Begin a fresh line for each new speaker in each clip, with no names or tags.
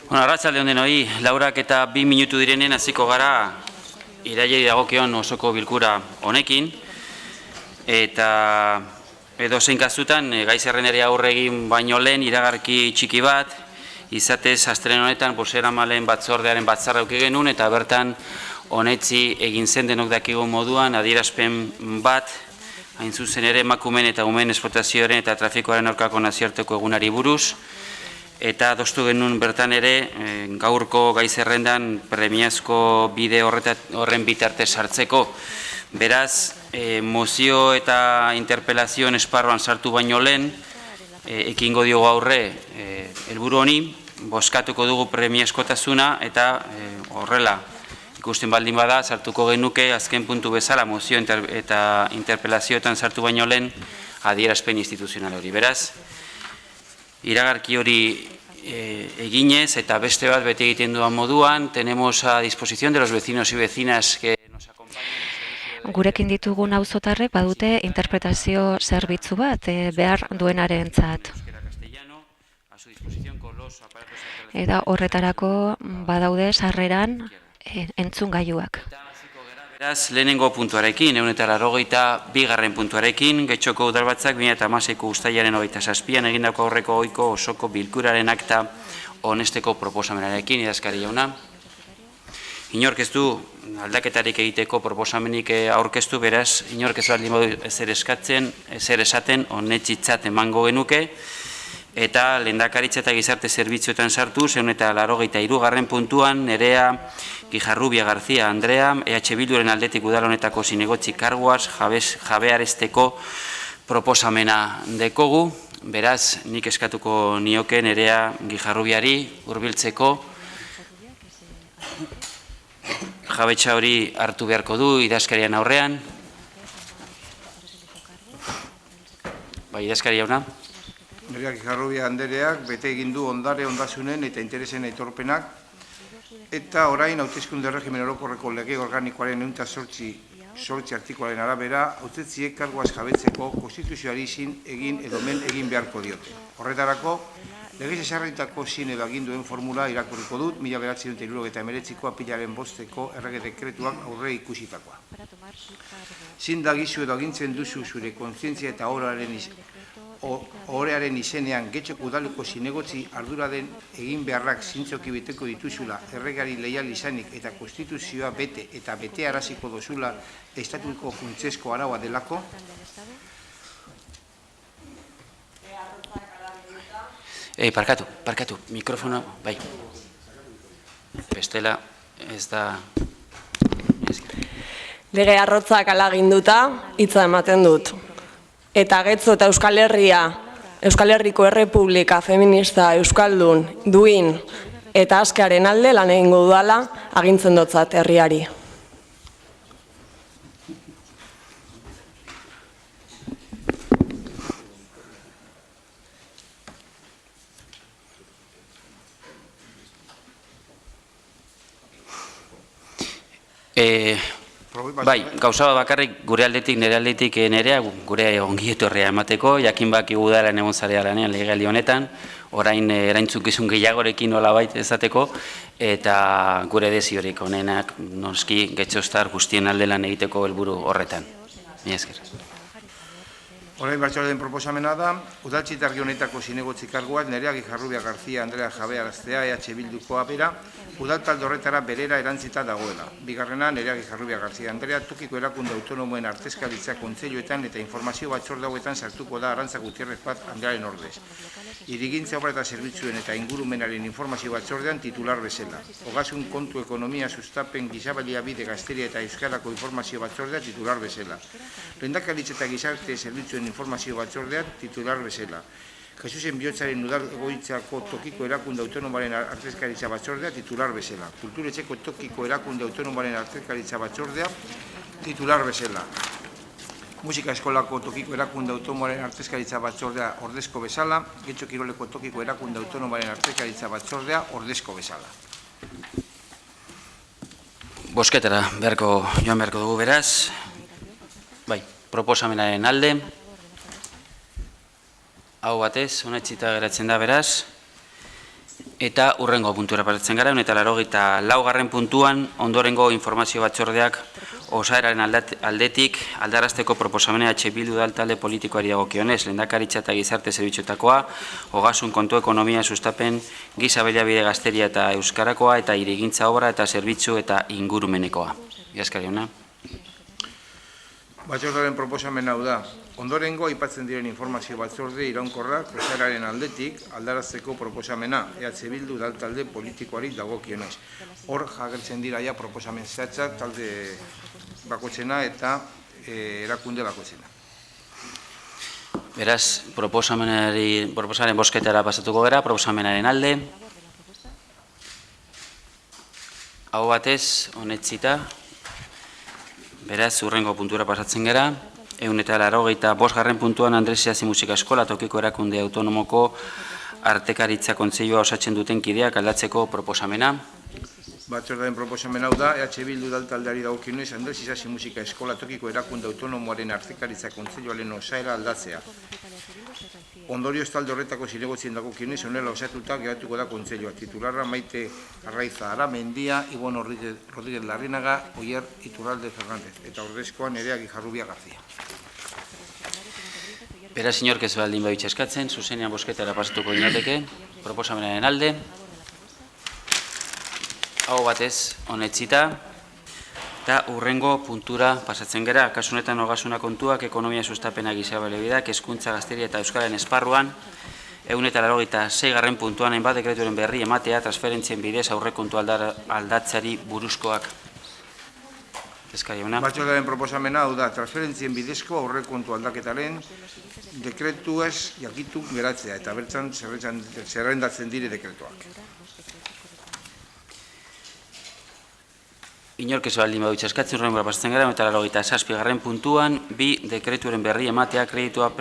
Arratsalde on denoi, laurak eta 2 minutu direnen hasiko gara irailei dagokion osoko bilkura honekin, eta edozein kasutan gai zerrenari aurre egin baino lehen iragarki txiki bat, izatez astelehen honetan bozeramaileen batzordearen batzarra eduki genuen, eta bertan honetzi egin zen denok dakigun moduan adierazpen bat, hain zuzen ere emakumeen eta umeen esplotazioaren eta trafikoaren aurkako nazioarteko egunari buruz, eta adostu genuen bertan ere gaurko gai zerrendan premiazko bide horren bitartez sartzeko. Beraz, mozio eta interpelazioen esparruan sartu baino lehen, ekingo diogu aurre helburu honi, bozkatuko dugu premiazkotasuna eta horrela ikusten baldin bada sartuko genuke azken puntu bezala mozio eta interpelazioetan sartu baino lehen adierazpen instituzional hori. Beraz, iragarki hori eginez eta beste bat bete egiten duan moduan, tenemos a disposición de los vecinos y vecinas que nos acompañan.
Gurekin ditugun auzotarrek badute interpretazio zerbitzu bat behar duenarentzat. Eta horretarako badaude sarreran entzungailuak.
Beraz, lehenengo puntuarekin, 182. puntuarekin, Getxoko udalbatzak 2016ko uztailaren 27an egindako aurreko ohiko osoko bilkuraren akta onesteko proposamenarekin, idazkari jauna. Inork ez du aldaketarik egiteko proposamenik aurkeztu, beraz, inork ez baldin badu ezer eskatzen, ezer esaten, onetzitzat emango genuke, eta lehendakaritza eta gizarte zerbitzuetan sartu, 183. puntuan, Nerea Guijarrubia García Andrea, EH Bilduren aldetik udal honetako zinegotzi karguaz jabearesteko proposamena dekogu. Beraz, nik eskatuko nioke Nerea Guijarrubiari hurbiltzeko jabetza hori hartu beharko du idazkarian aurrean. Bai, idazkari jauna.
Nerea Guijarrubia Andreak bete egin du ondare ondasunen eta interesen aitorpenak, eta orain hauteskunde erregimen orokorreko lege organikoaren 108 artikuloaren arabera, hautetziek karguaz jabetzeko konstituzioari zin egin edo men egin beharko diote. Horretarako, legez esarritako zin edo aginduen formula irakurriko dut, 1979ko apilaren 5. errege dekretuak aurre ikusitakoa. Zin dagizu edo agintzen duzu zure kontzientzia eta ohorearen izenean Getxoko udaleko zinegotzi ardura den egin beharrak zintzoki beteko dituzula erregari leial izanik eta konstituzioa bete eta bete araziko dozula estatuko funtsesko araua delako.
Parkatu, mikrofono, bai. Bestela ez da...
Lege arrotzak alaginduta hitza ematen dut. Eta Getxo eta Euskal Herria, Euskal Herriko Errepublika Feminista Euskaldun duin eta askearen alde lan egingo dudala agintzen dotzat herriari.
Bai, gauza bakarrik gure aldetik, nire aldetik Nerea, gure ongietorria emateko, jakin baki udaren egon zarea lanean legealdi honetan, orain erantzukizun gehiagorekin nolabait ezateko, eta gure desiorik honenak noski Getxostar guztien alde lan egiteko helburu horretan. Mila esker.
Orain batzordearen proposamena da, udaltzitargi honetako zinegotzi karguak Nerea Guijarrubia García Andrea jabearaztea EH Bildukoa bera, udaltalde horretara berera erantzita dagoela. Bigarrena, Nerea Guijarrubia García Andrea tokiko erakunde autonomoen artezkaritza kontseiluetan eta informazio batzorde hauetan sartuko da Arantza Gutierrez bat Andrearen ordez. Hirigintza obra eta zerbitzuen eta ingurumenaren informazio batzordean titular bezala. Ogasun kontu ekonomia sustapen gizabaliabide gazteria eta euskarako informazio batzordea titular bezala. Lehendakaritza eta gizarte zerbitzuen informazio batzordea titular bezala. Jesusen Bihotzaren udal egoitzako tokiko erakunde autonomoaren artezkaritza batzordea titular bezala. Kulturetxeko tokiko erakunde autonomoaren artezkaritza batzordea titular bezala. Musika eskolako tokiko erakunde autonomoaren artezkaritza batzordea ordezko bezala. Getxo Kiroleko tokiko erakunde autonomoaren artezkaritza batzordea ordezko bezala.
Bosketara joan beharko dugu beraz. Bai, proposamenaren alde. Hau batez, onetsita geratzen da beraz. Eta urrengo puntura pasatzen gara, eta 84. puntuan ondorengo informazio batzordeak osaeraren aldetik aldarazteko proposamena Bildu talde politikoari dagokionez, lehendakaritza eta gizarte zerbitzuetakoa, ogasun kontu ekonomia sustapen, giza baliabide gazteria eta euskarakoa, eta hirigintza obra eta zerbitzu eta ingurumenekoa. Iaskari hona.
Batzordearen proposamena hau da. Ondorengo aipatzen diren informazio batzorde iraunkorrak osaeraren aldetik aldarazteko proposamena Bildu talde politikoari dagokionez. Hor agertzen dira ja proposamen zehatzak talde bakoitzena eta erakunde bakoitzena.
Beraz, proposamenen bozketara pasatuko gara, proposamenaren alde. Hau batez, honetzita. Beraz, urrengo puntura pasatzen gara. 185. puntuan Andres Iasi Musika Eskola tokiko erakunde autonomoko artekaritza kontseilua osatzen duten kideak aldatzeko proposamena.
Batzordearen proposamen hau da, Bildu taldeari dagokionez Andres Iasi Musika Eskola tokiko erakunde autonomoaren artekaritza kontseiluaren osaera aldatzea. Ondorioz talde horretako zinegotzien dagokionez honela osatuta geratuko da kontseilua. Titularra Maite Arraiza Aramendia, Ibon Rodríguez Larrinaga, Oier Iturralde Fernández. Eta ordezkoan Nerea Guijarrubia García.
Beraz, inork ez baldin baditza eskatzen, zuzenean bozketara pasatuko ginateke, proposamenaren alde. Hau batez, honetzita. Eta urrengo puntura pasatzen gara, kasunetan ogasuna kontuak, ekonomia sustapena giza baliabideak, hezkuntza gazteria eta euskararen esparruan, 186. puntuan hainbat dekreturen berri ematea transferentzien bidez aurrekontu aldatzeari buruzkoak. Eskari hona.
Batzordearen proposamena hau da, transferentzien bidezko aurrekontu aldaketaren dekretuaz jakitu geratzea eta bertan zerrendatzen dire dekretuak.
Inork ez baldin baditza eskatzen, urrengo pasatzen gara, 187. puntuan, 2 dekreturen berri ematea kreditua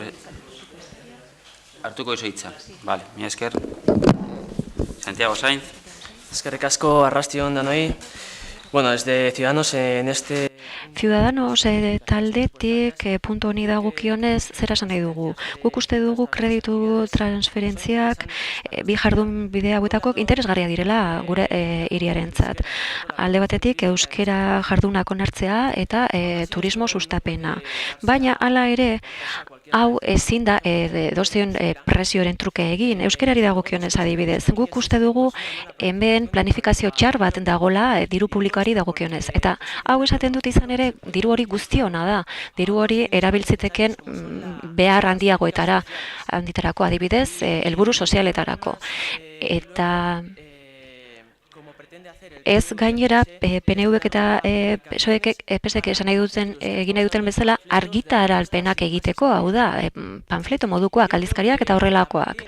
hartuko izo hitza. Bale, mila esker. Santiago Sainz.
Eskerrik asko, arrastion danoi. Bueno, desde Ciudadanos en este...
Ciudadanos taldetik puntu honi dagokionez zer esan nahi dugu. Guk uste dugu kreditu transferentziak bi jardun bide hauetako interesgarria direla gure hiriarentzat. Alde batetik euskera jardunak onartzea eta turismo sustapena. Baina hala ere hau ezin da edozein presioren truke egin. Euskerari dagokionez adibidez. Guk uste dugu hemen planifikazio txar bat dagola diru publikoari dagokionez. Eta hau esaten dut izan ere diru hori guztiona da. Diru hori erabiltziteken behar handitarako adibidez, helburu sozialetarako. Eta ez gainera PNVek eta PSek esan egin nahi duten bezala argitaralpenak egiteko, hau da, panfleto modukoak, aldizkariak eta horrelakoak.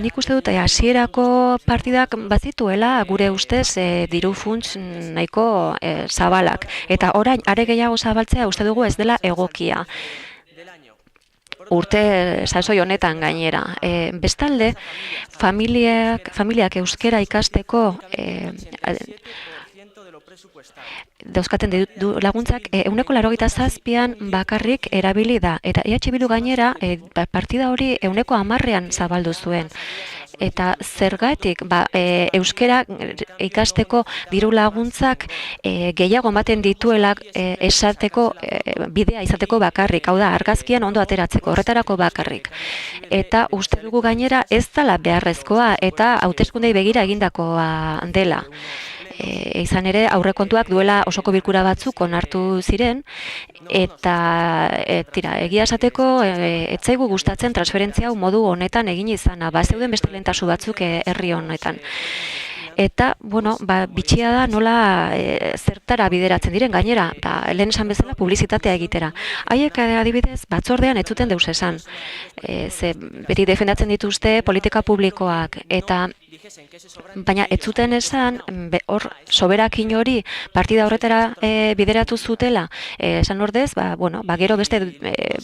Nik uste dut hasierako partidak bazituela gure ustez diru funts nahiko zabalak. Eta orain are gehiago zabaltzea uste dugu ez dela egokia. Urte sasoi honetan gainera. Bestalde, familiak euskera ikasteko dauzkaten laguntzak 187an bakarrik erabili da. Eta Bildu gainera partida hori 110ean zabaldu zuen. Eta zergatik euskera ikasteko diru laguntzak gehiago ematen dituela esateko bidea izateko bakarrik, hau da, argazkian ondo ateratzeko, horretarako bakarrik. Eta uste dugu gainera ez dela beharrezkoa eta hauteskundei begira egindakoa dela. Izan ere aurrekontuak duela osoko bilkura batzuk onartu ziren eta egia esateko ez zaigu gustatzen transferentzia hau modu honetan egin izana, zeuden beste lehentasu batzuk herri honetan. Eta, bitxia da nola zertara bideratzen diren gainera, lehen esan bezala publizitatea egitera. Haiek adibidez batzordean ez zuten deus esan, beti defendatzen dituzte politika publikoak, eta baina ez zuten esan, hor soberakin hori partida horretara bideratu zutela, esan ordez, gero beste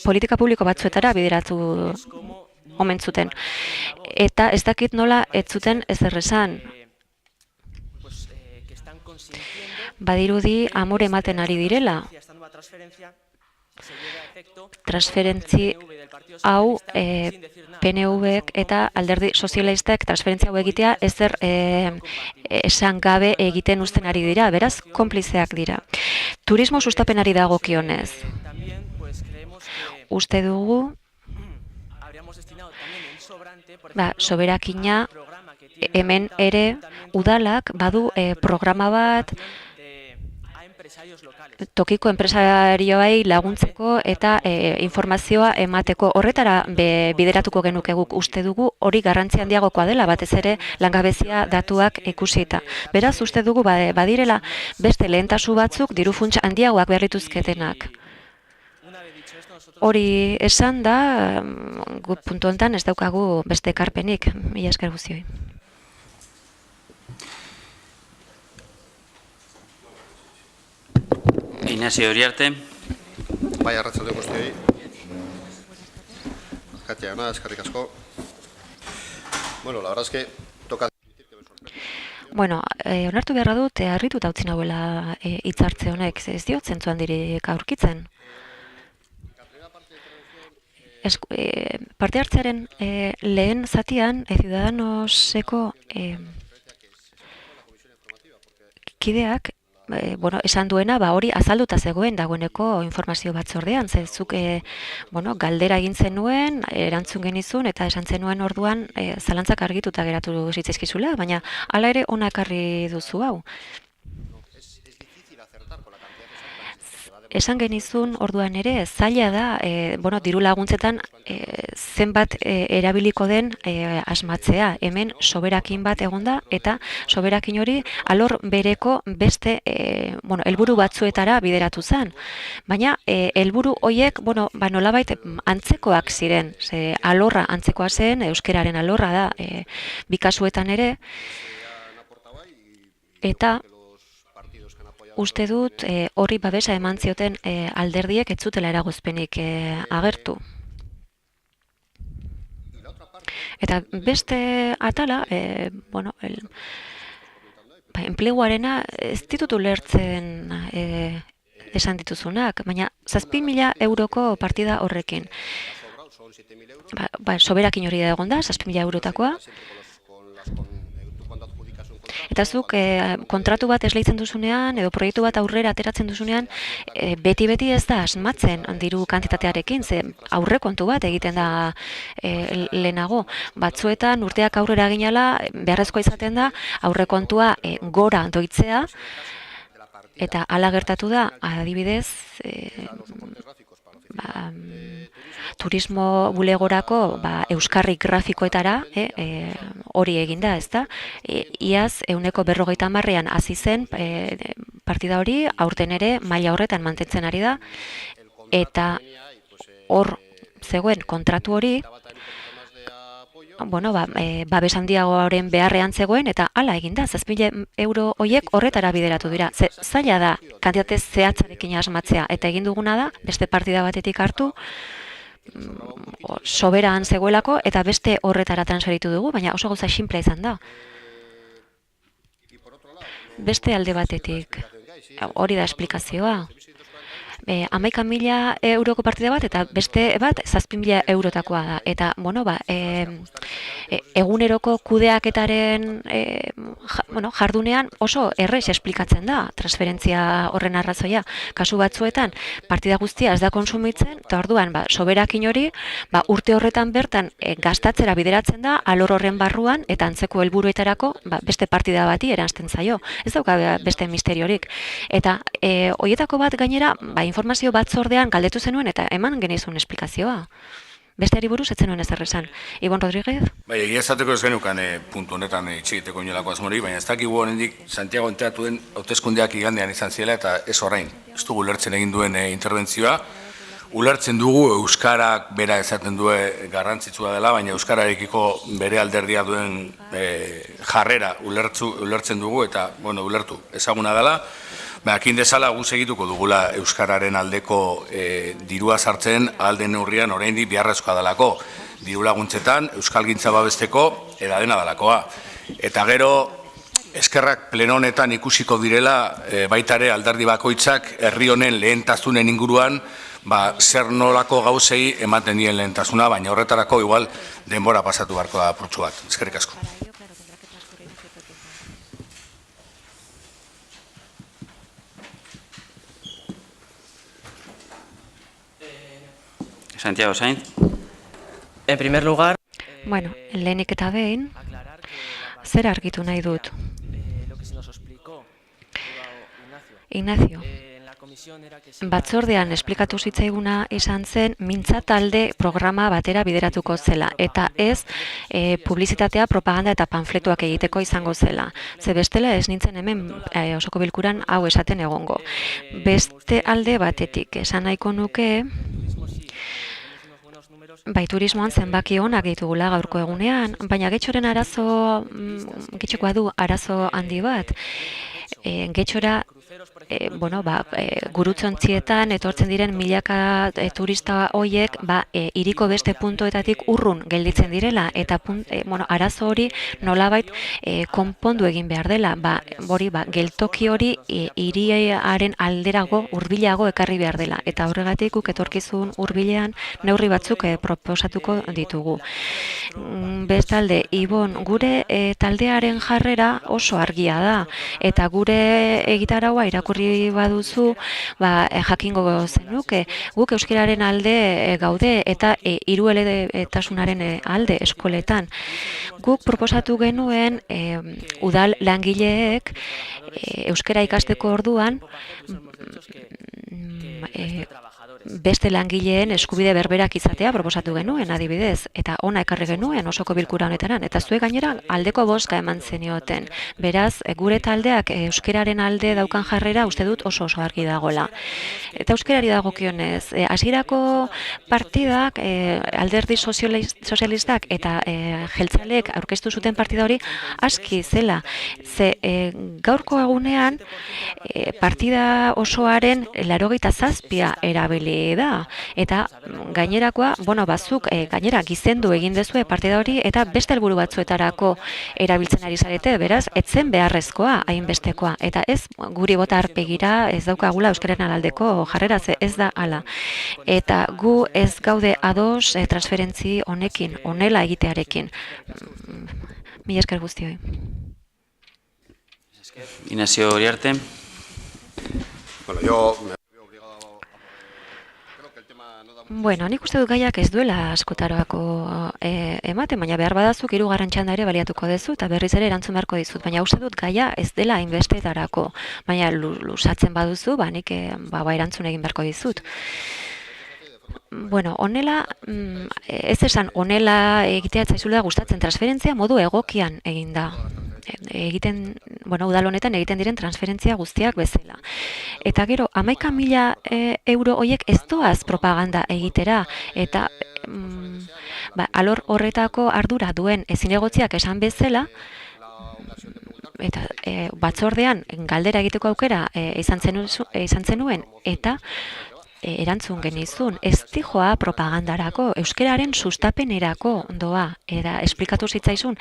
politika publiko batzuetara bideratu omen zuten. Eta ez dakit nola ez zuten ezer esan. Badirudi amore ematen ari direla. transferentzi hau PNV-ek eta alderdi sozialistek transferentzia hau egitea ezer esan gabe egiten uzten ari dira, beraz, konplizeak dira. Turismo sustapenari dagokionez, uste dugu, soberakina, hemen ere udalak badu programa bat tokiko enpresarioei laguntzeko eta informazioa emateko. Horretara bideratuko genuke guk uste dugu hori garrantzi handiagokoa dela, batez ere langabezia datuak ikusita. Beraz, uste dugu badirela beste lehentasu batzuk diru funtsa handiagoak berrituzketenak. Hori esan da, guk puntu honetan ez daukagu beste ekarpenik, mila esker guztioi.
Ignacio Uriarte.
Bai, arratsalde guztioi. Katia, nada, eskerrik asko. Bueno, la verdad es que toca...
Bueno, onartu beharra dut, harrituta utzi nauela hitzartze honek, ez diot zentzu handirik aurkitzen. Parte hartzearen lehen zatian, Ciudadanoseko kideak, esan duena, hori azalduta zegoen dagoeneko informazio batzordean, zezuk galdera egin zenuen, erantzun genizun, eta esan zenuen orduan zalantzak argituta geratu zitzaizkizula, baina hala ere ona ekarri duzu hau. Esan genizun orduan ere, zaila da, diru laguntzetan zenbat erabiliko den asmatzea. Hemen soberakin bat egonda eta soberakin hori alor bereko beste helburu batzuetara bideratu zen. Baina helburu horiek nolabait antzekoak ziren. Alorra antzekoa zen, euskeraren alorra da bi kasuetan ere, eta uste dut horri babesa eman zioten alderdiek ez zutela eragozpenik agertu. Eta beste atala, enpleguarena ez ditutu lertzen esan dituzunak, baina 7.000 euroko partida horrekin. Soberakin hori da egon da, 7.000 eurotakoa. Eta zuk kontratu bat esleitzen duzunean, edo proiektu bat aurrera ateratzen duzunean, beti ez da asmatzen diru kantitatearekin, ze aurrekontu bat egiten da lehenago. Batzuetan urteak aurrera ginala, beharrezkoa izaten da, aurrekontua gora doitzea, eta hala gertatu da, adibidez, turismo bulegorako euskarri grafikoetara hori eginda, ez da? Iaz, 150an hasi zen partida hori, aurten ere maila horretan mantentzen ari da, eta hor zegoen kontratu hori, babes handiagoaren beharrean zegoen, eta hala eginda, 7.000 euro horiek horretara bideratu dira. Zaila da, kantitate zehatzarekin asmatzea, eta egin duguna da, beste partida batetik hartu, soberan zegoelako eta beste horretara transferitu dugu, baina oso gauza sinplea izan da. Beste alde batetik, hori da esplikazioa. 11.000 euroko partida bat eta beste bat 7.000 eurotakoa da. Eta, eguneroko kudeaketaren jardunean oso errez esplikatzen da transferentzia horren arrazoia. Kasu batzuetan, partida guztia ez da konsumitzen, eta orduan, soberakin hori, urte horretan bertan gastatzera bideratzen da, alor horren barruan, eta antzeko helburuetarako beste partida bati eransten zaio. Ez dauka beste misteriorik. Eta horietako bat gainera, informazio batzordean galdetu zenuen eta eman genizun esplikazioa. Besteari buruz ez zenuen ezer esan. Ibon Rodríguez?
Egia esateko ez genukan puntu honetan itxegiteko inolako asmori, baina ez dakigu honendik Santiago enteratu den hauteskundeak igandean izan ziela eta ez orain. Ez dugu ulertzen egin duen interbentzioa. Ulertzen dugu Euskarak bera esaten du garrantzitsua dela, baina Euskararekiko bere alderdia duen jarrera ulertzen dugu eta, ulertu ezaguna dela. Akin dezala gu segituko dugula Euskararen aldeko dirua sartzen alden neurrian oraindik beharrezkoa dalako. Diru laguntzetan Euskalgintza babesteko edadena dalakoa. Eta gero eskerrak pleno honetan ikusiko direla baitare alderdi bakoitzak herri honen lehentasunen inguruan
zer nolako gauzei ematen dien lehentasuna, baina horretarako igual denbora pasatu beharko da apurtxu bat. Eskerrik asko.
Santiago Sainz.
En primer lugar...
Bueno, lehenik eta behin, zer argitu nahi dut? Ignacio, batzordean esplikatu zitzaiguna izan zen mintza talde programa batera bideratuko zela, eta ez publizitatea, propaganda eta panfletuak egiteko izango zela. Ze bestela ez nintzen hemen osoko bilkuran hau esaten egongo. Beste alde batetik, esan nahiko nuke, bai turismoan zenbaki onak ditugula gaurko egunean, baina getxoren getxokoa du arazo handi bat. Getxora gurutzontzietan etortzen diren milaka turista hoiek hiriko beste puntoetatik urrun gelditzen direla, eta arazo hori nolabait konpondu egin behar dela, geltoki hori hiriaren alderago, hurbilago ekarri behar dela, eta horregatik guk etorkizun hurbilean neurri batzuk proposatuko ditugu. Bestalde, Ibon, gure taldearen jarrera oso argia da, eta gure egitaraua irakurri baduzu, jakingo zenuke, guk euskararen alde gaude eta hirueletasunaren alde eskoletan. Guk proposatu genuen udal langileek euskara ikasteko orduan beste langileen eskubide berberak izatea proposatu genuen, adibidez, eta ona ekarri genuen osoko bilkura honetaran, eta zuek gainera aldeko bozka eman zenioten. Beraz, gure taldeak euskararen alde daukan jarrera uste dut oso argi dagoela. Eta euskarari dagokionez, hasierako partidak, alderdi sozialistak eta jeltzaleek aurkeztu zuten partida hori aski zela. Ze gaurko egunean partida osoaren 87 erabili da, eta gainerakoa, bazuk gainera gizendu egin dezue partida hori eta beste helburu batzuetarako erabiltzen ari zarete, beraz, etzen beharrezkoa hainbestekoa, eta ez guri bota arpegira ez daukagula euskararen aldeko jarrera, ez da hala. Eta gu ez gaude ados transferentzi honekin, honela egitearekin. Mila esker guztioi.
Ignacio Uriarte.
Bueno, nik uste dut gaiak ez duela askotarako ematen, baina behar badazuk 3. txanda ere baliatuko dezu, eta berriz ere erantzun beharko dizut, baina uste dut gaia ez dela hainbestetarako, baina lusatzen baduzu, nik erantzun egin beharko dizut. Bueno, honela, ez esan honela egitea etzaizula gustatzen, transferentzia modu egokian egin da. Udal honetan egiten diren transferentzia guztiak bezala. Eta gero, 11.000 euro horiek ez doaz propaganda egitera, eta alor horretako ardura duen ezinegotziak esan bezala, eta batzordean galdera egiteko aukera izan zenuen, eta erantzun genizun, ez dijoa propagandarako, euskararen sustapenerako doa, eta esplikatu zitzaizun,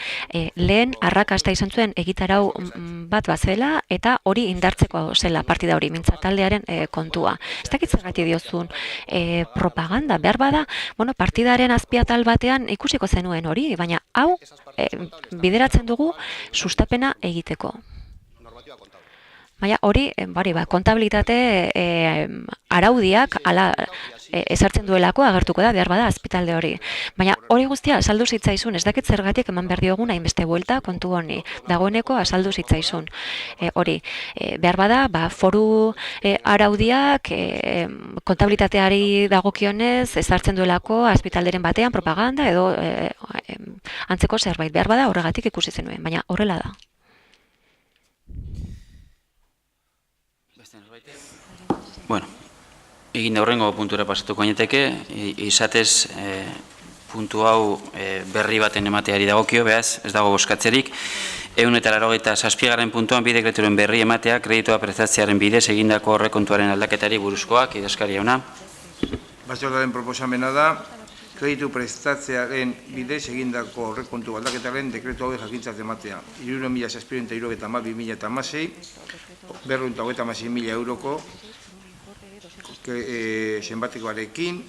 lehen arrakasta izan zuen egitarau bat bazela, eta hori indartzeko zela partida hori, mintza taldearen kontua. Ez dakit zergatik diozun propaganda, behar bada, partidaren azpiatal batean ikusiko zenuen hori, baina hau bideratzen dugu sustapena egiteko. Baina hori, kontabilitate araudiak ezartzen duelako agertuko da, behar bada, azpitalde hori. Baina hori guztia azaldu zitzaizun, ez dakit zergatik eman behar diogun hainbeste buelta kontu honi. Dagoeneko azaldu zitzaizun. Hori, behar bada, foru araudiak kontabilitateari dagokionez ezartzen duelako azpitalderen batean propaganda edo antzeko zerbait. Behar bada horregatik ikusi zenuen, baina horrela da.
Bueno, egin aurrengo puntura pasatuko gaineteke, izatez puntu hau berri baten emateari dagokio, behaz, ez dago boskatzerik. 187. puntuan bi dekreturen berri ematea, kreditua prestatzearen bidez egindako aurrekontuaren aldaketari buruzkoak, idazkari jauna.
Batzordearen proposamena da, kreditu prestatzearen bidez egindako aurrekontu aldaketaren dekretu hauek jakintzat ematea. 3.672.2016, 256.000 euroko zenbatekoarekin,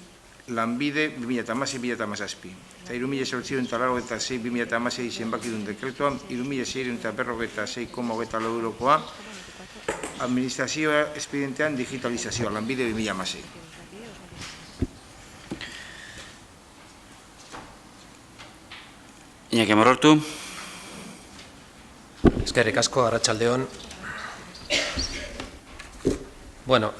lanbide 2016-2017. Eta 3.886-2016 zenbakidun dekretua, 3.646,24 eurokoa, administrazioa espedientean digitalizazioa, lanbide 2016.
Iñaki Amorortu.
Eskerrik asko, arratsaldeon. Bueno,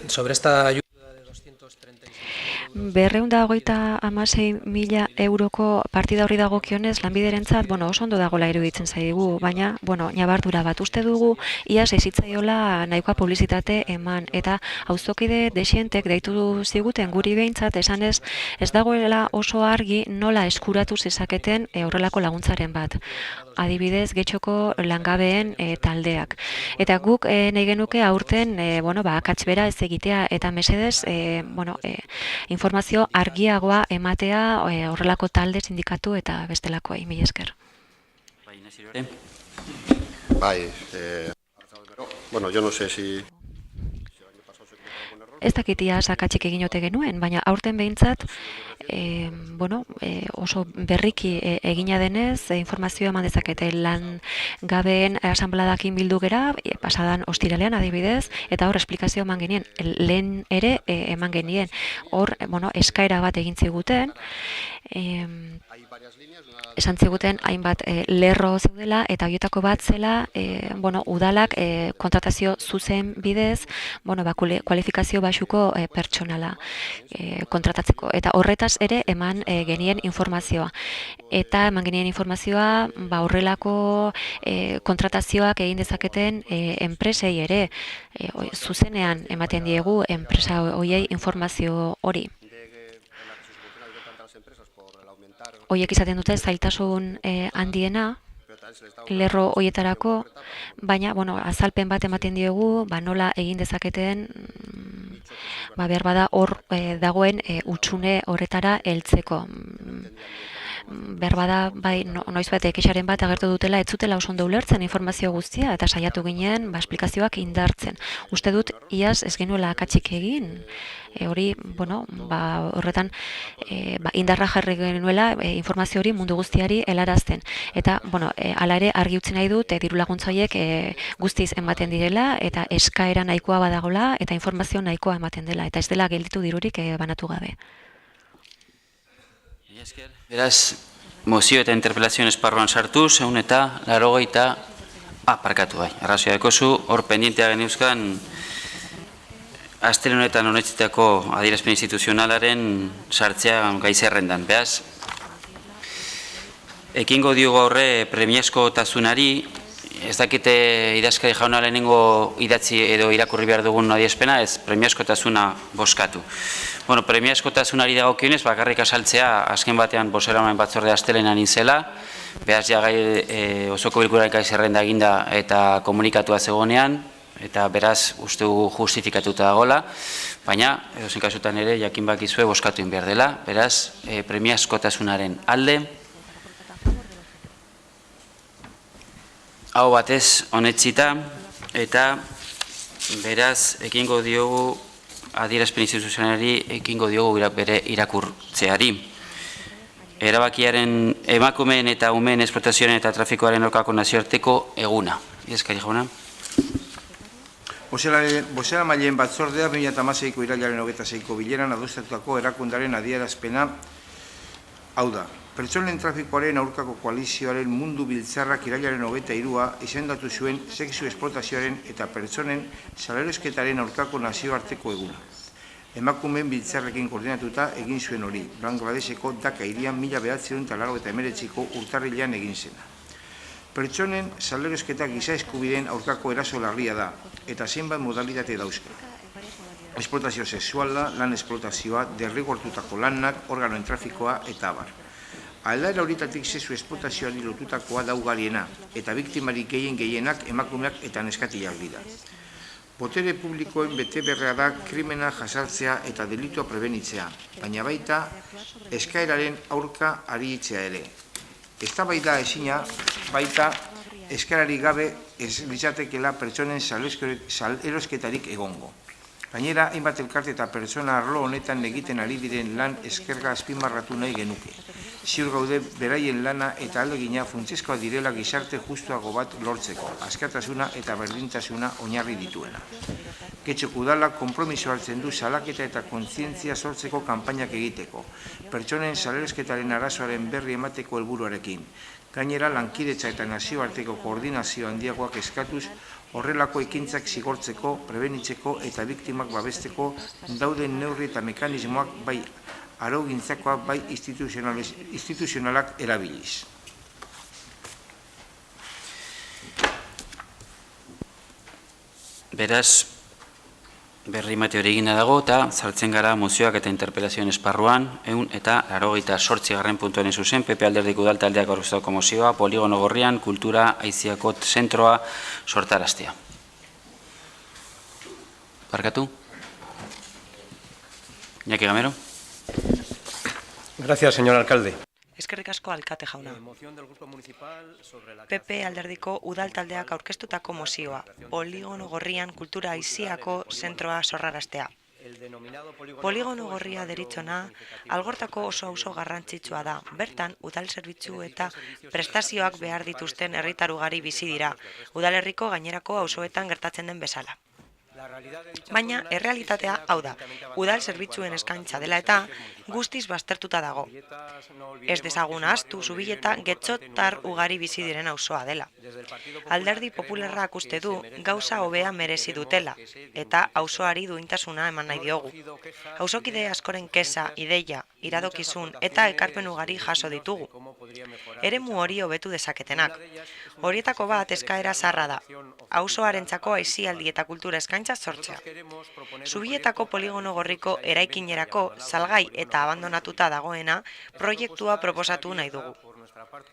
sobre esta ayuda de 236.000
226.000 euroko partida horri dagokionez lanbiderentzat, oso ondo dagoela iruditzen zaigu, baina, ñabardura bat uste dugu, iaz ezitzaiola nahikoa publizitate eman, eta auzokide desientek deitu ziguten guri behintzat, esanez ez dagoela oso argi nola eskuratu zezaketen horrelako laguntzaren bat. Adibidez, Getxoko langabeen taldeak. Eta guk nahi genuke aurten, akats bera ez egitea, eta mesedez, informazio argiagoa ematea horrelako talde, sindikatu eta bestelakoei. Mila esker.
Bai, bueno, yo no sé si...
Ez dakitia sakatxik egin ote genuen, baina aurten behintzat, oso berriki egina denez, informazioa eman dezakete lan gabeen asanbladakin bildu gera, pasadan ostiralean adibidez, eta hor esplikazio eman genien, lehen ere eman genien, hor eskaera bat egin ziguten, esan ziguten hainbat lerro zeudela, eta horietako bat zela, udalak kontratazio zuzen bidez, kualifikazio baxuko pertsonala kontratatzeko. Eta horretaz ere eman genien informazioa. Eta eman genien informazioa horrelako kontratazioak egin dezaketen enpresei ere zuzenean ematen diegu enpresa horiei informazio hori. Horiek izaten dute zailtasun handiena, lerro horietarako, baina azalpen bat ematen diogu, nola egin dezaketen, behar bada hor dagoen hutsune horretara heltzeko. Behar bada, noiz bat ekexaren bat agertu dutela, ez zutela oso ondo ulertzen informazio guztia, eta saiatu ginen esplikazioak indartzen. Uste dut, iaz ez genuela akatsik egin, hori, horretan indarra jarri genuela informazio hori mundu guztiari helarazten. Eta, hala ere argi utzi nahi dut, diru laguntza horiek guztiz ematen direla, eta eskaera nahikoa badagola, eta informazio nahikoa ematen dela, eta ez dela gelditu dirurik banatu gabe.
Beraz, mozio eta interpelazioen esparruan sartuz, arrazioa dekozu, hor pendientea geniuzkan, astelehen honetan honetzitako adierazpen instituzionalaren sartzea gai zerrendan. Beraz, ekingo diogo horre premiazko tasunari, ez dakite idazkari jauna lehenengo idatzi edo irakurri behar dugun adierazpena, ez premiazko tasuna boskatu. Premiazko tasunari dagokionez, bakarrik asaltzea, azken batean bozeramaen batzorde astelehenan nintzela, beraz, osoko bilkuraren gai zerrenda eginda eta komunikatua zegoenean, eta beraz, uste dugu justifikatuta dagoela, baina, edozein kasutan ere, jakin bakizue boskatu behar dela, beraz, premiazkotasunaren alde, hau batez honetzita, eta beraz, ekingo diogu adierazpen instituzionalari, ekingo diogu bere irakurtzeari. Erabakiaren emakumeen eta umeen esplotazioaren eta trafikoaren aurkako nazioarteko eguna. Idazkari jauna.
Bozeramaileen batzordea 2016ko irailaren 26ko bileran adostatutako erakundaren adierazpena hau da. Pertsonen trafikoaren aurkako koalizioaren mundu biltzarrak irailaren 23a izendatu zuen sexu esplotazioaren eta pertsonen salerosketaren aurkako nazioarteko eguna. Emakumeen biltzarrekin koordinatuta egin zuen hori, Bangladeseko Dhaka hirian 1989ko urtarrilean egin zena. Pertsonen salerosketa giza eskubideen aurkako eraso larria da, eta zenbat modalitate dauzke. Esplotazio sexuala, lan esplotazioa, derrigortutako lanak, organoen trafikoa eta abar. Aldaera horitatik sexu esplotazioari lotutakoa daugariena, eta biktimarik gehienak emakumeak eta neskatilak dira. Botere publikoen betebeharra da krimena jasartzea eta delitua prebenitzea, baina baita eskaeraren aurka aritzea ere. Eztabaida ezina baita eskaerarik gabe ez litzatekeela pertsonen salerosketarik egongo. Gainera, hainbat elkarte eta pertsona arlo honetan egiten ari diren lan eskerga azpimarratu nahi genuke. Ziur gaude beraien lana eta ahalegina funtsezkoa direla gizarte justuago bat lortzeko, askatasuna eta berdintasuna oinarri dituena. Getxoko udalak konpromiso hartzen du salaketa eta kontzientzia sortzeko kanpainak egiteko, pertsonen saleresketaren arazoaren berri emateko helburuarekin. Gainera, lankidetza eta nazioarteko koordinazio handiagoak eskatuz, horrelako ekintzak zigortzeko, prebenitzeko eta biktimak babesteko dauden neurri eta mekanismoak bai araugintzakoak bai instituzionalak erabiliz.
Beraz, berri mate hori egina dago eta sartzen gara mozioak eta interpelazioen esparruan, 188. puntuaren zuzen, PP Alderdiko Udaltaldeak aurkeztutako mozioa, Poligono Gorrian kultura aiziako zentroa sortaraztea. Barkatu? Iñaki Gamero.
Gracias, señor alcalde.
Eskerrik asko alkate jauna. PP Alderdiko Udaltaldeak aurkeztutako mozioa, Poligono Gorrian kultura aiziako zentroa sorraraztea. Poligono Gorria deritzona, Algortako oso garrantzitsua da. Bertan, udal zerbitzu eta prestazioak behar dituzten herritar ugari bizi dira, udalerriko gainerako auzoetan gertatzen den bezala. Baina, errealitatea hau da, udal zerbitzuen eskaintza dela eta guztiz baztertuta dago. Ez dezagun ahaztu, Zubileta getxotar ugari bizi diren auzoa dela. Alderdi Popularrak uste du gauza hobea merezi dutela, eta auzoari duintasuna eman nahi diogu. Auzokide askoren kesa, ideia, iradokizun eta ekarpen ugari jaso ditugu. Eremu hori hobetu dezaketenak. Horietako bat eskaera zarra da, auzoarentzako aisialdi eta kultura eskaintza sortzea. Zubietako Poligono Gorriko eraikinerako salgai eta abandonatuta dagoena proiektua proposatu nahi dugu.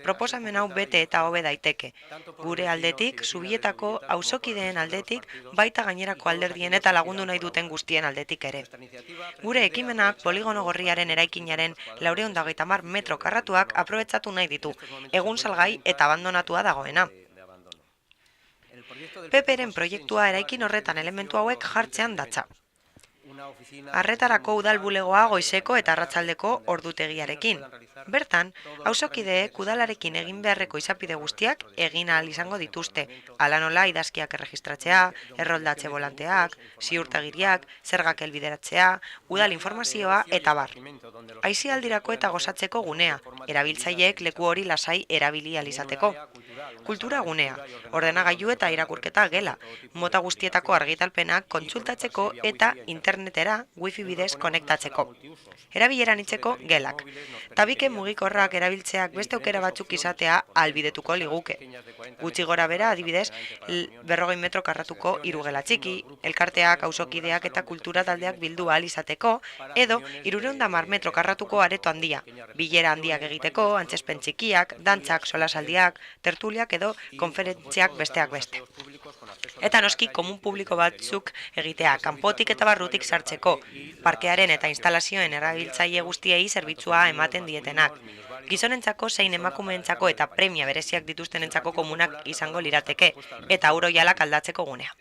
Proposamen hau bete eta hobe daiteke. Gure aldetik, Zubietako auzokideen aldetik, baita gainerako alderdien eta lagundu nahi duten guztien aldetik ere. Gure ekimenak Poligono Gorriaren eraikinaren 430 metro karratuak aprobetxatu nahi ditu, egun salgai eta abandonatua dagoena. PPren proiektua eraikin horretan elementu hauek jartzean datza. Arretarako udal bulegoa goizeko eta arratsaldeko ordutegiarekin. Bertan, auzokideek udalarekin egin beharreko izapide guztiak egin ahal izango dituzte, hala nola idazkiak erregistratzea, erroldatze volanteak, ziurtagiriak, zergak helbideratzea, udal informazioa eta bar. Aisialdirako eta gozatzeko gunea, erabiltzaileek leku hori lasai erabili ahal izateko. Kultura gunea, ordenagailu eta irakurketa gela, mota guztietako argitalpenak kontsultatzeko eta internetera wifi bidez konektatzeko. Erabileran itzeko gelak. Tabike mugikorrak erabiltzeak beste aukera batzuk izatea ahalbidetuko liguke. Gutxi gora bera adibidez 40 metro karratuko hirugela txiki, elkarteak, auzokideak eta kultura taldeak bildu ahal izateko, edo 310 metro karratuko areto handia, bilera handiak egiteko, antzespen txikiak, dantzak, solasaldiak, tertuliak edo konferentziak besteak beste. Eta noski komun publiko batzuk egitea, kanpotik eta barrutik sartzeko, parkearen eta instalazioen erabiltzaile guztiei zerbitzua ematen dietenak. Gizonentzako zein emakumeentzako eta premia bereziak dituztenentzako komunak izango lirateke, eta euroialak aldatzeko gunea.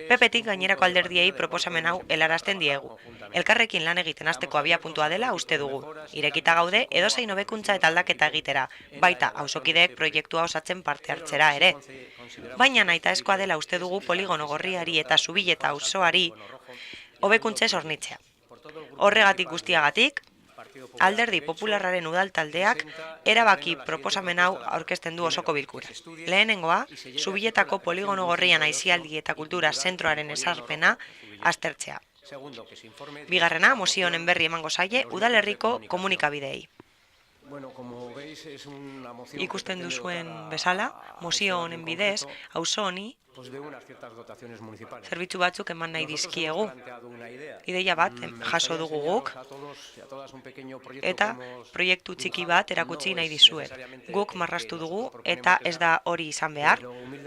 PPtik gainerako alderdiei proposamen hau helarazten diegu. Elkarrekin lan egiten hasteko abiapuntua dela uste dugu. Irekita gaude edozein hobekuntza eta aldaketa egitera, baita auzokideek proiektua osatzen parte hartzera ere. Baina nahitaezkoa dela uste dugu Poligono Gorriari eta Zubileta auzoari hobekuntzez hornitzea. Horregatik guztiagatik, Alderdi Popularraren udaltaldeak erabaki proposamen hau aurkezten du osoko bilkura. Lehenengoa, Zubietako Poligono Gorrian aisialdi eta kultura zentroaren ezarpena aztertzea. Bigarrena, mozio honen berri emango zaie udalerriko komunikabideei. Ikusten duzuen bezala, mozio honen bidez, auzo honi zerbitzu batzuk eman nahi dizkiegu. Ideia bat jaso dugu guk eta proiektu txiki bat erakutsi nahi dizuet. Guk marraztu dugu eta ez da hori izan behar,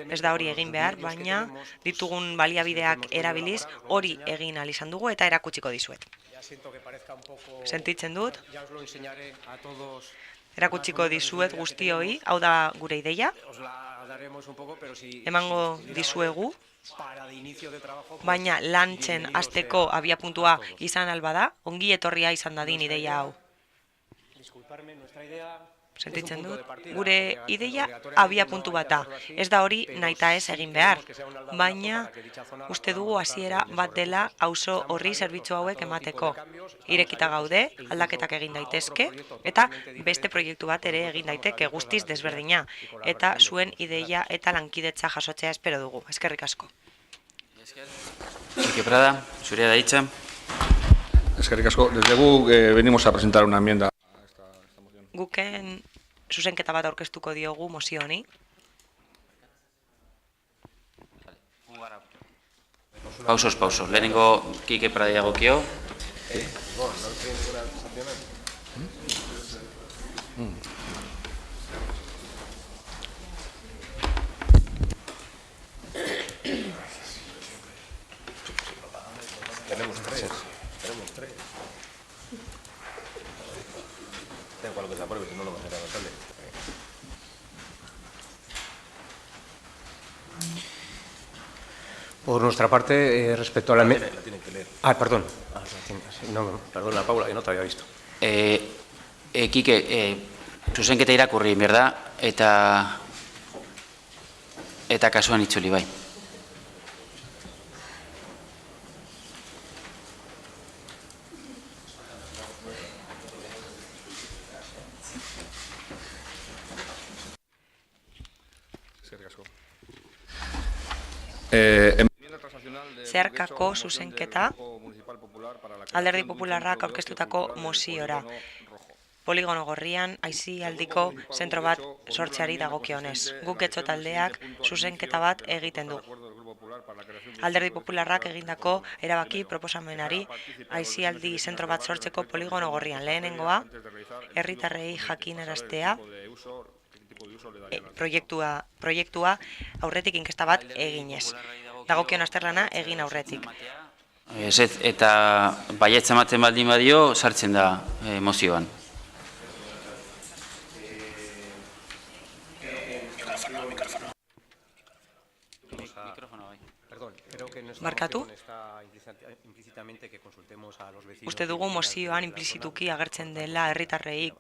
ez da hori egin behar, baina ditugun baliabideak erabiliz hori egin ahal izan dugu eta erakutsiko dizuet. Sentitzen dut Erakutsiko dizuet guztioi, hau da gure ideia. Emango dizuegu, baina lantzen hasteko abiapuntua izan albada, ongi etorria izan dadin ideia hau. Sentitzen dut, gure ideia abiapuntu bat da. Ez da hori nahita ez egin behar, baina uste dugu hasiera bat dela auzo horri zerbitzu hauek emateko. Irekita gaude, aldaketak egin daitezke, eta beste proiektu bat ere egin daiteke guztiz desberdina, eta zuen ideia eta lankidetza jasotzea espero dugu. Eskerrik asko.
Quique Prada, zurea da hitza.
Eskerrik asko. Desde GUK venimos a presentar una enmienda.
Guken zuzenketa bat aurkeztuko diogu mozio honi.
Pausos. Lehenengo Quique Prada dagokio.
Tenemos tres. Tengo algo que se apruebe, si no lo va a ser avanzable.
Por nuestra parte, respecto a la...
La tienen que leer.
Ah, perdón. No, perdona, Paula, que no te había visto.
Quique, zuzenketa irakurri, berda? Eta kasuan itzuli, bai.
Zeharkako zuzenketa Alderdi Popularrak aurkeztutako moziora. Poligono gorrian aisialdiko zentro bat sortzeari dagokionez. Guk Getxo taldeak zuzenketa bat egiten du. Alderdi Popularrak egindako erabaki proposamenari aisialdi zentro bat sortzeko poligono gorrian. Lehenengoa, herritarrei jakinaraztea proiektua aurretik inkesta bat eginez. Dagokion azterlana egin aurretik.
Eta baietza ematen baldin badio, sartzen da mozioan.
Barkatu? Uste dugu mozioan implizituki agertzen dela herritarrei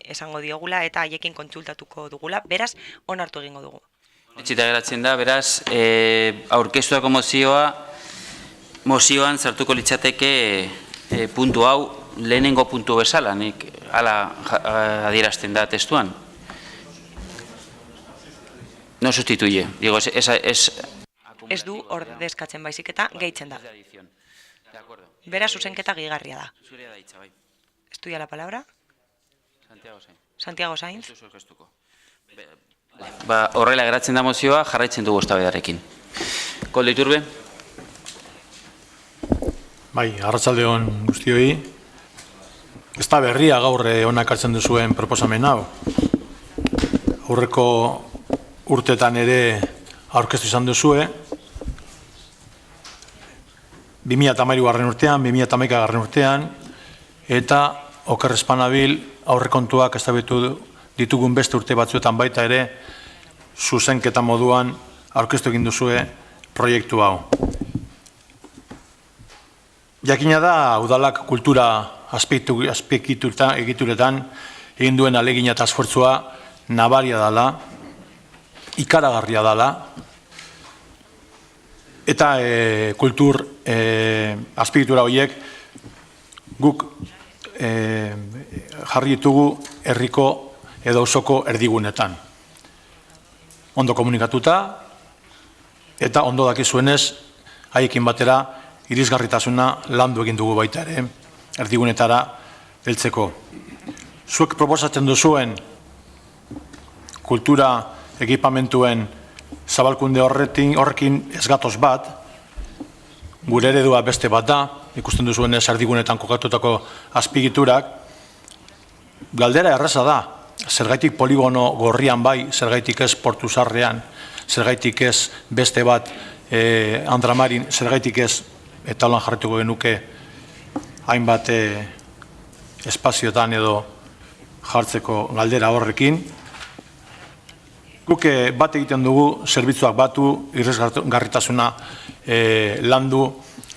esango diogula eta haiekin kontsultatuko dugula, beraz, onartu egingo dugu.
Etxita geratzen da, beraz, aurkeztuako mozioan sartuko litzateke puntu hau lehenengo puntu bezala, nik hala adierazten da testuan. No sustituye, digo,
ez du ordezkatzen baizik eta gehitzen da. Beraz, zuzenketa gehigarria da. Estudia la palabra? Santiago Sainz.
Horrela geratzen da mozioa, jarraitzen dugu eztabaidarekin. Koldo Iturbe?
Bai, arratsalde-on guztioi. Ez da berria gaur onak hartzen duzuen proposamen hau. Aurreko urtetan ere aurkeztu izan duzue. 2013 urtean, 2011 urtean, eta oker ez banabil aurrekontuak eztabaitu ditugun beste urte batzuetan baita ere zuzenketa moduan aurkeztu egin duzue proiektu hau. Jakina da, udalak kultura azpiegituretan egin duen ahalegina eta esfortzua nabaria dela, ikaragarria dela, eta kultur azpiegitura horiek guk jarri ditugu herriko edo auzoko erdigunetan. Ondo komunikatuta eta ondo dakizuenez haiekin batera irisgarritasuna landu egin dugu baita ere erdigunetara heltzeko. Zuek proposatzen duzuen kultura ekipamentuen zabalkunde horrekin ez gatoz bat, gure eredua beste bat da, ikusten duzuenez erdigunetan kokatutako azpigiturak, galdera erraza da, zergaitik poligono gorrian bai, zergaitik ez Portu Zaharrean, zergaitik ez beste bat Andramarin, zergaitik ez, eta holan jarrituko genuke hainbat espazioetan edo jartzeko galdera horrekin. Guk bat egiten dugu zerbitzuak batu, irrisgarritasuna landu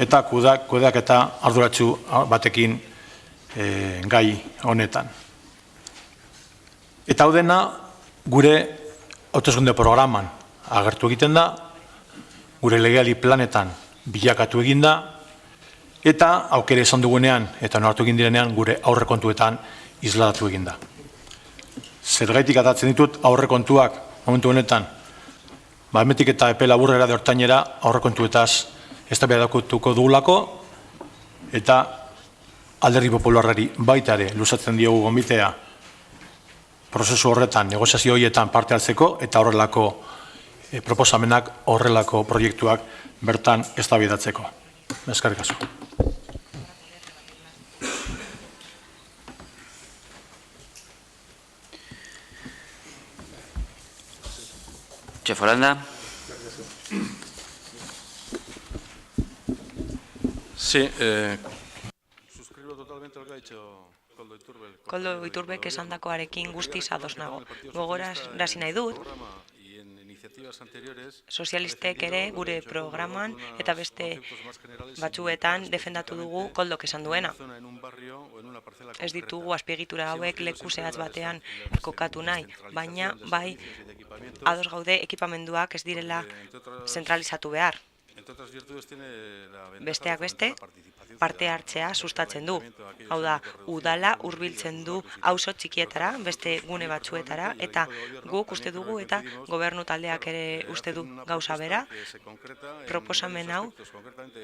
eta kudeak eta arduratsu batekin gai honetan. Eta hau dena gure hauteskunde programan agertu egiten da, gure legealdi planetan bilakatu egin da, eta aukera izan dugunean eta onartu egin direnean gure aurrekontuetan isladatu egin da. Zergaitik atatzen ditut aurrekontuak momentu honetan, hemetik eta epe laburrera de hortainera aurrekontuetaz eztabaidakutuko dugulako, eta Alderdi Popularrari baita ere luzatzen diogu gonbitea prozesu horretan, negoziazio horietan parte hartzeko, eta horrelako proposamenak, horrelako proiektuak bertan eztabaidatzeko. Eskerrik asko.
Txefolanda.
Sí, suscribo totalmente lo que ha dicho Koldo Iturbe.
Koldo Iturbek esandakoarekin guztiz ados nago. Gogorarazi nahi dut, sozialistek ere gure programan eta beste batzuetan defendatu dugu Koldok esan duena. Ez ditugu azpiegitura hauek leku zehatz batean kokatu nahi, baina bai ados gaude ekipamenduak ez direla zentralizatu behar. Besteak beste, parte hartzea sustatzen du. Hau da, udala hurbiltzen du auzo txikietara, beste gune batzuetara, eta guk uste dugu eta gobernu taldeak ere uste du gauza bera, proposamen hau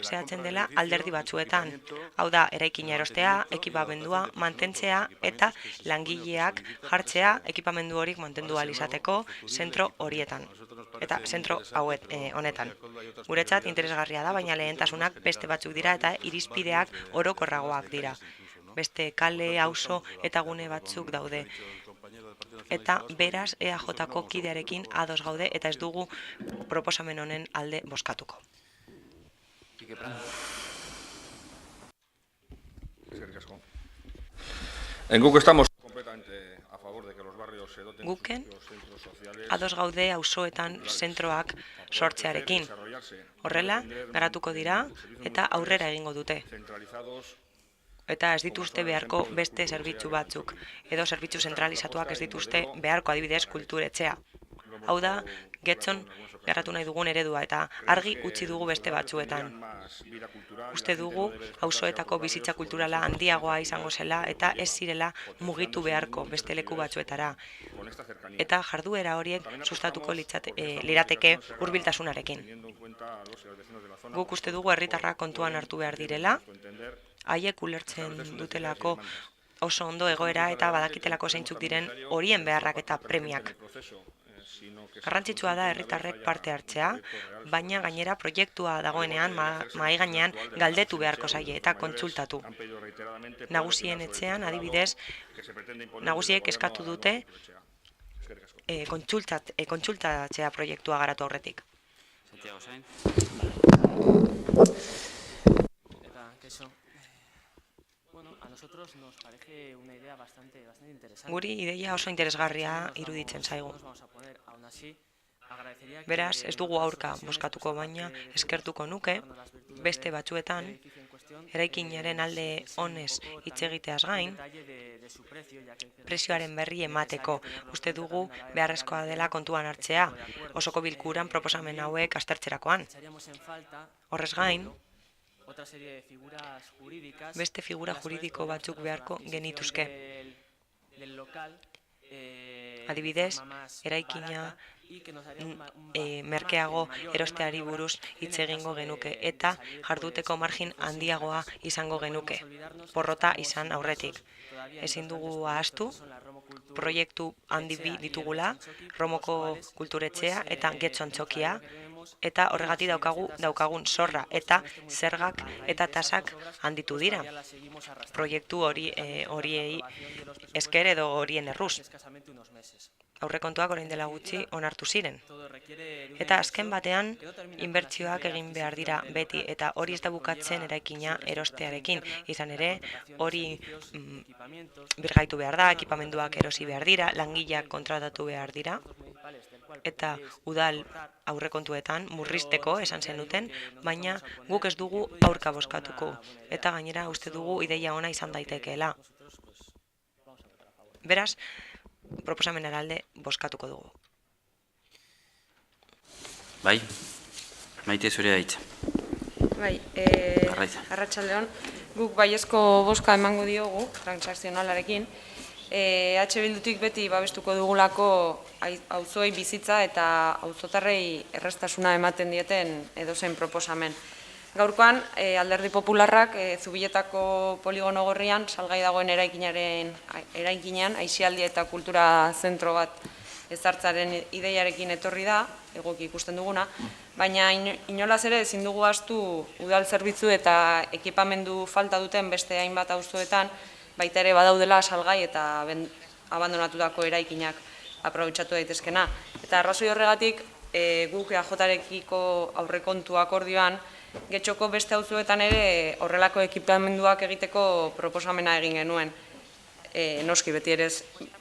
zehatzen dela alderdi batzuetan. Hau da, eraikina erostea, ekipamendua mantentzea eta langileak jartzea ekipamendu horik mantendu ahal izateko zentro horietan. Eta zentro hauet honetan. Guretzat interesgarria da, baina lehentasunak beste batzuk dira eta irizpideak orokorragoak dira. Beste kale, auzo eta gune batzuk daude. Eta beraz EAJ-ko kidearekin ados gaude eta ez dugu proposamen honen alde bozkatuko.
Guk estamos completamente a favor de que los barrios se doten
Guken ados gaude auzoetan zentroak sortzearekin. Horrela, garatuko dira eta aurrera egingo dute. Eta ez dituzte beharko beste zerbitzu batzuk, edo zerbitzu zentralizatuak ez dituzte beharko adibidez kulturetxea. Hau da, Getxon garatu nahi dugun eredua eta argi utzi dugu beste batzuetan. Uste dugu auzoetako bizitza kulturala handiagoa izango zela eta ez zirela mugitu beharko beste leku batzuetara. Eta jarduera horiek sustatuko lirateke hurbiltasunarekin. Guk uste dugu herritarrak kontuan hartu behar direla, haiek ulertzen dutelako oso ondo egoera eta badakitelako zeintzuk diren horien beharrak eta premiak. Garrantzitsua da herritarrek parte hartzea, baina gainera proiektua dagoenean mahai gainean galdetu beharko zaie eta kontsultatu. Nagusien etxean, adibidez, nagusiek eskatu dute kontsultatzea proiektua garatu aurretik. Guri ideia oso interesgarria iruditzen zaigu. Beraz, ez dugu aurka bozkatuko, baina eskertuko nuke beste batzuetan eraikinaren alde onez hitz egiteaz gain prezioaren berri emateko. Uste dugu beharrezkoa dela kontuan hartzea osoko bilkuran proposamen hauek aztertzerakoan. Horrez gain, beste figura juridiko batzuk beharko genituzke. Adibidez, eraikina merkeago erosteari buruz hitz egingo genuke eta jarduteko margin handiagoa izango genuke, porrota izan aurretik. Ezin dugu ahaztu, proiektu handi bi ditugula, Romoko kulturetxea eta Getxon txokia, eta horregatik daukagun zorra eta zergak eta tasak handitu dira. Proiektu horiei esker edo horien erruz. Aurrekontuak orain dela gutxi onartu ziren. Eta azken batean, inbertsioak egin behar dira beti, eta hori ez da bukatzen eraikina erostearekin. Izan ere, hori birgaitu behar da, ekipamenduak erosi behar dira, langileak kontratatu behar dira, eta udal aurrekontuetan murrizteko esan zenuten, baina guk ez dugu aurka bozkatuko, eta gainera uste dugu ideia ona izan daitekeela. Beraz, proposamenaren alde bozkatuko dugu.
Bai, Maite zure daitza.
Bai, arratsaldeon, guk baiezko bozka emango diogu, transakzionalarekin. Bildutik beti babestuko dugulako auzoei bizitza eta auzotarrei erraztasuna ematen dieten edozein proposamen. Gaurkoan, Alderdi Popularrak Zubietako poligono gorrian salgai dagoen eraikinean aisialdi eta kultura zentro bat ezartzaren ideiarekin etorri da, egoki ikusten duguna, baina inolaz ere ezin dugu ahaztu udal zerbitzu eta ekipamendu falta duten beste hainbat auzoetan, baita ere badaudela salgai eta abandonatutako eraikinak aprobetxatu daitezkena. Eta arrazoi horregatik, guk EAJ-rekiko aurrekontu akordioan, Getxoko beste auzoetan ere horrelako ekipamenduak egiteko proposamena egin genuen. Noski beti ere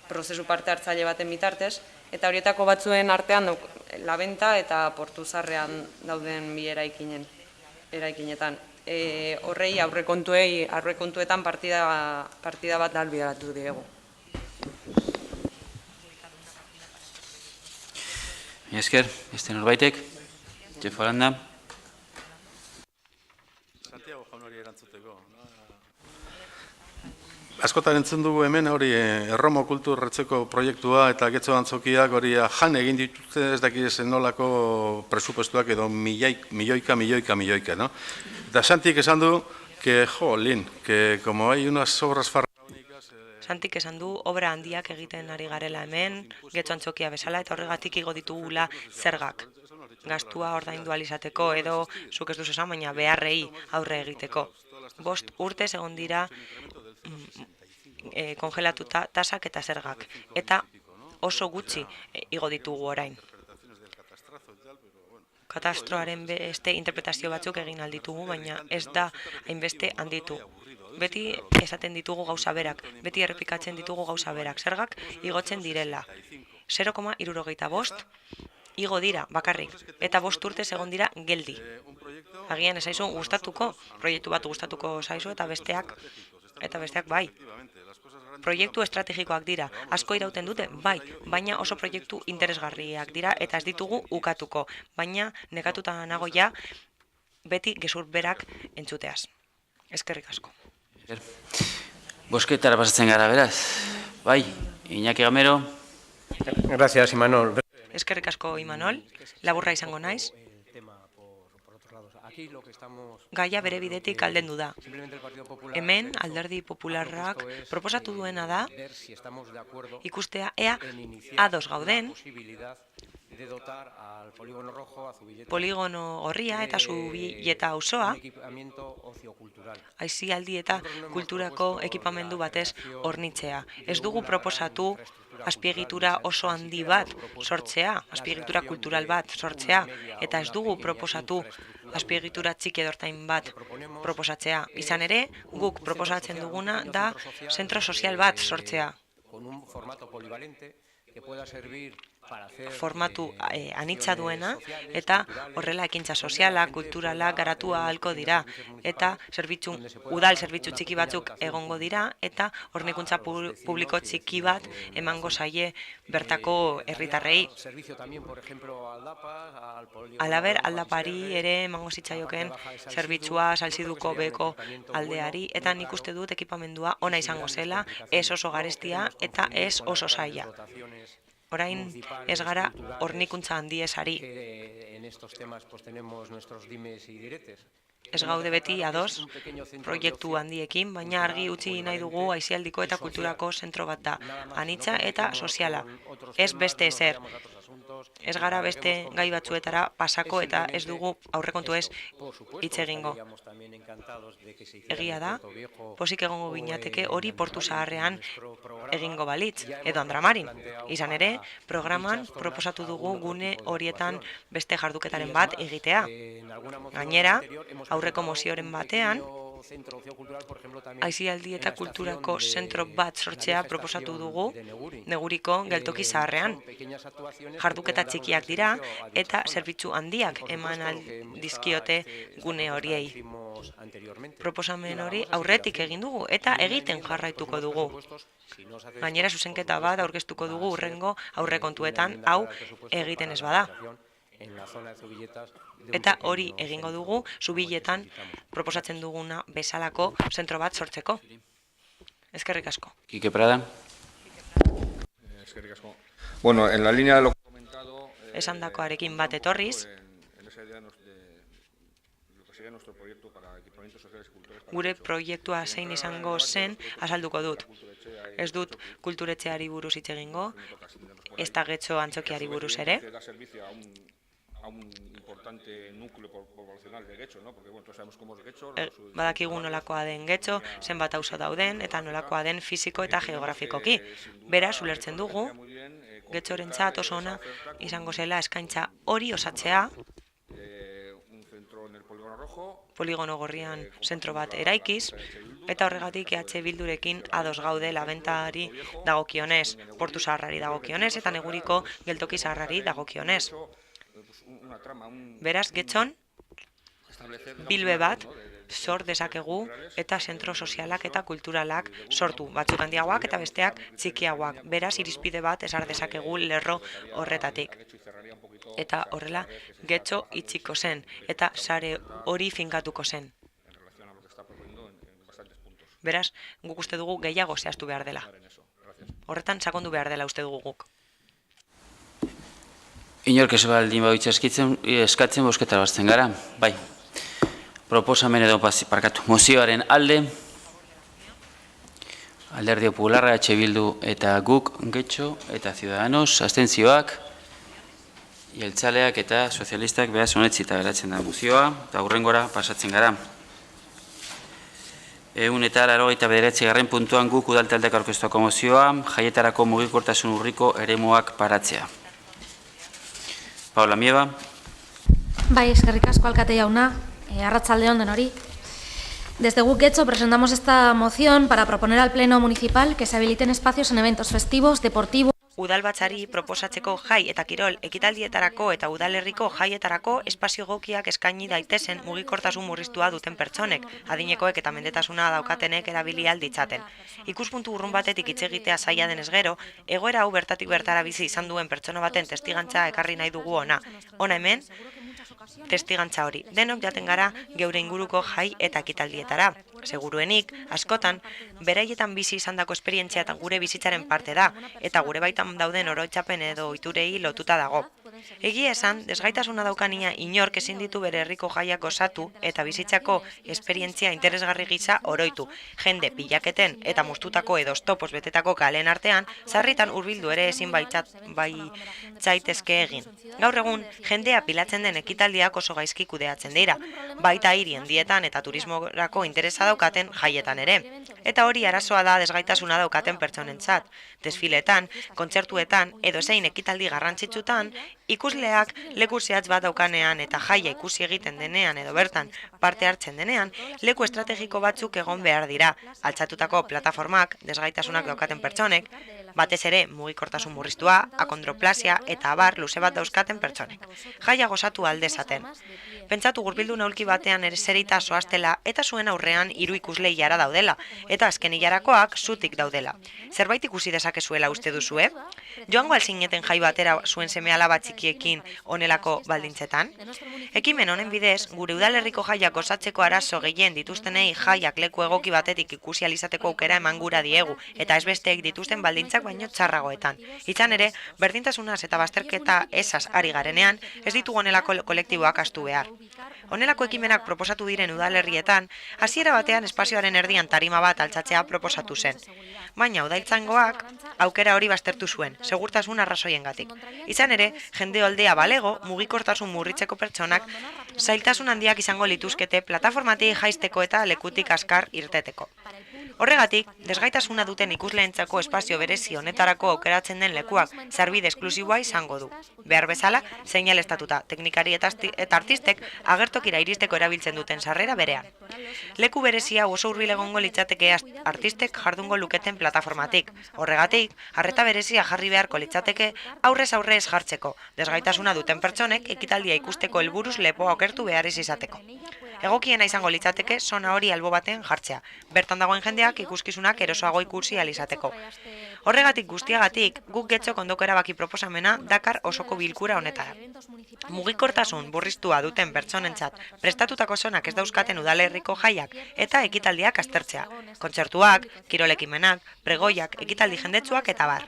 prozesu parte hartzaile baten bitartez, eta horietako batzuen artean Labenta eta Portuzarrean dauden bi eraikinetan. Horrei aurrekontuetan partida bat albideratu diegu.
Esker, beste norbaitek, Jeff Aranda.
Santiago jaun hori erantzuteko. Askotan entzun dugu hemen hori Erromo kulturretzeko proiektua eta Getxo antzokiak hori jan egin dituzte ez dakiz nolako presupuestuak edo milioika, no? Eta Santik esan du, que como hay unas obras faraónicas...
Santik esan du, obra handiak egiten ari garela hemen, Getxo antzokia bezala, eta horregatik igo ditugula zergak. Gastua ordaindu ahal izateko edo, zuk ez duz esan, baina beharrei aurre egiteko. 5 urtez egon dira kongelatuta tasak eta zergak, eta oso gutxi igo ditugu orain. Katastroaren beste interpretazio batzuk egin alditugu, baina ez da hainbeste handitu. Beti esaten ditugu gauza berak, beti errepikatzen ditugu gauza berak, zergak igotzen direla. 0,75 igo dira bakarrik, eta 5 urtez egon dira geldi. Agian ez zaizu gustatuko, proiektu bat gustatuko zaizu eta besteak bai. Proiektu estrategikoak dira, asko irauten dute, bai, baina oso proiektu interesgarriak dira eta ez ditugu ukatuko, baina nekatuta nago ja beti gezur berak entzuteaz. Eskerrik asko.
Bosketara pasatzen gara, beraz. Bai, Iñaki Gamero.
Gracias, Imanol.
Eskerrik asko, Imanol. Laburra izango naiz. Gaia bere bidetik aldendu da. Hemen, Alderdi Popularrak proposatu duena da ikustea ea ados gauden poligono gorria eta Zubieta auzoa aisialdi eta kulturako ekipamendu batez hornitzea. Ez dugu proposatu azpiegitura oso handi bat sortzea, azpiegitura kultural bat sortzea, eta ez dugu proposatu azpiegitura txiki edortain bat proposatzea. Izan ere, guk proposatzen duguna da zentro sozial bat sortzea. Formatu anitza duena eta horrela ekintza soziala, kulturala garatua ahalko dira eta udal zerbitzu txiki batzuk egongo dira eta hornikuntza publiko txiki bat emango zaie bertako herritarrei. Alaber, Aldapari ere emango zitzaioken zerbitzua Salziduko beko aldeari eta nik uste dut ekipamendua ona izango zela, ez oso garestia eta ez oso zaila. Orain ez gara hornikuntza handiez ari. Ez gaude beti ados proiektu handiekin, baina argi utzi nahi dugu aisialdiko eta kulturako zentro bat da, anitza eta soziala. Ez beste ezer. Ez gara beste gai batzuetara pasako eta ez dugu aurrekontu ez hitz egingo. Egia da, pozik egongo ginateke hori Portu Zaharrean egingo balitz, edo Andramarin. Izan ere, programan proposatu dugu gune horietan beste jarduketaren bat egitea. Gainera, aurreko mozioren batean, aisialdi eta kulturako zentro bat sortzea proposatu dugu Neguriko geltoki zaharrean. Jarduketa txikiak dira eta zerbitzu handiak eman dizkiote gune horiei. Proposamen hori aurretik egin dugu eta egiten jarraituko dugu. Gainera zuzenketa bat aurkeztuko dugu hurrengo aurrekontuetan hau egiten ez bada. Eta hori egingo dugu Zubiletan proposatzen duguna bezalako zentro bat sortzeko. Eskerrik asko.
Kike Prada.
Eskerrik asko. Bueno, en la línea de lo comentado,
esandakoarekin bat etorriz, gure proiektua zein izango zen azalduko dut. Ez dut kulturetxeari buruz hitz egingo, ez da Getxo antzokiari buruz ere. Badakigu nolakoa den Getxo, zenbat auzo dauden eta nolakoa den fisiko eta geografikoki. Beraz, ulertzen dugu, Getxorentzat oso ona izango zela eskaintza hori osatzea, Poligono Gorrian zentro bat eraikiz, eta horregatik EH Bildurekin ados gaude labentari dagokionez, Portu Zaharrari dagokionez eta Neguriko geltoki zaharrari dagokionez. Beraz, Getxon, bilbe bat sor dezakegu eta zentro sozialak eta kulturalak sortu, batzuk handiagoak eta besteak txikiagoak. Beraz, irizpide bat ezar dezakegu lerro horretatik. Eta horrela, Getxo itxiko zen eta sare hori finkatuko zen. Beraz, guk uste dugu gehiago zehaztu behar dela. Horretan sakondu behar dela uste dugu guk.
Inork ez baldin badoitza eskatzen bosketara bazten gara. Bai, proposamen edo mozioaren alde, Alderdi Popularra, EH Bildu eta guk, Getxo eta Ciudadanos, abstentzioak, jeltzaleak eta sozialistak behaz honetzita geratzen da mozioa, eta hurrengora pasatzen gara. 189. puntuan guk udaltaldeak aurkeztuko mozioa, jaietarako mugikortasun urriko eremuak paratzea. Paula Mieba.
Bai, eskerrik asko alkate jauna, arratsalde on denori. Desde Guk Getxo presentamos esta moción para proponer al Pleno Municipal que se habiliten espacios en eventos festivos, deportivos.
Udalbatzari proposatzeko jai eta kirol ekitaldietarako eta udalerriko jaietarako espazio egokiak eskaini daitezen mugikortasun murriztua duten pertsonek, adinekoek eta mendetasuna daukatenek erabili ditzaten. Ikuspuntu urrun batetik hitz egitea zaila denez gero, egoera hau bertatik bertara bizi izan duen pertsona baten testigantza ekarri nahi dugu ona. Hona hemen, testigantza hori. Denok jaten gara geure inguruko jai eta ekitaldietara. Seguruenik, askotan, beraietan bizi izandako esperientzia eta gure bizitzaren parte da, eta gure baitan dauden oroitzapen edo ohiturei lotuta dago. Egia esan, desgaitasuna daukania inork ezin ditu bere herriko jaiak osatu eta bizitzako esperientzia interesgarri gisa oroitu. Jende pilaketen eta mustutako edo oztopoz betetako kalen artean, sarritan hurbildu ere ezin baitzaitezke egin. Gaur egun, jendea pilatzen den ekitaldiak oso gaizki kudeatzen dira, baita hiri handietan eta turismorako interesa daukaten jaietan ere. Eta hori arazoa da desgaitasuna daukaten pertsonentzat. Desfiletan, kontzertuetan edo zein ekitaldi garrantzitsutan, ikusleak leku zehatz bat daukanean eta jaia ikusi egiten denean edo bertan parte hartzen denean, leku estrategiko batzuk egon behar dira, altxatutako plataformak, desgaitasunak daukaten pertsonek, batez ere mugikortasun murriztua, akondroplasia eta abar luze bat dauzkaten pertsonek. Jaia gozatu aldezaten. Pentsatu gurbildu naulki batean ere zerita soaztela eta zuen aurrean 3 ikusle ilara daudela, eta azken hilarakoak zutik daudela. Zerbait ikusi dezakezuela uste duzue? Joango alzineten jai batera zuen seme-alaba txikiekin onelako baldintzetan? Ekimen honen bidez, gure udalerriko jaiak osatzeko arazo gehien dituztenei jaiak leku egoki batetik ikusi alizateko aukera eman gura diegu, eta ez besteek dituzten baldintzak baino txarragoetan. Izan ere, berdintasunaz eta bazterketa esaz ari garenean, ez ditugu onelako kolektiboak astu behar. Honelako ekimenak proposatu diren udalerrietan, hasiera batean espazioaren erdian tarima bat altxatzea proposatu zen. Baina udaltzaingoak aukera hori baztertu zuen, segurtasun arrazoiengatik. Izan ere, jende oldea balego, mugikortasun murritzeko pertsonak zailtasun handiak izango lituzkete plataformatik jaisteko eta lekutik askar irteteko. Horregatik, desgaitasuna duten ikusleentzako espazio berezi honetarako aukeratzen den lekuak sarbide esklusiboa izango du. Behar bezala, seinaleztatuta teknikari eta artistek agertokira iristeko erabiltzen duten sarrera berean. Leku berezia oso hurbil egongo litzateke artistek jardungo luketen plataformatik. Horregatik, arreta berezia jarri beharko litzateke aurrez aurrez jartzeko, desgaitasuna duten pertsonek ekitaldia ikusteko helburuz lepoa okertu behar ez izateko. Egokiena izango litzateke zona hori albo baten jartzea, bertan dagoen jendeak ikuskizunak erosoago ikusi ahal izateko. Horregatik guztiagatik, guk Getxok ondoko erabaki proposamena dakar osoko bilkura honetara. Mugikortasun burriztua duten pertsonentzat prestatutako zonak ez dauzkaten udalerriko jaiak eta ekitaldiak aztertzea. Kontzertuak, kirolekimenak, pregoiak, ekitaldi jendetsuak eta bar.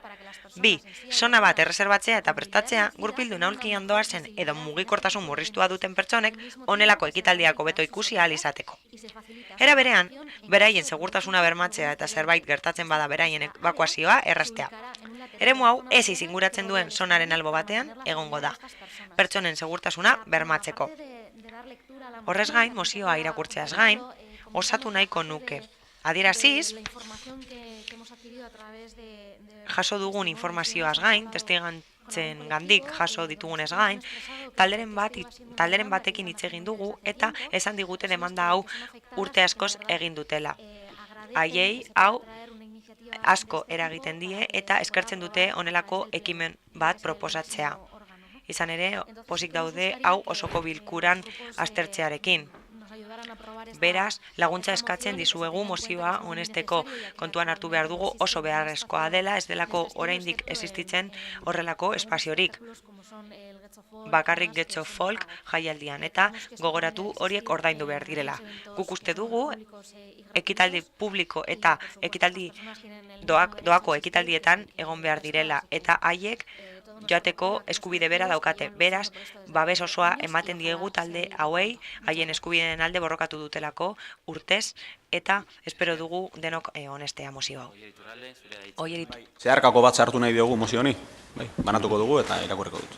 2. Zona bat erreserbatzea eta prestatzea gurpildun aulkian doazen edo mugikortasun murriztua duten pertsonek honelako ekitaldiak hobeto ikusi ahal izateko. Era berean, beraien segurtasuna bermatzea eta zerbait gertatzen bada beraien ebakuazioa erraztea. Eremu hau ez izinguratzen duen zonaren albo batean egongo da, pertsonen segurtasuna bermatzeko. Horrez gain, mozioa irakurtzeaz gain, osatu nahiko nuke. Adieraziz, jaso dugun informazioaz gain, testigantzen gandik jaso ditugunez gain, talderen batekin hitz egin dugu eta esan digute demanda hau urte askoz egin dutela. Haiei hau asko eragiten die eta eskertzen dute honelako ekimen bat proposatzea. Izan ere, pozik daude hau osoko bilkuran aztertzearekin. Beraz, laguntza eskatzen dizuegu mozioa honesteko kontuan hartu behar dugu oso beharrezkoa dela ez delako oraindik existitzen horrelako espaziorik. Bakarrik Getxo Folk jaialdian eta gogoratu horiek ordaindu behar direla. Guk uste dugu ekitaldi publiko eta ekitaldi doako ekitaldietan egon behar direla eta haiek joateko eskubide bera daukate. Beraz, babes osoa ematen diegu talde hauei, haien eskubideen alde borrokatu dutelako urtez, eta espero dugu denok honestea mozio hau.
Zeharkako bat sartu nahi diogu mozio honi, banatuko dugu eta irakurriko dut.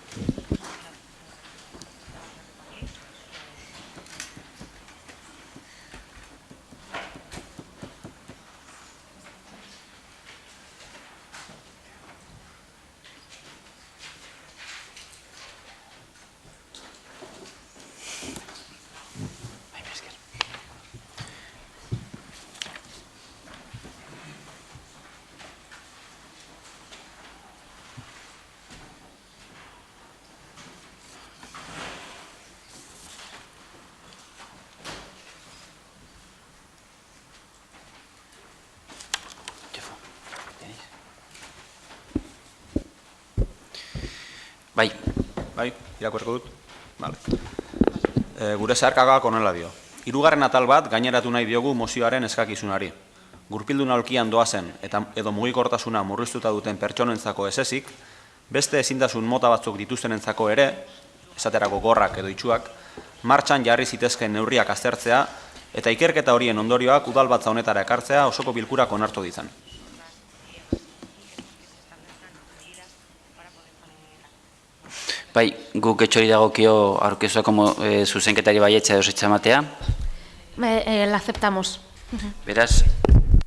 Bai, irakurriko dut. Gure zeharkagak honela dio. Hirugarren atal bat gaineratu nahi diogu mozioaren eskakizunari. Gurpildun aulkian doazen edo mugikortasuna murriztuta duten pertsonentzako ezezik, beste ezintasun mota batzuk dituztenentzako ere, esaterako gorrak edo itxuak, martxan jarri zitezkeen neurriak aztertzea eta ikerketa horien ondorioak udalbatza honetara ekartzea osoko bilkurak onartu ditzan.
Bai, guk Getxori dagokio aurkeztuako zuzenketari baietza edo ematea.
La aceptamos.
Beraz,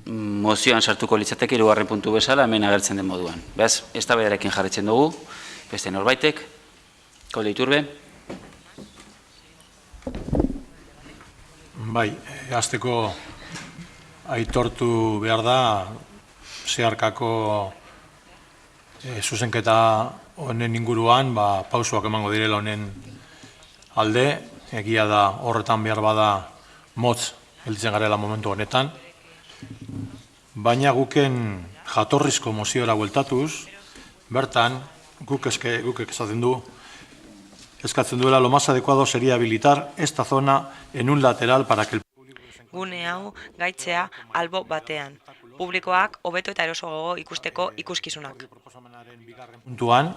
mozioan sartuko litzateke hirugarren puntu bezala hemen agertzen den moduan. Beraz, eztabaidarekin jarraitzen dugu, beste norbaitek, Koldo Iturbe.
Bai, hasteko aitortu behar da zeharkako zuzenketa honen inguruan pausoak emango direla honen alde, egia da horretan behar bada motz heltzen garela momentu honetan, baina guken jatorrizko moziora bueltatuz, bertan guk eskatzen duela lo más adecuado sería habilitar esta zona en un lateral para que el
gune hau gaitzea albo batean. Publikoak hobeto eta erosoago ikusteko ikuskizunak.
Puntuan,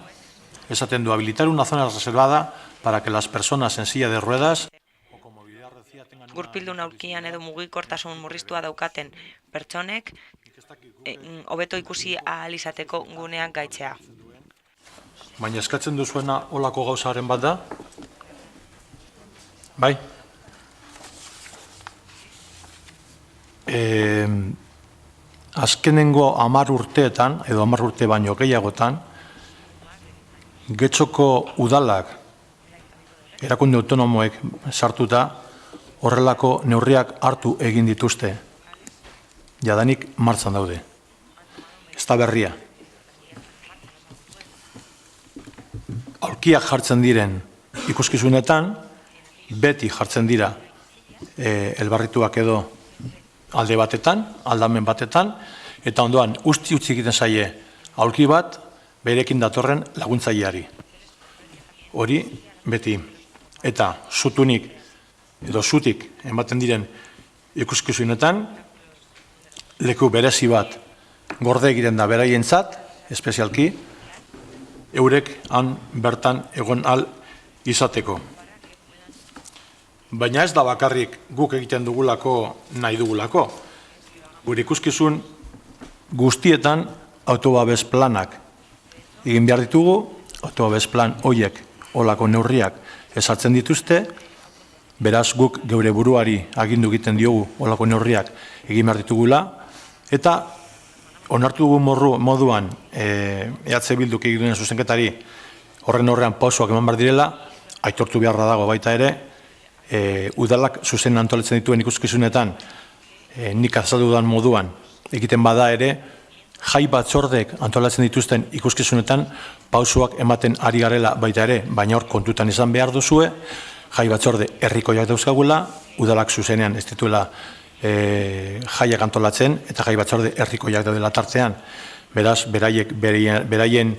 esaten du habilitar una zona reservada para que las personas en silla de ruedas
gurpildun aulkian edo mugikortasun murriztua daukaten pertsonek hobeto ikusi ahal izateko guneak gaitzea.
baina eskatzen duzuena olako gauzaren bat da? Bai? Azkenengo 10 urteetan, edo 10 urte baino gehiagotan, Getxoko udalak, erakunde autonomoek sartuta, horrelako neurriak hartu egin dituzte. Jadanik martxan daude. Ez da berria. Aulkiak jartzen diren ikuskizunetan, beti jartzen dira elbarrituak edo alde batetan, aldamen batetan, eta ondoan utzi egiten zaie aulki bat, berekin datorren laguntzaileari. Hori beti. Eta zutunik edo zutik ematen diren ikuskizunetan, leku berezi bat gorde egiten da beraientzat, espezialki, eurek han bertan egon al izateko. Baina ez da bakarrik guk egiten dugulako nahi dugulako. Gure ikuskizun guztietan autobabes planak egin behar ditugu, autobabes plan horiek olako neurriak ezartzen dituzte, beraz guk geure buruari agindu egiten diogu olako neurriak egin behar ditugula, eta onartu dugu moduan EH Bilduk egiten zuzenketari horren pausoak eman behar direla, aitortu beharra dago baita ere, udalak zuzen antolatzen dituen ikuskizunetan nik azaldu dudan moduan egiten bada ere, jai batzordek antolatzen dituzten ikuskizunetan pausoak ematen ari garela baita ere, baina hor kontutan izan behar duzue, jai batzorde herrikoiak dauzkagula, udalak zuzenean ez dituela jaiak antolatzen, eta jai batzorde herrikoiak daudela tartean, beraz, beraien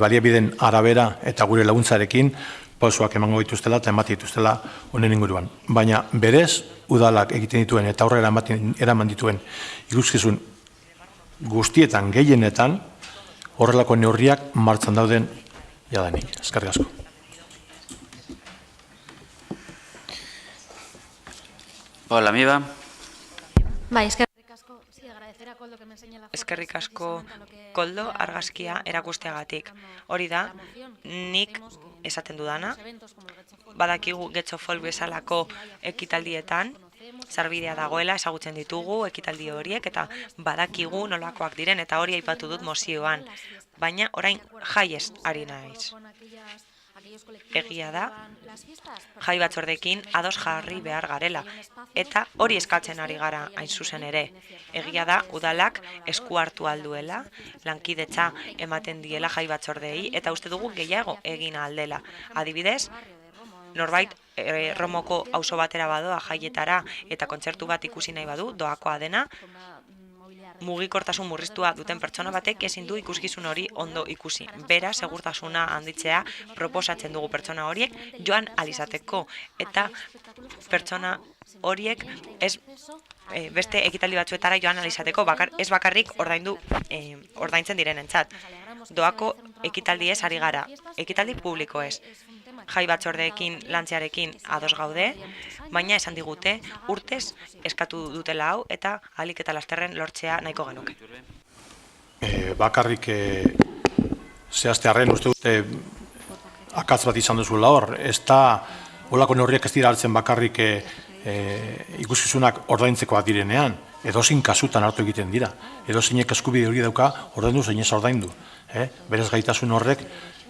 baliabideen arabera eta gure laguntzarekin pausoak emango dituztela eta emate dituztela honen inguruan. Baina berez, udalak egiten dituen eta aurrera eraman dituen ikuskizun guztietan gehienetan horrelako neurriak martxan dauden jadanik. Eskerrik asko.
Hola, Miba.
Bai, eskerrik asko.
Eskerrik asko, Koldo, argazkia erakusteagatik. Hori da, nik esaten dudana, badakigu Getxo Folk bezalako ekitaldietan, sarbidea dagoela, ezagutzen ditugu ekitaldi horiek, eta badakigu nolakoak diren, eta hori aipatu dut mozioan. Baina orain jaiez ari naiz. Egia da, jai batzordekin ados jarri behar garela, eta hori eskatzen ari gara hain zuzen ere. Egia da, udalak esku hartu alduela, lankidetza ematen diela jai batzordei, eta uste dugu gehiago egin aldela. Adibidez, norbait Romoko auzo batera badoa jaietara eta kontzertu bat ikusi nahi badu, doakoa dena, mugikortasun murriztua duten pertsona batek ezin du ikuskizun hori ondo ikusi. Bera, segurtasuna handitzea proposatzen dugu pertsona horiek joan alizateko, eta pertsona horiek beste ekitaldi batzuetara joan alizateko, ez bakarrik ordaintzen direnentzat. Doako ekitaldi ez ari gara, ekitaldi publiko ez. Jai batzordeekin lantzearekin ados gaude, baina esan digute urtez eskatu dutela hau eta ahalik eta lasterren lortzea nahiko genuke.
Bakarrik zehaztearren uste dute akatz bat izan duzula hor, ez da olako neurriak ez dira hartzen bakarrik ikuskizunak ordaintzekoak direnean, edozein kasutan hartu egiten dira, edozeinek eskubide hori dauka ordaindu zein ez ordaindu. Berez gaitasun horrek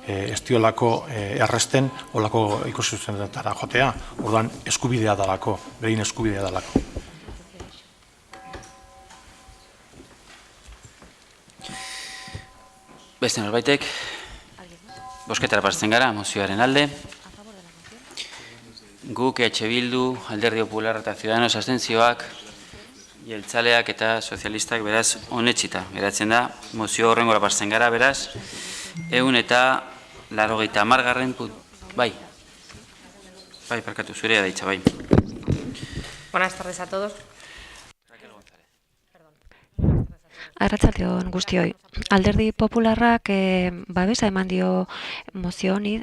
ez diolako erresten olako ikuskizunetara jotea, orduan eskubidea dalako, behin eskubidea dalako.
Beste norbaitek, bosketara pasatzen gara, mozioaren alde. Guk, EH Bildu, Alderdi Popular eta Ciudadanos abstentzioak, jeltzaleak eta sozialistak beraz onetsita. Geratzen da, mozio horrengora pasatzen gara, beraz, 180. Bai, parkatu zurea daitza, bai.
Buenas tardes a todos.
Arratsaldeon guztioi. Alderdi Popularrak babesa eman dio mozio honi,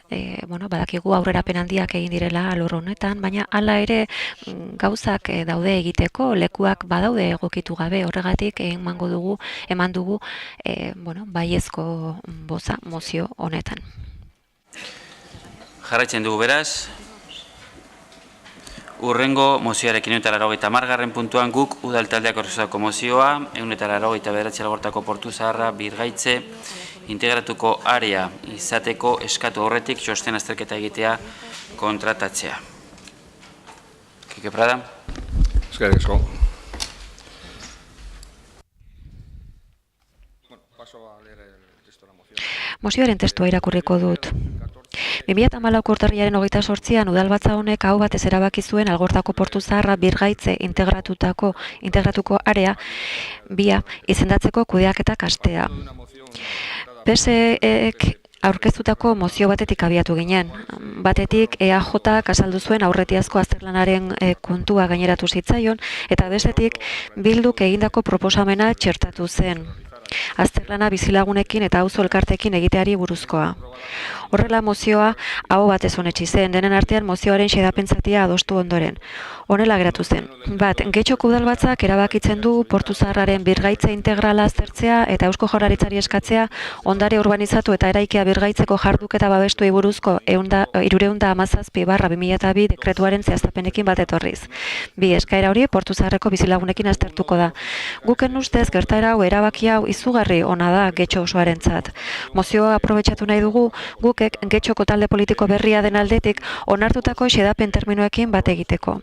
badakigu aurrerapen handiak egin direla alor honetan, baina hala ere gauzak daude egiteko, lekuak badaude egokitu gabe, horregatik eman dugu baiezko boza mozio honetan.
Jarraitzen dugu beraz. Urrengo mozioarekin 180. puntuan guk udaltaldeak aurkeztutako mozioa, 189 Algortako portu zaharra birgaitze integratuko area izateko eskatu horretik txosten azterketa egitea kontratatzea. Kike Prada.
Eskerrik asko.
Mozioaren testua irakurriko dut. 2014 urtarrilaren 28an udalbatza honek aho batez erabaki zuen Algortako portu zaharra birgaitze integratuko area bia izendatzeko kudeaketak hastea. PSEek aurkeztutako mozio batetik abiatu ginen. Batetik EAJak azaldu zuen aurretiazko azterlanaren kontua gaineratu zitzaion eta bestetik Bilduk egindako proposamena txertatu zen. Azterlana bizilagunekin eta auzo elkarteekin egiteari buruzkoa. Horrela mozioa aho batez onetsi zen, denen artean mozioaren xedapen zatia adostu ondoren. Honela geratu zen. Bat, Getxoko udalbatzak erabakitzen du portu zaharraren birgaitze integrala aztertzea eta Eusko Jaurlaritzari eskatzea ondare urbanizatu eta eraikia birgaitzeko jarduketa babestuei buruzko 317/2002 dekretuaren zehaztapenekin bat etorriz. Bi, eskaera hori portu zaharreko bizilagunekin aztertuko da. Guken ustez gertaera hau erabaki hau izugarri ona da Getxo osoarentzat. Mozioa aprobetxatu nahi dugu gukek Getxoko talde politiko berria den aldetik onartutako xedapen terminoekin bat egiteko.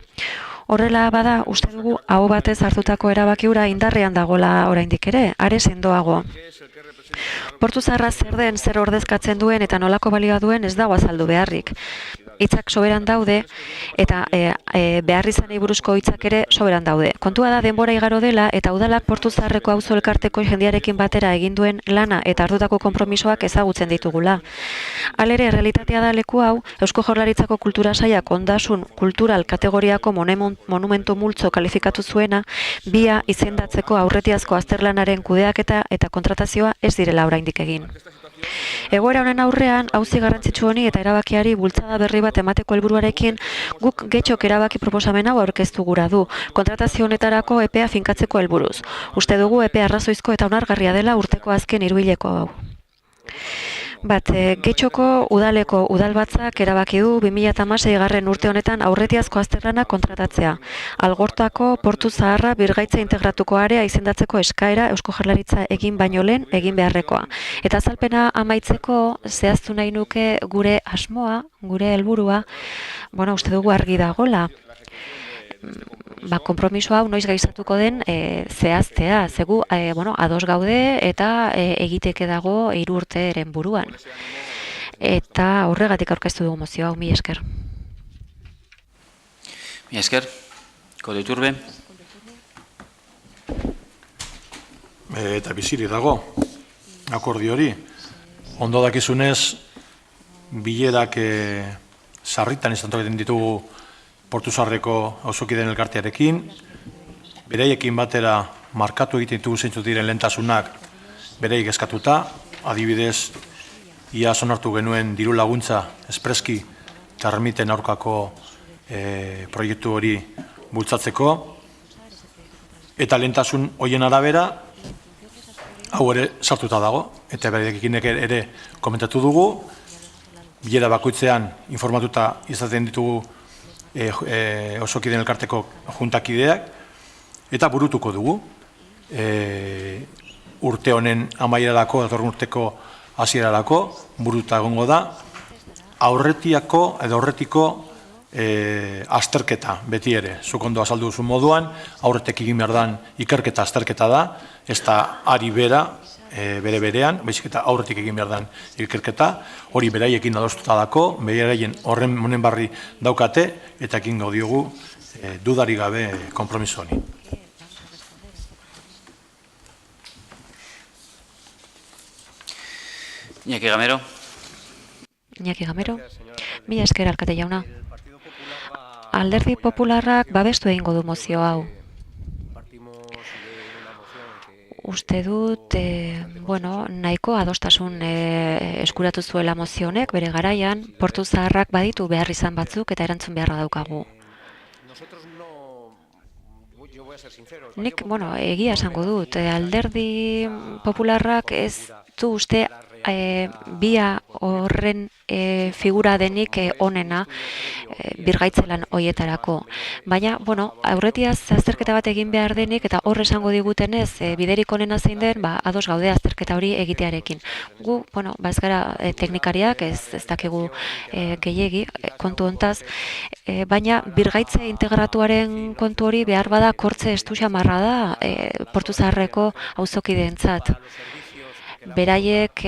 Horrela bada, uste dugu aho batez hartutako erabaki hura indarrean dagoela oraindik ere, are sendoago. Portu zaharra zer den, zer ordezkatzen duen eta nolako balioa duen ez dago azaldu beharrik. Hitzak soberan daude eta beharrizanei buruzko hitzak ere soberan daude. Kontua da denbora igaro dela eta udalak portu zaharreko auzo elkarteko jendearekin batera egin duen lana eta hartutako konpromisoak ezagutzen ditugula. Halere, realitatea da leku hau Eusko Jaurlaritzako Kultura Sailak ondasun kultural kategoriako monumentu multzo kalifikatu zuena, bia izendatzeko aurretiazko azterlanaren kudeaketa eta kontratazioa ez direla oraindik egin. Egoera honen aurrean, auzi garrantzitsu honi eta erabakiari bultzada berri bat emateko helburuarekin, guk Getxok erabaki proposamen hau aurkeztu gura du, kontratazio honetarako epea finkatzeko helburuz. Uste dugu epea arrazoizko eta onargarria dela urteko azken hiruhileko hau. Bat, Getxoko udaleko udalbatzak erabaki du 2016 urte honetan aurretiazko azterlana kontratatzea. Algortako portu zaharra birgaitze integratuko area izendatzeko eskaera Eusko Jaurlaritza egin baino lehen egin beharrekoa. Eta azalpena amaitzeko zehaztu nahi nuke gure asmoa, gure helburua, uste dugu argi dagola. Konpromiso hau noiz gaizatuko den zehaztea, zegu ados gaude eta egiteke dago 3 urteren buruan. Eta horregatik aurkeztu dugu mozio hau, mi esker.
Mi esker, Kode Iturbe.
Eta biziri dago, akordio hori. Ondo dakizunez, bilerak sarritan izan ditugu portu zaharreko auzokideen elkartearekin, beraiekin batera markatu egiten ditugu zeintzuk diren lehentasunak beraiek eskatuta, adibidez, ia onartu genuen diru laguntza espreski termiten aurkako proiektu hori bultzatzeko, eta lehentasun horien arabera, hau ere sartuta dago, eta beraiekin ere komentatu dugu, bilera bakoitzean informatuta izaten ditugu osokideen elkarteko juntakideak, eta burutuko dugu. Urte honen amaierarako, datorren urteko hasierarako, buruta egongo da, aurretiko azterketa beti ere. Zuk ondo azaldu duzun moduan, aurretek egin behar dan ikerketa azterketa da, ez da ari bera, bere-berean, baizik eta aurretik egin behar den ikerketa, hori beraiekin adostuta dako, beraien horren monen barri daukate, eta ekin gaudiogu dudari gabe konpromiso honi.
Iñaki Gamero.
Iñaki Gamero. Mila esker alkate jauna. Alderdi Popularrak babestu egingo du mozio hau. uste dut, nahiko adostasun eskuratu zuela mozio honek, bere garaian, Portu Zaharrak baditu behar izan batzuk eta erantzun beharra daukagu. Nik, egia esango dut, alderdi popularrak ez du uste bia horren figura denik onena birgaitzelan hoietarako. Baina, aurretiaz azterketa bat egin behar denik eta hor esango digutenez biderik onena zein den, ados gaude azterketa hori egitearekin. Gu, ez gara teknikariak, ez dakigu gehiegi kontu hontaz, baina birgaitze integratuaren kontu hori behar bada kortze estu xamarra da Portu Zaharreko auzokideentzat. Beraiek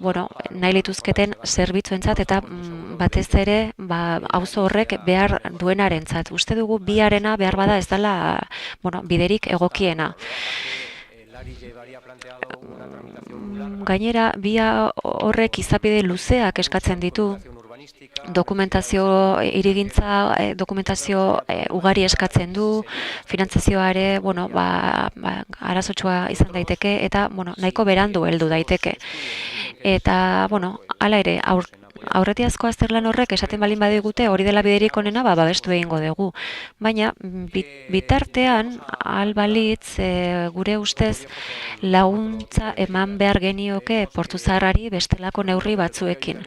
nahi lituzketen zerbitzuentzat eta batez ere auzo horrek behar duenarentzat. Uste dugu biarena behar bada ez dela biderik egokiena. Gainera, bia horrek izapide luzeak eskatzen ditu. Dokumentazio ugari eskatzen du, finantzazioa ere, arazotsua izan daiteke, eta, nahiko berandu heldu daiteke. Eta, hala ere, aurretiazko azterlan horrek esaten balin badigute hori dela biderik onena, babestu egingo dugu. Baina, bitartean, albalitz, gure ustez, laguntza eman behar genioke Portu Zaharrari bestelako neurri batzuekin.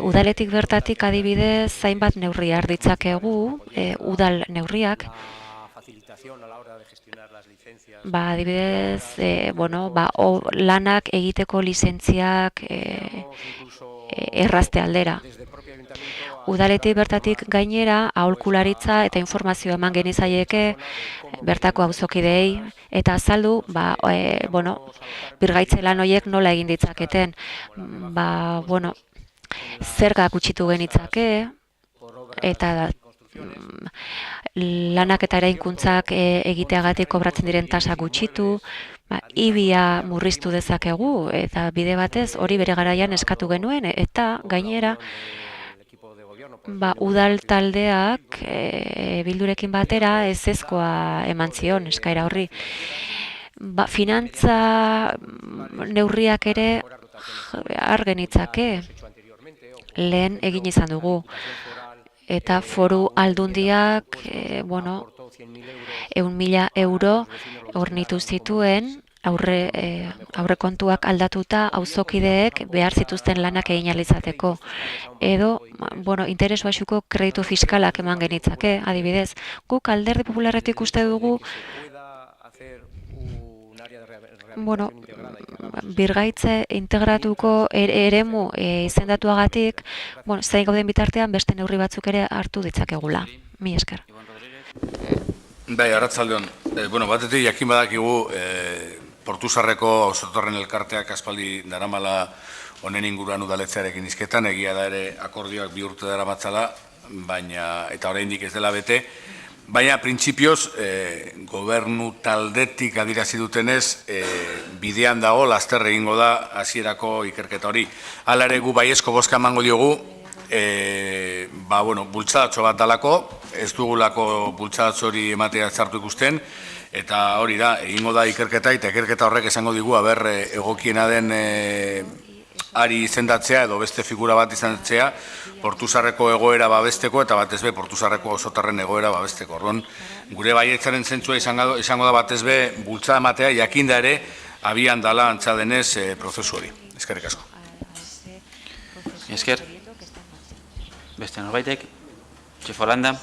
Udaletik bertatik adibidez zainbat neurri har ditzakegu, udal neurriak. Adibidez, lanak egiteko lizentziak errazte aldera. Udaletik bertatik gainera aholkularitza eta informazio eman genizaieke bertako auzokideei eta azaldu, birgaitze lan horiek nola egin ditzaketen. Zerga gutxitu genitzake eta lanak eta eraikuntzak egiteagatik kobratzen diren tasa gutxitu, ibia murriztu dezakegu eta bide batez hori bere garaian eskatu genuen eta gainera udal taldeak Bildurekin batera ezezkoa eman zion eskaera horri. Finantza neurriak ere har genitzake. Lehen egin izan dugu. Eta foru aldundiak, 100.000 euro hornitu zituen, aurrekontuak aldatuta auzokideek behar zituzten lanak egin alizateko. Edo, interes baxuko kreditu fiskalak eman genitzake, adibidez. Guk alderdi popularretik uste dugu, birgaitze integratuko eremu izendatuagatik, zain gauden bitartean beste neurri batzuk ere hartu ditzakegula. Mi esker.
Bai, arratsaldeon. Batetik jakin badakigu Portu Zaharreko auzotarren elkarteak aspaldi daramala honen inguruan udaletzearekin hizketan, egia da ere akordioak 2 urte daramatzala, baina eta oraindik ez dela bete. Baina, printzipioz, gobernu taldetik adirazi dutenez, bidean dago, laster egingo da hasierako ikerketa hori. Hala ere gu baiezko bozka emango diogu, bultzadatxo bat dalako, ez dugulako bultzadatxo hori ematea zartu ikusten, eta hori da, egingo da ikerketa, eta ikerketa horrek esango digu, egokiena den ari izendatzea edo beste figura bat izendatzea Portu Zaharreko egoera babesteko eta batez be Portu Zaharreko auzotarren egoera babesteko. Orduan, gure baietzaren zentzua izango da batez be bultzada ematea jakinda ere abian dala antza denez prozesu hori. Eskerrik asko.
Esker. Beste norbaitek. Txefolanda.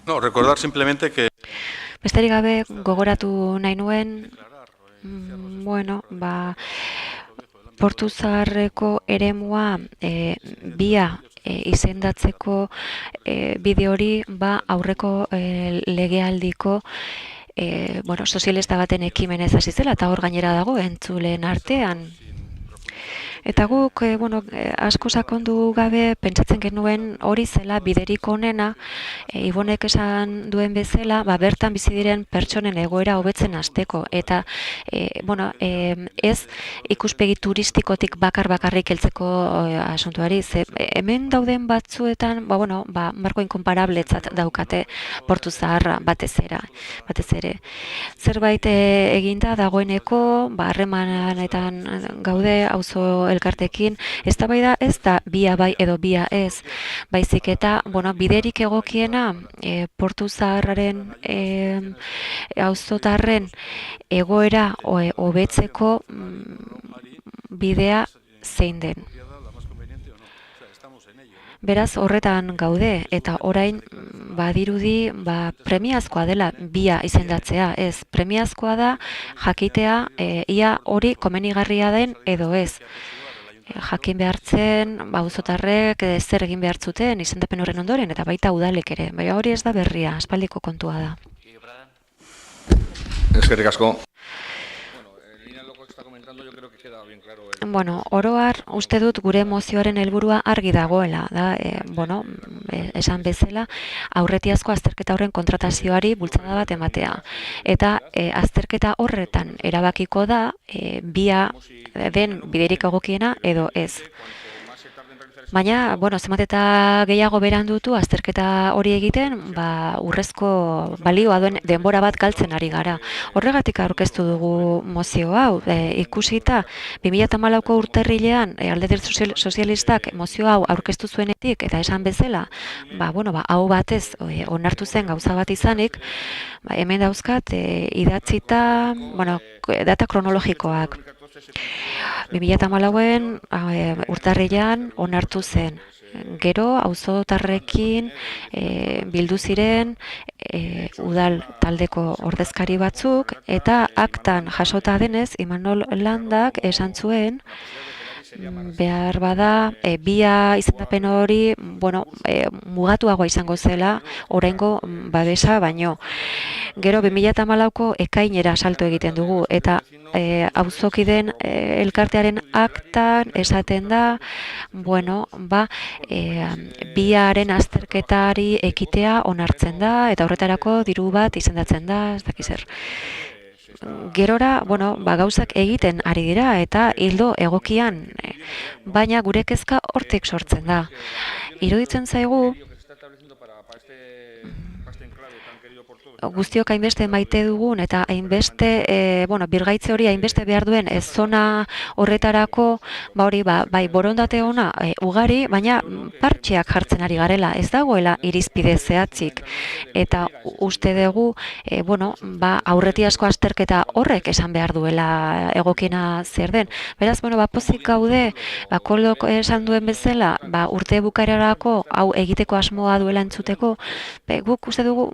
No, recordar simplemente que
besterik gabe gogoratu nahi nuen Portu Zaharreko eremua bia izendatzeko bide hori aurreko legealdiko sozialista baten ekimenez hasi zela eta hor gainera dago entzuleen artean. Eta guk, asko sakondu gabe pentsatzen genuen hori zela biderik onena, Ibonek esan duen bezala, bertan bizi diren pertsonen egoera hobetzen hasteko eta ez ikuspegi turistikotik bakarrik heltzeko asuntuari, ze hemen dauden batzuetan, marko inkonparabletzat daukate Portu Zaharra batez ere. Zerbait eginda dagoeneko, harremanetan gaude auzo elkartekin, eztabaida ez da bia bai edo bia ez, baizik eta biderik egokiena Portu Zaharraren auzotarren egoera hobetzeko bidea zein den. Beraz, horretan gaude, eta orain badirudi premiazkoa dela bia izendatzea. Ez, premiazkoa da jakitea ia hori komenigarria den edo ez. Jakin behartzen, auzotarrek zer egin behartzuten izendapen horren ondoren, eta baita udalek ere. Baina hori ez da berria, aspaldiko kontua da.
Eskerrik asko.
Oroar, uste dut gure mozioaren helburua argi dagoela, esan bezala, aurretiazko azterketa horren kontratazioari bultzada bat ematea. Eta azterketa horretan erabakiko da bia den biderik egokiena edo ez. Baina, zenbat eta gehiago berandutu azterketa hori egiten, urrezko balioa duen denbora bat galtzen ari gara. Horregatik aurkeztu dugu mozio hau, ikusita 2014ko urtarrilean Alderdi Sozialistak mozio hau aurkeztu zuenetik eta esan bezala, hau batez onartu zen gauza bat izanik, hemen dauzkat idatzita, data kronologikoak. 2014en urtarrilean onartu zen. Gero, auzotarrekin bildu ziren udal taldeko ordezkari batzuk, eta aktan jasota denez, Imanol Landak esan zuen, behar bada, bia izendapen hori, mugatuagoa izango zela, oraingo babesa baino. Gero 2014ko ekainera salto egiten dugu, eta auzokideen elkartearen aktan esaten da, biaren azterketari ekitea onartzen da, eta horretarako diru bat izendatzen da, ez dakiz zer. Gerora, gauzak egiten ari dira eta hildo egokian, baina gure kezka hortik sortzen da. Iruditzen zaigu, guztiok hainbeste maite dugun eta hainbeste, birgaitze hori hainbeste behar duen zona horretarako, bai borondate ona ugari, baina partxeak jartzen ari garela, ez dagoela irizpide zehatzik. Eta uste dugu, aurretiazko azterketa horrek esan behar duela egokiena zer den. Beraz, pozik gaude, Koldok esan duen bezala, urte bukaerarako hau egiteko asmoa duela entzuteko, guk uste dugu,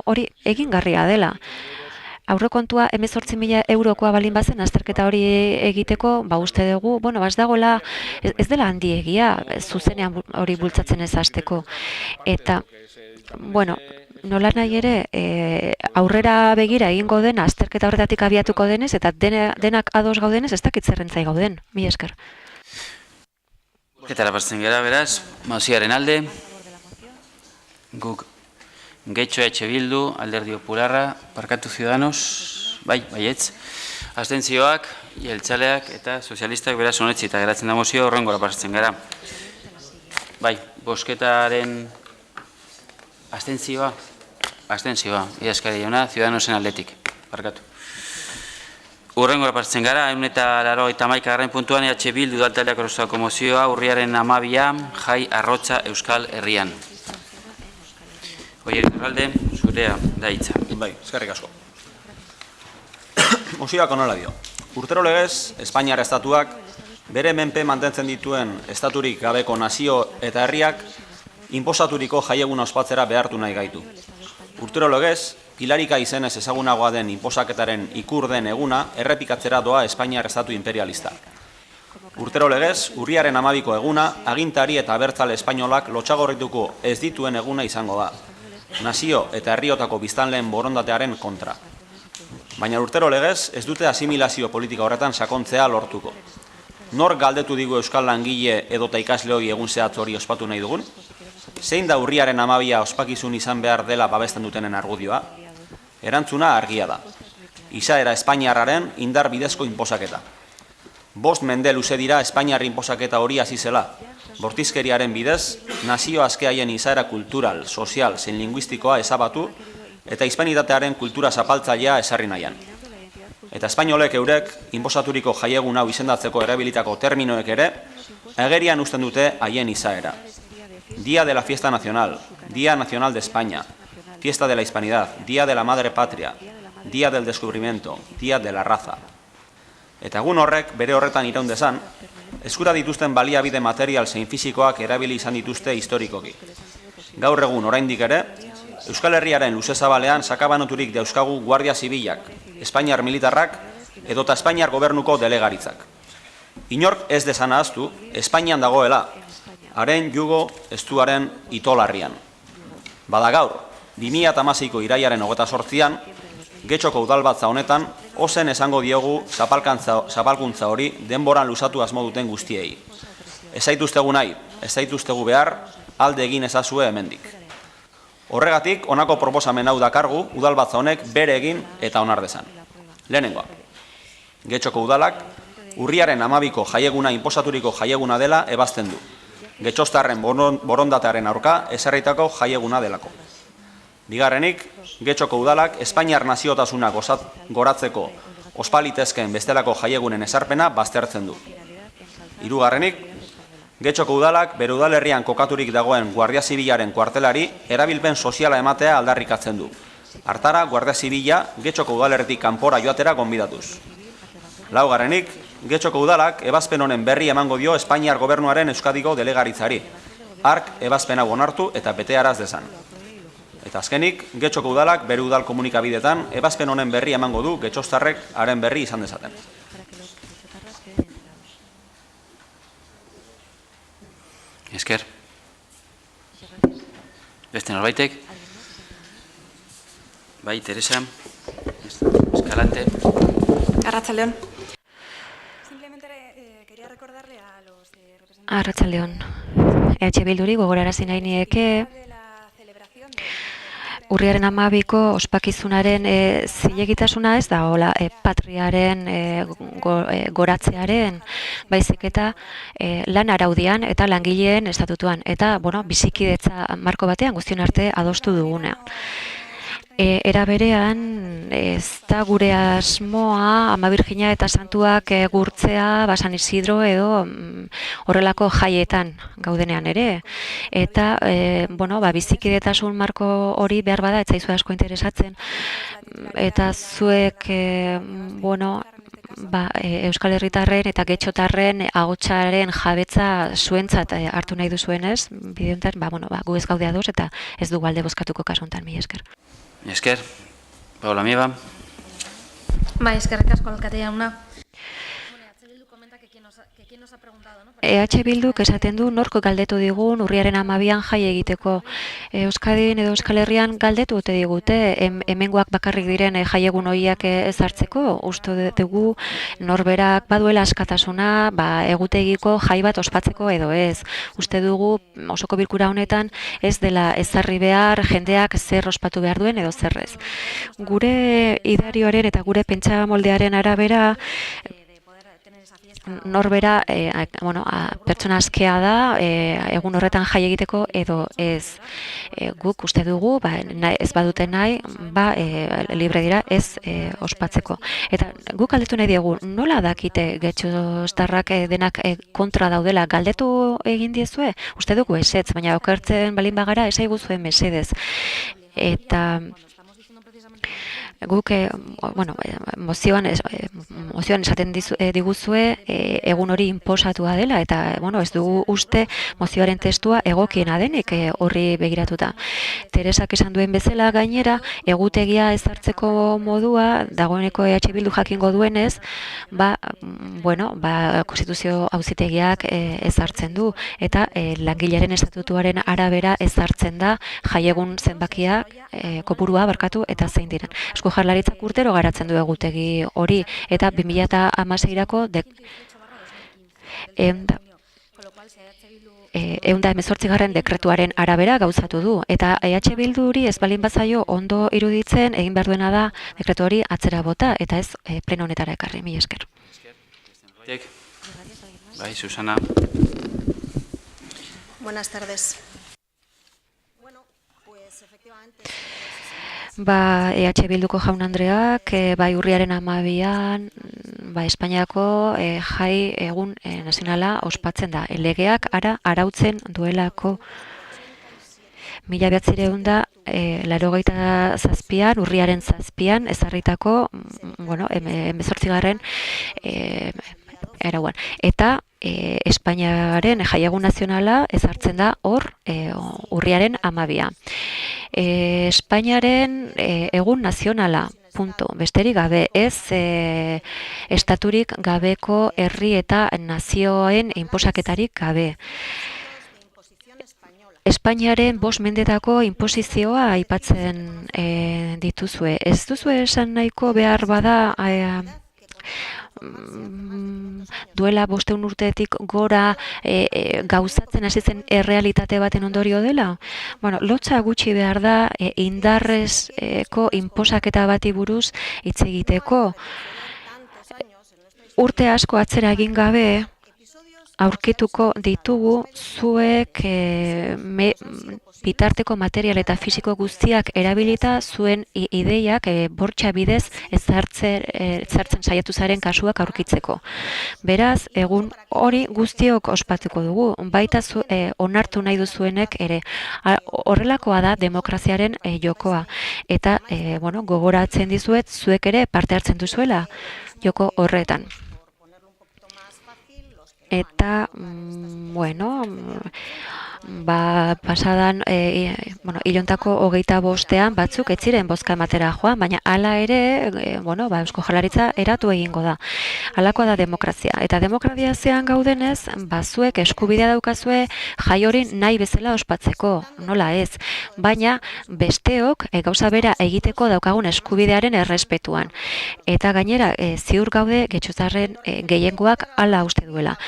hori egingarria dela. Aurrekontua 18.000 eurokoa balin bazen azterketa hori egiteko, uste dugu, ez dagoela, ez dela handiegia, zuzenean hori bultzatzen ez hasteko. Eta, nola nahi ere, aurrera begira egingo den, azterketa horretatik abiatuko denez, eta denak ados gaudenez, ez dakit zerrentzai gauden. Mila esker.
Eta lapatzen gara, beraz, mozioaren alde, guk Getxo Bildu, Alderdi Popularra, Parkatu Ciudadanos, baietz, abstentzioak, jeltzaleak eta sozialistak beraz honetzi eta geratzen da mozio horrengora pasatzen gara. Bosketaren abstentzioa, idazkari jauna, Ciudadanosen aldetik, parkatu. Horrengora pasatzen gara, 181. puntuan Bildu udaltaldeak orostutako mozioa urriaren 12 Jai Arrotza Euskal Herrian. Oier Iturralde, zurea da hitza.
Eskerrik asko. Mozioak honela dio. Urtero legez, Espainiar estatuak bere menpe mantentzen dituen estaturik gabeko nazio eta herriak inposaturiko jaieguna ospatzera behartu nahi gaitu. Urtero legez, Pilarika izenez ezagunagoa den inposaketaren ikur den eguna errepikatzera doa Espainiar estatu imperialista. Urtero legez, urriaren 12ko eguna, agintari eta abertzale espainolak lotxagorrituko ez dituen eguna izango da. Nazio eta herriotako biztanleen borondatearen kontra. Baina urtero legez, ez dute asimilazio politika horretan sakontzea lortuko. nor galdetu digu euskal langile edota ikasleoi egun zehatz hori ospatu nahi dugun? Zein da urriaren 12 ospakizun izan behar dela babesten dutenen argudioa? Erantzuna argia da. Izaera Espainiarraren indar bidezko inposaketa. 5 mende luze dira Espainiar inposaketa hori hasi zela. Bortizkeriaren bidez, nazio askeaien izaera kultural, sozial, zein linguistikoa ezabatu eta hispanitatearen kultura zapaltzailea esarri nahian. Eta espainolek eurek, inposaturiko jaiegun hau izendatzeko erabilitako terminoek ere, agerian uzten dute haien izaera. Día de la Fiesta Nacional, Día Nacional de España, Fiesta de la Hispanidad, Día de la Madre Patria, Día del Descubrimiento, Día de la Raza. Eta egun horrek, bere horretan iraun dezan, eskura dituzten baliabide material zein fisikoak erabili izan dituzte historikoki. Gaur egun oraindik ere, Euskal Herriaren luze zabalean sakabanoturik dauzkagu Guardia Zibilak, Espainiar militarrak edota Espainiar gobernuko delegaritzak. Inork ez dezan ahaztu, Espainian dagoela, haren jugo estuaren itolarrian. Bada gaur, 2016ko irailaren 28an, Getxoko udalbatza honetan, ozen esango diogu zapalkuntza hori denboran luzatu asmo duten guztiei. Ez zaituztegu nahi, ez zaituztegu behar, alde egin ezazue hemendik. Horregatik, honako proposamen hau dakargu, udalbatza honek bere egin eta onar dezan. Lehenengoa, Getxoko udalak, urriaren 12ko jaieguna inposaturiko jaieguna dela ebazten du. Getxostarren borondatearen aurka ezarritako jaieguna delako. Bigarrenik, Getxoko udalak Espainiar naziotasuna goratzeko ospalitezken bestelako jaiegunen ezarpena baztertzen du. Hirugarrenik, Getxoko udalak bere udalerrian kokaturik dagoen Guardia Zibilaren kuartelari erabilpen soziala ematea aldarrikatzen du. Hartara, Guardia Zibila Getxoko udalerritik kanpora joatera gonbidatuz. Laugarrenik, Getxoko udalak ebazpen honen berri emango dio Espainiar gobernuaren Euskadiko delegaritzari. Hark ebazpen hau onartu eta betearaz dezan. Eta azkenik, Getxoko udalak bere udal komunikabidetan ebazpen honen berri emango du getxostarrek haren berri izan dezaten.
Esker. Beste norbaitek? Bai, Teresa. Escalante.
Arratsaldeon.
Arratsaldeon. Bilduri gogorarazi nahi nieke urriaren 12ko ospakizunaren zilegitasuna ez da hola patriaren goratzearen baizik eta lan araudian eta langileen estatutuan eta bizikidetza marko batean guztion arte adostu duguna. Era berean, ez da gure asmoa Ama Birjina eta Santuak gurtzea San Isidro edo horrelako jaietan gaudenean ere. Eta, bizikidetasun marko hori behar bada, ez zaizu asko interesatzen. Eta zuek, Euskal Herritarren eta Getxotarren ahotsaren jabetza zuentzat hartu nahi duzuenez, bide honetan, gu ez gaude ados eta ez dugu alde bozkatuko kasu honetan, mila esker.
Esker, Paula Mieba.
Eskerrik asko alkate jauna.
Bilduk esaten du norko galdetu digun urriaren 12an jai egiteko. Euskadin edo Euskal Herrian galdetu ote digute hemengoak bakarrik diren jaiegun horiak ezartzeko. Uste dugu norberak baduela askatasuna egutegiko jai bat ospatzeko edo ez. Uste dugu osoko bilkura honetan ez dela ezarri behar jendeak zer ospatu behar duen edo zerrez. Gure idarioaren eta gure pentsa moldearen arabera norbera pertsona askea da egun horretan jai egiteko edo ez. Guk uste dugu ez baduten nahi libre dira ez ospatzeko. Eta guk galdetu nahi diegu nola dakite getxostarrak denak kontra daudela galdetu egin diezue? Uste dugu ezetz, baina okertzen balin bagara esaigu zuen mesedez. Eta guk mozioan esaten diguzue egun hori inposatua dela eta ez dugu uste mozioaren testua egokiena denik horri begiratuta. Teresak esan duen bezala gainera egutegia ezartzeko modua dagoeneko Bildu jakingo duenez konstituzio auzitegiak ezartzen du eta langilearen estatutuaren arabera ezartzen da jaiegun zenbakiak kopurua barkatu eta zein diren. Eusko Jaurlaritzak urtero garatzen du egutegi hori eta 2016ko 118. dekretuaren arabera gauzatu du, eta EH Bilduri ez balin bazaio ondo iruditzen egin behar duena da dekretu hori atzera bota, eta ez pleno honetara ekarri, mila esker.
Bai, Susana.
Buenas tardes.
EH Bilduko jaun Andreak, bai urriaren 12an, Espainiako jai egun nazionala ospatzen da. Legeak arautzen duelako 1987an, urriaren 7an, ezarritako, 18. Erauan. Eta Espainiaren jaiegun nazionala ezartzen da hor urriaren 12a. Espainiaren egun nazionala, punto. Besterik gabe, ez estaturik gabeko herri eta nazioen inposaketarik gabe. Espainiaren 5 mendetako inposizioa aipatzen dituzue. Ez duzue esan nahiko behar bada duela 500 urtetik gora gauzatzen hasi zen errealitate baten ondorio dela? Lotsa gutxi behar da indarrezko inposaketa bati buruz hitz egiteko. Urte asko atzera egin gabe aurkituko ditugu zuek bitarteko material eta fisiko guztiak erabilita zuen ideiak bortxa bidez ezartzen saiatu zaren kasuak aurkitzeko. Beraz, egun hori guztiok ospatuko dugu, baita onartu nahi duzuenek ere. Horrelakoa da demokraziaren jokoa. Eta, gogoratzen dizuet, zuek ere parte hartzen duzuela joko horretan. Eta, pasadan, hilontako 25ean batzuk ez ziren bozka ematera joan, baina hala ere, Eusko Jaurlaritza eratu egingo da. Halakoa da demokrazia. Eta demokrazian gaudenez, zuek eskubidea daukazue jai hori nahi bezala ospatzeko, nola ez. Baina besteok gauza bera egiteko daukagun eskubidearen errespetuan. Eta gainera, ziur gaude getxozarren gehiengoak hala uste duela.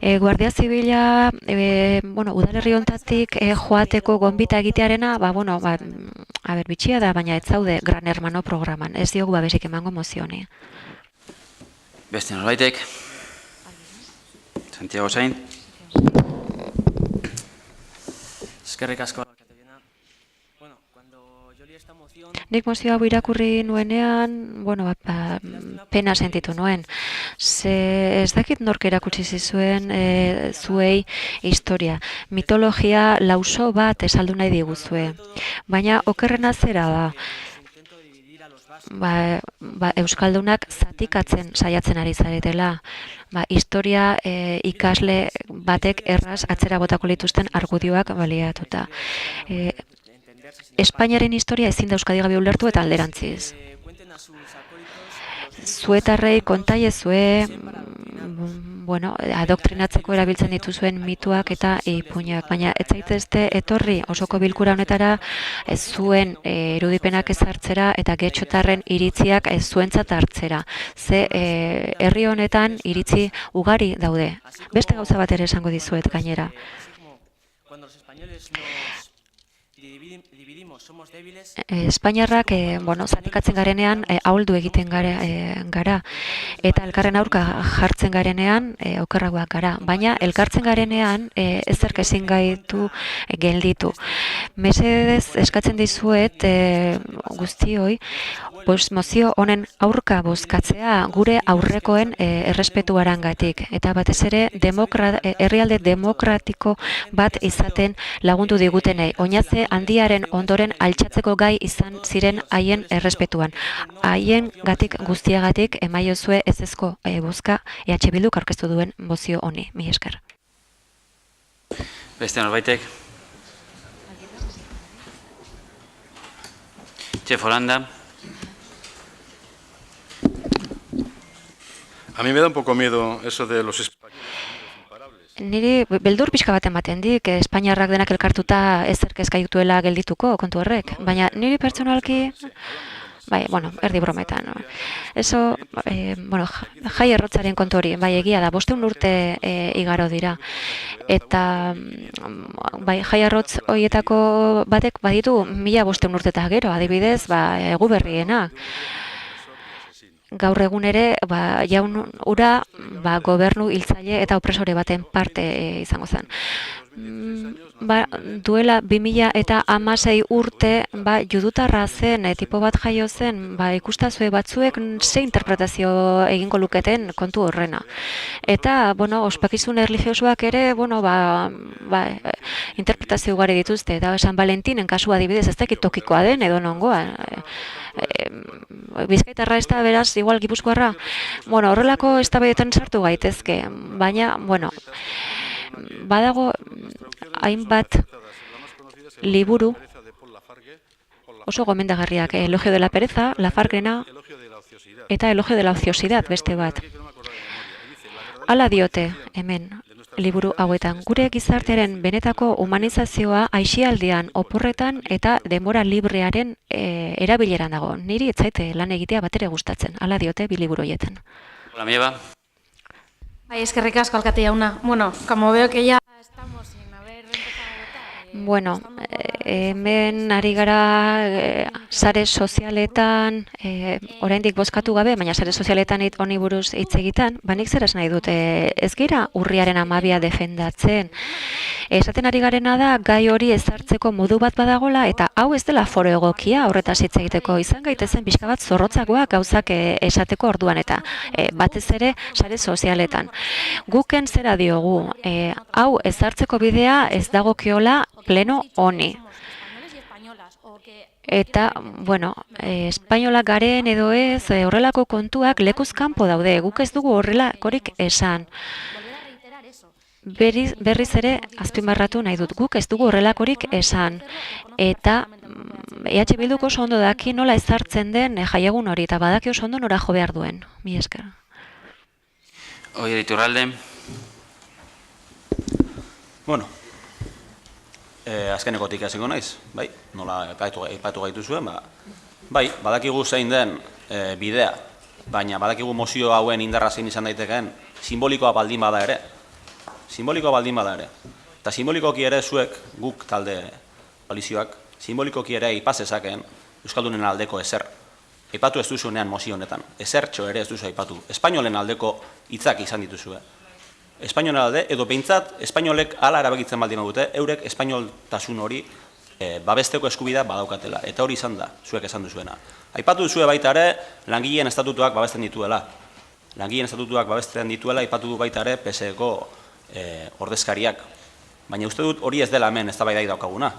Guardia Zibila, udalerri hontatik joateko gonbita egitearena, bitxia da, baina ez zaude Gran Hermano programan. Ez diogu babesik emango mozio honi.
Beste norbaitek? Santiago Sain.
Eskerrik asko.
Nik mozio hau irakurri nuenean, pena sentitu nuen. Ez dakit nork erakutsi zizuen zuei historia. Mitologia lauso bat esaldu nahi diguzue. Baina okerrena zera da. Euskaldunak zatikatzen saiatzen ari zaretela. Historia ikasle batek erraz atzera botako lituzten argudioak baliatuta. Espainiaren historia ezin da Euskadi gabe ulertu eta alderantziz. Zuetarrei kontaiezue, adoktrinatzeko erabiltzen dituzuen mituak eta ipuinak, baina ez zaitezte etorri osoko bilkura honetara zuen erudipenak ezartzera eta getxotarren iritziak zuentzat hartzera. Ze herri honetan iritzi ugari daude. Beste gauza bat ere esango dizuet gainera. Espainiarrak, zatikatzen garenean, ahuldu egiten gara, eta elkarren aurka jartzen garenean, okerragoak gara. Baina, elkartzen garenean, ezerk ezin gaitu gelditu. Mesedez eskatzen dizuet guztioi, mozio honen aurka bozkatzea gure aurrekoen errespetuarengatik. Eta batez ere, herrialde demokratiko bat izaten lagundu digutenei. Oinaze handiaren ondoren altxatzeko gai izan ziren haien errespetuan. Haien gatik guztiagatik emaiozue ezezko bozka EH Bilduk aurkeztu duen mozio honi. Mila esker.
Beste norbaitek? Chef Holanda.
A mí me da un poco miedo eso de los españoles.
Niri beldur pixka bat ematen dik, Espainiarrak denak elkartuta ezerk ez gaituela geldituko kontu horrek. Baina niri pertsonalki, bai, bueno, erdi brometan. Eso, bueno, jai errotzaren kontu hori, bai, egia da, 500 urte igaro dira. Eta, bai, jai errotz horietako batek baditu 1500 urte eta gero, adibidez, Eguberriena. Gaur egun ere, jaun ura, gobernu hiltzaile eta opresore baten parte izango zen. Duela 2016 urte, judutarra zen, tipo bat jaio zen, ikustazue batzuek ze interpretazio egingo luketen kontu horrena. Eta, ospakizun erlijiosoak ere, interpretazio ugari dituzte, eta San Valentinen kasua adibidez ez dakit tokikoa den edo nongoa. Bizkaitarra ez da, beraz, igual Gipuzkoarra, horrelako eztabaidetan sartu gaitezke, baina, badago hainbat liburu oso gomendagarriak, Elogio de la pereza, La Fargena eta Elogio de la ociosidad beste bat. Hala diote hemen liburu hauetan, gure gizartearen benetako humanizazioa aisialdian, oporretan eta denbora librearen erabileran dago. Niri ez zaite lan egitea batere gustatzen. Hala diote bi liburu horietan.
Hola, Mieba.
Bai, eskerrik asko, alkate jauna. Bueno, como veo que ya estamos sin haber
Bueno, hemen ari gara sare sozialetan, oraindik bozkatu gabe, baina sare sozialetan honi buruz hitz egiten, nik zer esan nahi dute, ez gira urriaren 12 defendatzen. Esaten ari garena da, gai hori ezartzeko modu bat badagola, eta hau ez dela foro egokia horretaz hitz egiteko, izan gaitezen pixka bat zorrotzagoa gauzak esateko orduan, eta batez ere sare sozialetan. Guken zera diogu, hau ezartzeko bidea ez dagokiola pleno honi. Eta, espainolak garen edo ez, horrelako kontuak lekuz kanpo daude, guk ez dugu horrelakorik esan. Berriz ere azpimarratu nahi dut, guk ez dugu horrelakorik esan. Eta EH Bilduk oso ondo daki nola ezartzen den jaiegun hori, eta badaki oso ondo nora jo behar duen. Mi esker.
Oier Iturralde.
Bueno, azkenekotik hasiko naiz, bai, nola aipatu gaitu zuen, bai, badakigu zein den bidea, baina badakigu mozio hauen indarra zein izan daitekeen simbolikoa baldin bada ere. Eta simbolikoki ere zuek, guk talde koalizioak, simbolikoki ere aipazezakeen Euskaldunen aldeko ezer. Aipatu ez duzunean mozio honetan, ezertxo ere ez duzu aipatu. Espainolen aldeko hitzak izan dituzue. Espainolen alde, edo behintzat, espainolek hala erabakitzen baldin dute, eurek espainoltasun hori babesteko eskubidea badaukatela. Eta hori izan da, zuek esan duzuena. Aipatu duzue baita ere, langileen estatutuak babesten dituela. Aipatu du baita ere, PSeko ordezkariak. Baina uste dut hori ez dela hemen eztabaidai daukaguna.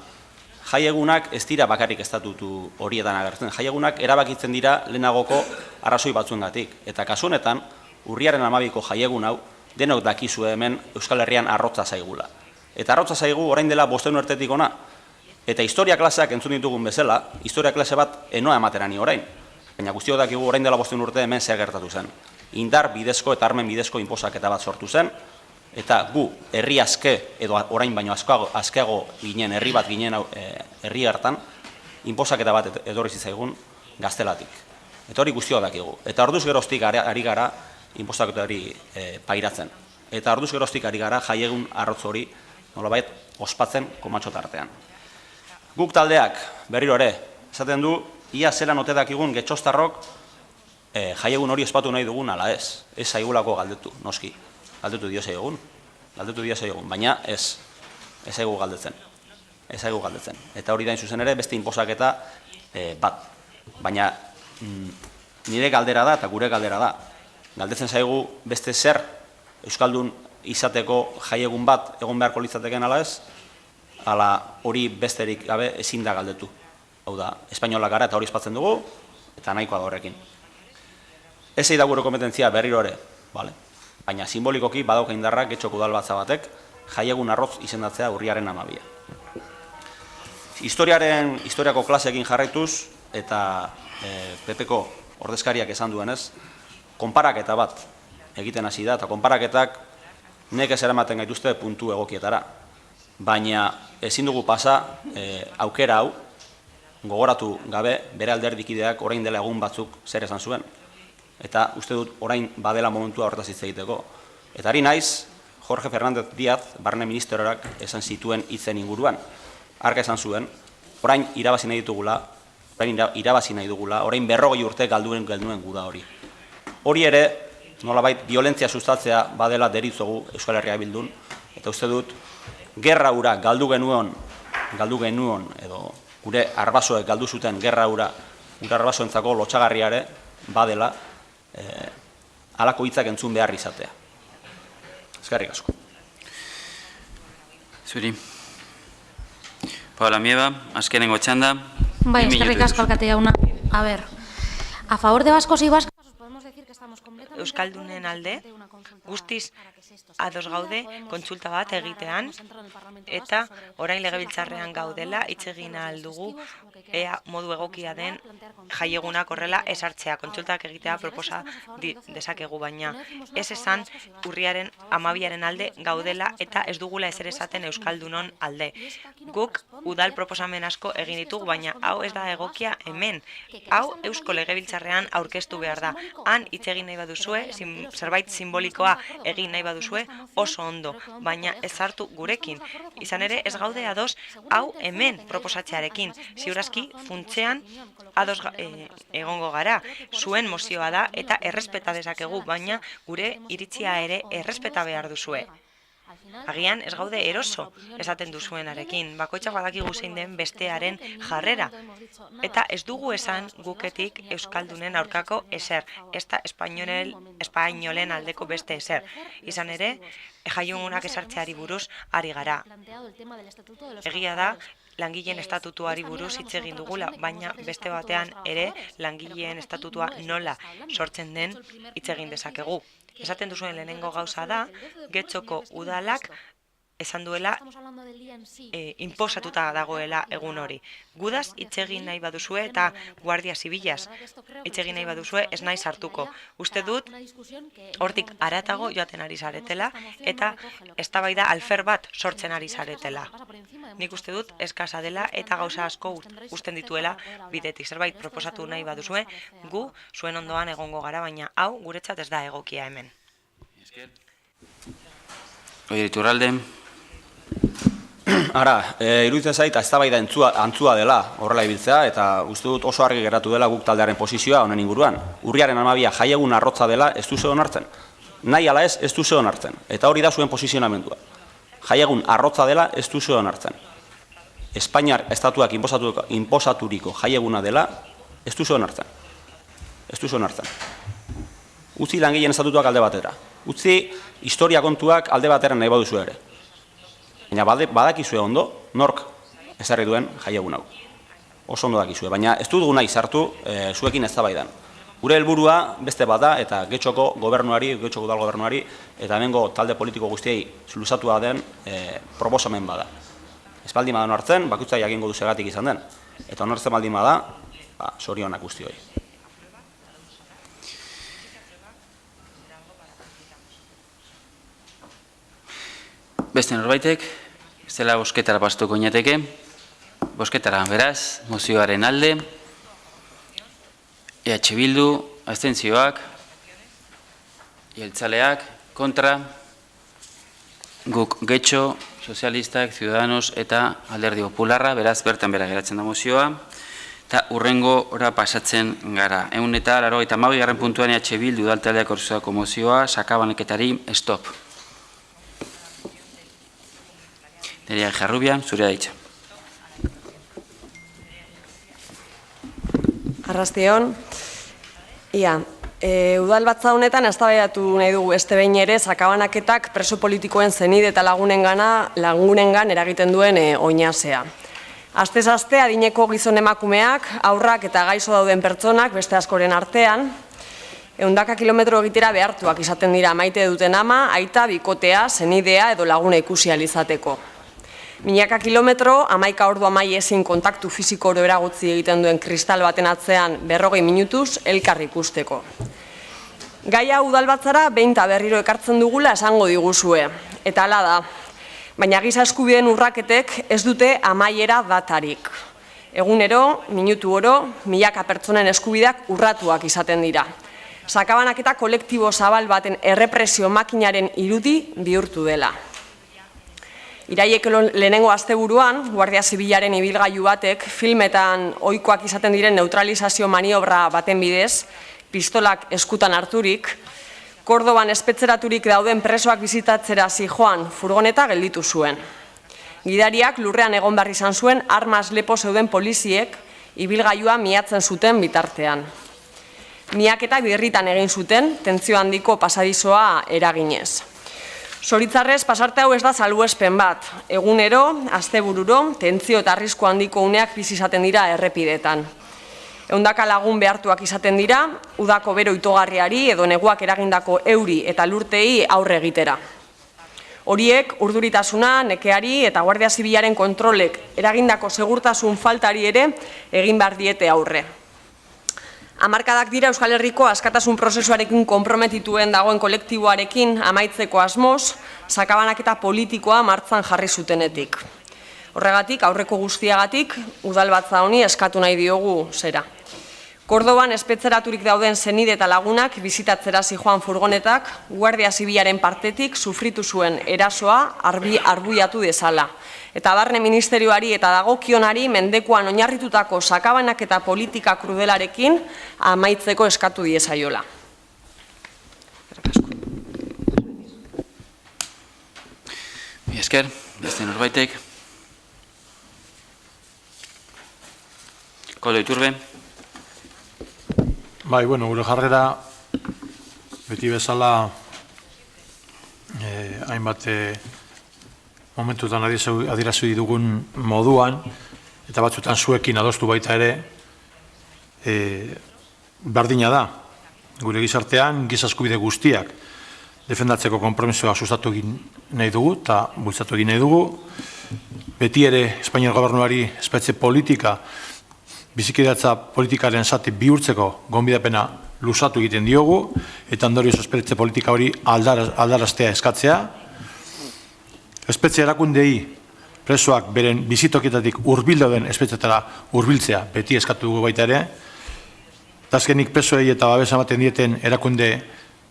Jaiegunak ez dira bakarrik estatutu horietan agertzen. Jaiegunak erabakitzen dira lehenagoko arrazoi batzuengatik. Eta kasu honetan, urriaren 12ko jaiegun hau, denok dakizu hemen Euskal Herrian arrotza zaigula. Eta arrotza zaigu orain dela 500 urtetik ona. Eta historia klaseak entzun ditugun bezala, historia klase bat enoa ematerani orain. Baina guztiok dakigu orain dela 500 urte hemen zer gertatu zen. Indar bidezko eta armen bidezko inposaketa bat sortu zen, eta gu herri aske edo orain baino askeago ginen, herri bat ginen herri hartan, inposaketa bat etorri zitzaigun Gaztelatik. Eta hori guztiok dakigu. Eta orduz geroztik ari gara inposaketa hori pairatzen. Eta orduz geroztik ari gara jaiegun arrotz hori nolabait ospatzen komatxo tartean. Guk taldeak berriro ere, esaten du, ia zelan ote dakigun getxostarrok jaiegun hori ospatu nahi dugun ala ez. Ez zaigulako galdetu, noski. Galdetu dio zaiogun, baina ez zaigu galdetzen. Eta hori da zuzen ere beste inposaketa bat. Baina nire galdera da eta gure galdera da. Galdetzen zaigu beste zer Euskaldun izateko jaiegun bat egon beharko litzateken ala ez, ala hori besterik gabe ezin da galdetu. Hau da, espainolak gara eta hori espatzen dugu, eta nahikoa da horrekin. Ez da gure kompetentzia berriro ere, baina simbolikoki badauka indarrak Getxoko udalbatza batek jaiegun arrotz izendatzea urriaren 12. Historiako klaseekin jarraituz eta PPko ordezkariak esan duenez, konparaketa bat egiten hasi da, eta konparaketak nekez eramaten gaituzte puntu egokietara. Baina ezin dugu pasa aukera hau gogoratu gabe bere alderdikideak orain dela egun batzuk zer esan zuen. Eta uste dut orain badela momentua horretaz hitz egiteko. Eta ari naiz, Jorge Fernández Díaz, barne ministerorak esan zituen hitzen inguruan. Arka esan zuen, orain irabazi nahi dugula, orain 40 urte galduen guda hori. Hori ere, nolabait, violentzia sustatzea badela deritzogu Euskal Herria Bildun, eta uste dut, gerra hura galdu genuen, edo gure arbasoek galdu zuten gerra hura, gure arbasoentzako lotxagarriare badela, halako hitzak entzun behar izatea. Eskerrik asko.
Zuri. Paola Mieba, azkenengo txanda.
Bai, eskerrik asko alkate jauna. A ver, a favor de vascos y vascas, podemos decir que estamos completamente...
Euskaldunen alde, guztiz ados gaude kontsulta bat egitean, eta orain legebiltzarrean gaudela hitz egin ahal dugu ea modu egokia den jaiegunak horrela esartzea, kontsultak egitea proposa dezakegu, baina ez esan urriaren 12aren alde gaudela eta ez dugula ezer esaten euskaldunon alde. Guk udal proposamen asko egin ditugu, baina hau ez da egokia hemen. Hau Eusko Legebiltzarrean aurkeztu behar da. Han hitz egin nahi baduzue, zerbait simbolikoa egin nahi baduzue, oso ondo, baina ez hartu gurekin. Izan ere, ez gaude ados hau hemen proposatzearekin. Ziurazki, funtzean ados egongo gara. Zuen mozioa da eta errespeta dezakegu, baina gure iritzia ere errespeta behar duzue. Agian ez gaude eroso esaten duzuenarekin, bakoitzak badakigu zein den bestearen jarrera. Eta ez dugu esan guketik euskaldunen aurkako ezer, ez da espainolen aldeko beste ezer. Izan ere, jaiegunak esartzeari buruz ari gara. Egia da, langileen estatutuari buruz hitz egin dugula, baina beste batean ere langileen estatutua nola sortzen den hitz egin dezakegu. Esaten duzuen lehenengo gauza da, Getxoko udalak esan duela inposatuta dagoela egun hori. Gudaz hitz egin nahi baduzue eta Guardia Zibilaz hitz egin nahi baduzue ez nahi sartuko. Uste dut hortik haratago joaten ari zaretela eta eztabaida alfer bat sortzen ari zaretela. Nik uste dut eskasa dela eta gauza asko uzten dituela bidetik. Zerbait proposatu nahi baduzue, gu zuen ondoan egongo gara, baina hau guretzat ez da egokia hemen.
Oier Iturralde.
Ara, iruditzen zait, eztabaida antzua dela horrela ibiltzea, eta uste dut oso argi geratu dela guk taldearen posizioa honen inguruan. Urriaren 12 jaiegun arrotza dela ez duzu onartzen. Nahi ala ez duzu onartzen. Eta hori da zuen posizionamendua. Jaiegun arrotza dela ez duzu onartzen. Espainiar estatuak inposaturiko jaieguna dela ez duzu onartzen. Ez duzu onartzen. Utzi langileen estatutuak alde batera. Utzi historia kontuak alde batera nahi baduzu ere. Baina badakizue ondo, nork ezarri duen jaiegun hau. Oso ondo dakizue, baina ez dugu nahi sartu zuekin eztabaidan. Gure helburua beste bada eta Getxoko gobernuari, Getxoko udal gobernuari eta hemengo talde politiko guztiei luzatua den proposamen bada. Ez baldin bada onartzen, bakoitza jakingo du zergatik izan den. Eta onartzen baldin bada, zorionak guztioi.
Beste norbaitek, ez dela bosketara pastuko inateke. Bosketara, beraz, mozioaren alde, EH Bildu, abstentzioak, jeltzaleak, kontra, guk Getxo, sozialistak, Ciudadanos eta Alderdi Popularra, beraz, bertan bera geratzen da mozioa, eta urrengo ora pasatzen gara. 182. puntuan EH Bildu udaltaldeak aurkeztutako mozioa, sakabanaketari stop. Nerea Jarrubia, zurea da hitza.
Arrastion. Udal batza honetan eztabaidatu nahi dugu beste behin ere sakabanaketak preso politikoen zenide eta lagunengan eragiten duen oinasea. Astez aste adineko gizon emakumeak, haurrak eta gaixo dauden pertsonak beste askoren artean, 100 kilometro egitera behartuak izaten dira maite duten ama, aita, bikotea, zenidea edo laguna ikusi ahal izateko. Milaka kilometro, 11 ordu amai ezin kontaktu fisiko oro eragotzi egiten duen kristal baten atzean 40 minutuz elkar ikusteko. Gaia udalbatzara behin eta berriro ekartzen dugula esango diguzue, eta hala da. Baina giza eskubideen urraketek ez dute amaiera datarik. Egunero, minutu oro, milaka pertsonen eskubideak urratuak izaten dira. Sakabanaketa kolektibo zabal baten errepresio makinaren irudi bihurtu dela. Iraieko lehenengo asteburuan, Guardia Zibilaren ibilgailu batek filmetan ohikoak izaten diren neutralizazio maniobra baten bidez, pistolak eskutan harturik, Kordoban espetzeraturik dauden presoak bizitatzera zijoan furgoneta gelditu zuen. Gidariak lurrean egon behar izan zuen armaz lepo zeuden poliziek ibilgailua miatzen zuten bitartean. Miaketa birritan egin zuten, tentzio handiko pasadizoa eraginez. Zoritzarrez, pasarte hau ez da salbuespen bat. Egunero, astebururo, tentzio eta arrisku handiko uneak bizi izaten dira errepidetan. Ehundaka lagun behartuak izaten dira, udako bero itogarriari edo neguak eragindako euri eta lurtei aurre egitera. Horiek, urduritasuna, nekeari eta Guardia Zibilaren kontrolek eragindako segurtasun faltari ere egin behar diete aurre. Hamarkadak dira Euskal Herriko askatasun prozesuarekin konprometituen dagoen kolektiboarekin amaitzeko asmoz, sakabanaketa politikoa martzan jarri zutenetik. Horregatik, aurreko guztiagatik, udalbatza honi eskatu nahi diogu zera. Kordoban espetzeraturik dauden senide eta lagunak bizitatzera zijoan furgonetak, Guardia Zibilaren partetik sufritu zuen erasoa arbuiatu dezala. Eta barne ministerioari eta dagokionari mendekuan oinarritutako sakabanak eta politika krudelarekin amaitzeko eskatu diezaiola.
Esker, beste norbaitek. Koldo Iturbe.
Bai, bueno, gure jarrera beti bezala hainbat momentutan adierazu dugun moduan, eta batzutan zuekin adostu baita ere, berdina da. Gure gizartean, giza eskubide guztiak defendatzeko konpromisoa sustatu egin nahi dugu, eta bultzatu egin nahi dugu. Beti ere, Espainiar gobernuari espetxe politika, bizikidatza politikaren zati bihurtzeko gonbidapena luzatu egiten diogu, eta ondorioz espetxe politika hori aldaraztea eskatzea. Espetxe erakundei presoak beren bizitokietatik hurbil dauden espetxetara hurbiltzea beti eskatu dugu baita ere. Azkenik presoei eta babesa ematen dieten erakunde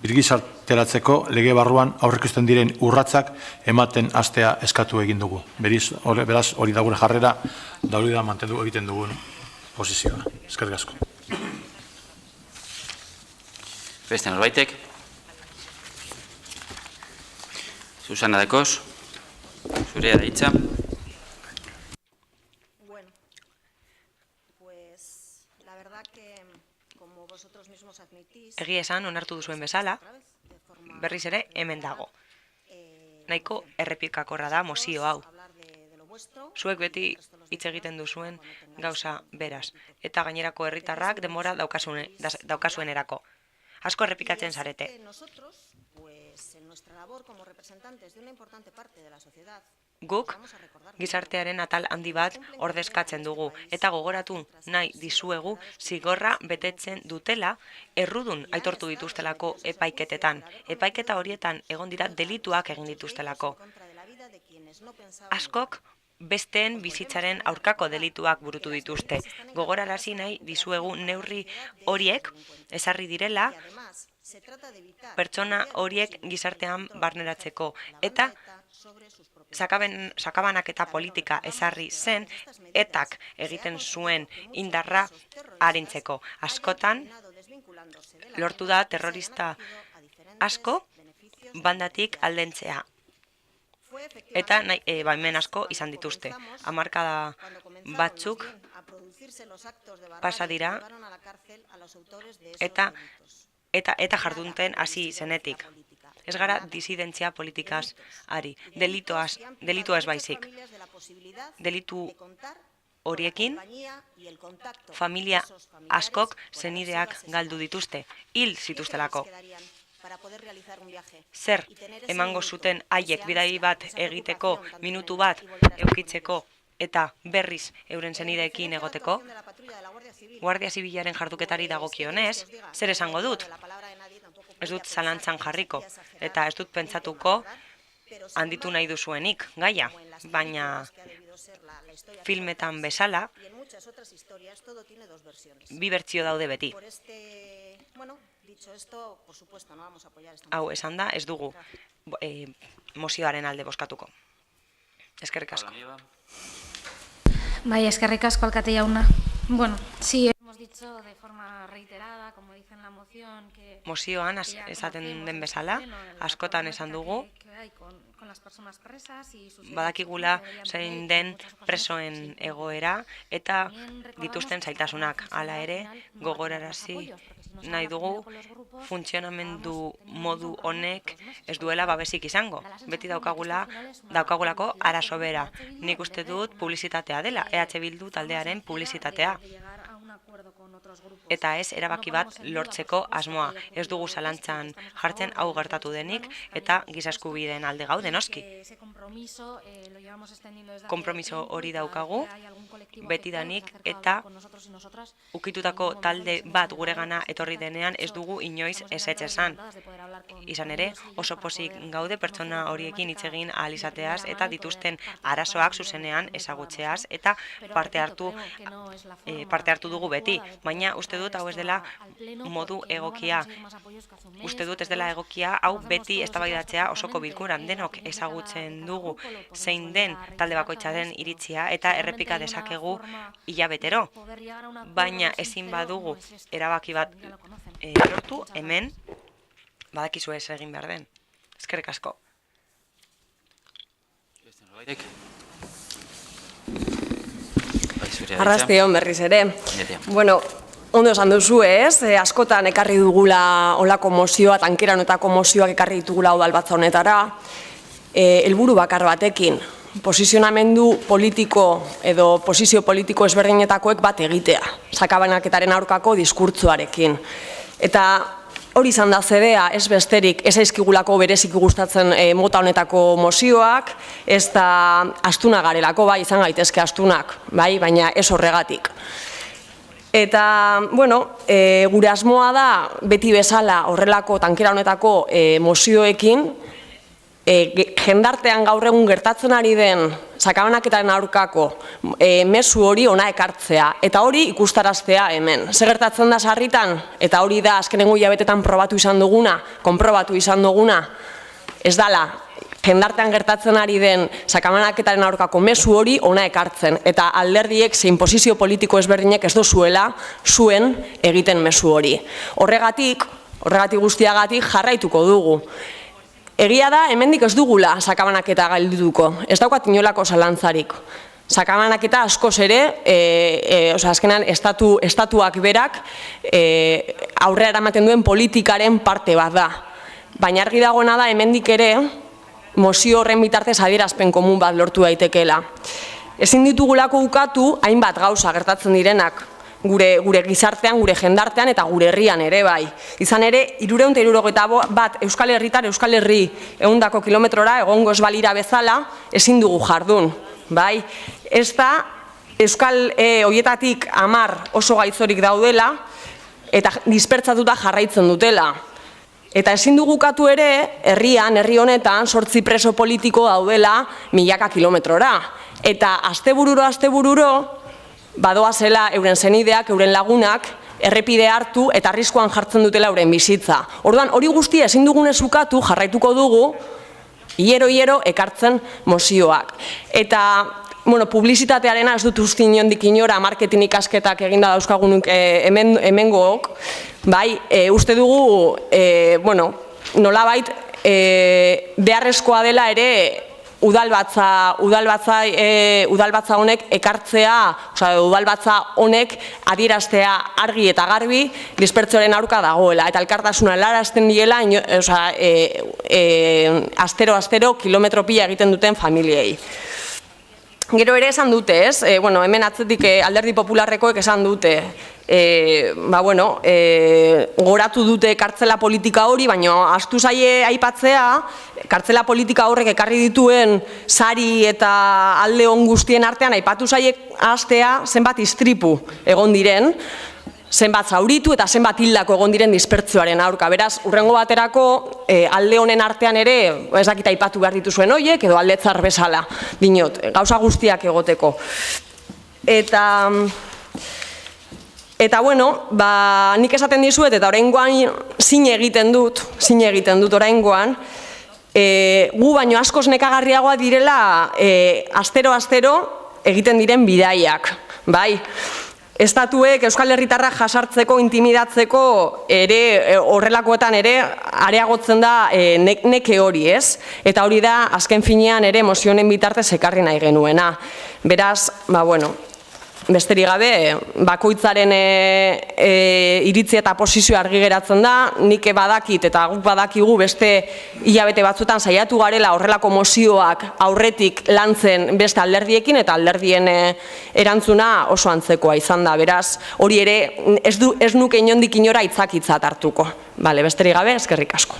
birgizarteratzeko lege barruan aurreikusten diren urratsak ematen hastea eskatu egin dugu. Beraz, hori da gure jarrera, da hori da mantendu egiten dugun posizioa. Eskerrik asko.
Beste norbaitek. Susana Dekos. Zurea da hitza.
Bueno, pues la verdad que como vosotros mismos admitís,
Egia esan onartu duzuen bezala, berriz ere hemen dago. Nahiko errepikakorra da mozio hau. Zuek beti hitz egiten duzuen gauza beraz, eta gainerako herritarrak denbora daukasuenerako. Asko errepikatzen zarete. Guk gizartearen atal handi bat ordezkatzen dugu eta gogoratu nahi dizuegu zigorra betetzen dutela errudun aitortu dituztelako epaiketetan. Epaiketa horietan egon dira delituak egin dituztelako. Askok besteen bizitzaren aurkako delituak burutu dituzte. Gogorarazi nahi dizuegu neurri horiek ezarri direla pertsona horiek gizartean barneratzeko eta sakabanak eta politika ezarri zen etak egiten zuen indarra arintzeko. Askotan lortu da terrorista asko bandatik aldentzea. Eta baimen asko izan dituzte. Hamarkada batzuk pasa dira eta jardunten hasi zenetik. Ez gara disidentzia politikaz ari. Delitua ez baizik. Delitu horiekin familia askok senideak galdu dituzte. Hil zituztelako. Zer emango zuten haiek bidai bat egiteko, minutu bat eukitzeko eta berriz euren senideekin egoteko? Guardia Zibilaren jarduketari dagokionez, zer esango dut? Ez dut zalantzan jarriko, eta ez dut pentsatuko handitu nahi duzuenik gaia, baina filmetan bezala, bi bertsio daude beti. Hau, esan da, ez dugu mozioaren alde bozkatuko. Eskerrik asko.
Bai, eskerrik asko, alkate jauna. Bueno, sí, hemos dicho de forma reiterada, como dice en la moción, que...
Mozioan, esaten den bezala, askotan esan dugu, badakigula zein den presoen egoera eta dituzten zailtasunak. Hala ere, gogorarazi nahi dugu funtzionamendu modu honek ez duela babesik izango. Beti daukagulako arazo bera. Nik uste dut publizitatea dela, EH Bildu taldearen publizitatea. Eta ez erabaki bat lortzeko asmoa. Ez dugu zalantzan jartzen hau gertatu denik eta giza eskubideen alde gaude noski. Konpromiso hori daukagu betidanik eta ukitutako talde bat guregana etorri denean ez dugu inoiz ezetz esan. Izan ere, oso pozik gaude pertsona horiekin hitz egin ahal izateaz eta dituzten arazoak zuzenean ezagutzeaz eta parte hartu dugu beti. Baina uste dut hau ez dela modu egokia. Uste dut ez dela egokia hau beti eztabaidatzea osoko bilkuran denok ezagutzen dugu zein den talde bakoitzaren iritzia eta errepika dezakegu hilabetero. Baina ezin badugu erabaki bat lortu hemen badakizu ez egin behar den. Eskerrik asko.
Arrastion berriz ere. Bueno, ondo esan duzu ez, askotan ekarri dugula olako mozioa, tankeranotako mozioak ekarri ditugula udalbatza honetara, helburu bakar batekin, posizionamendu politiko edo posizio politiko ezberdinetakoek bat egitea, sakabanaketaren aurkako diskurtzuarekin. Eta hori izan da zedea, ez besterik, ez aizkigulako berezik gustatzen mota honetako mozioak, ez da astuna garelako, bai, izan gaitezke astunak, bai, baina ez horregatik. Eta, bueno, gure asmoa da, beti bezala horrelako tankera honetako mozioekin, jendartean gaur egun gertatzen ari den sakabanaketaren aurkako mezu hori ona ekartzea. Eta hori ikustaraztea hemen. Ze gertatzen da sarritan, eta hori da azkenengo hilabetetan probatu izan duguna, konprobatu izan duguna, ez dala, jendartean gertatzen ari den sakabanaketaren aurkako mezu hori ona ekartzen. Eta alderdiek zein posizio politiko ezberdinek ez dozuela zuen egiten mezu hori. Horregatik guztiagatik jarraituko dugu. Egia da, hemendik ez dugula sakabanaketa gailduko, ez daukat inolako zalantzarik. Sakabanaketa askoz ere, azkenan estatuak berak aurrera eramaten duen politikaren parte bat da. Baina argi dagoena da, hemendik ere, mozio horren bitartez adierazpen komun bat lortu daitekeela. Ezin ditugulako ukatu, hainbat gauza gertatzen direnak, gure gizartean, gure jendartean eta gure herrian ere bai. Izan ere, 371 Euskal Herritar Euskal Herri 100 kilometrora egongo ez balira bezala ezin dugu jardun. Bai, ez da Euskal horietatik 10 oso gaitzorik daudela eta dispertsatuta jarraitzen dutela. Eta ezin dugu ukatu ere, herri honetan 8 preso politiko daudela milaka kilometrora. Eta astebururo badoazela euren senideak, euren lagunak, errepide hartu eta arriskuan jartzen dutela euren bizitza. Orduan, hori guztia ezin dugunez ukatu, jarraituko dugu, hiero ekartzen mozioak. Eta, publizitatearena ez dut uste inondik inora, marketing ikasketak eginda dauzkagunuk hemengook, bai, uste dugu, nolabait, beharrezkoa dela ere, udalbatza honek ekartzea, udalbatza honek adieraztea argi eta garbi dispertsioaren aurka dagoela. Eta elkartasuna helarazten diela, astero kilometro pila egiten duten familiei. Gero ere esan dute, ez? Hemen atzetik Alderdi Popularrekoek esan dute, goratu dute kartzela politika hori, baina astu zaie aipatzea, kartzela politika horrek ekarri dituen sari eta alde on guztien artean aipatu zaie hastea zenbat istripu egon diren, zenbat zauritu eta zenbat hildako egon diren dispertzioaren aurka. Beraz, hurrengo baterako alde honen artean ere, ez dakit aipatu behar dituzuen horiek, edo aldetzar bezala, dinot, gauza guztiak egoteko. Eta bueno, nik esaten dizuet, eta oraingoan zin egiten dut oraingoan, gu baino askoz nekagarriagoa direla astero egiten diren bidaiak, bai? Estatuek Euskal Herritarrak jasartzeko, intimidatzeko ere horrelakoetan ere areagotzen da neke hori, ez? Eta hori da azken finean ere mozionen bitartez ekarri nahi genuena. Beraz, bueno, besterik gabe, bakoitzaren iritzi eta posizio argi geratzen da, nik badakit eta guk badakigu beste hilabete batzutan saiatu garela horrelako mozioak aurretik lantzen beste alderdiekin eta alderdien erantzuna oso antzekoa izan da. Beraz, hori ere ez nuke inondik inora aitzakitzat hartuko. Besterik gabe, eskerrik asko.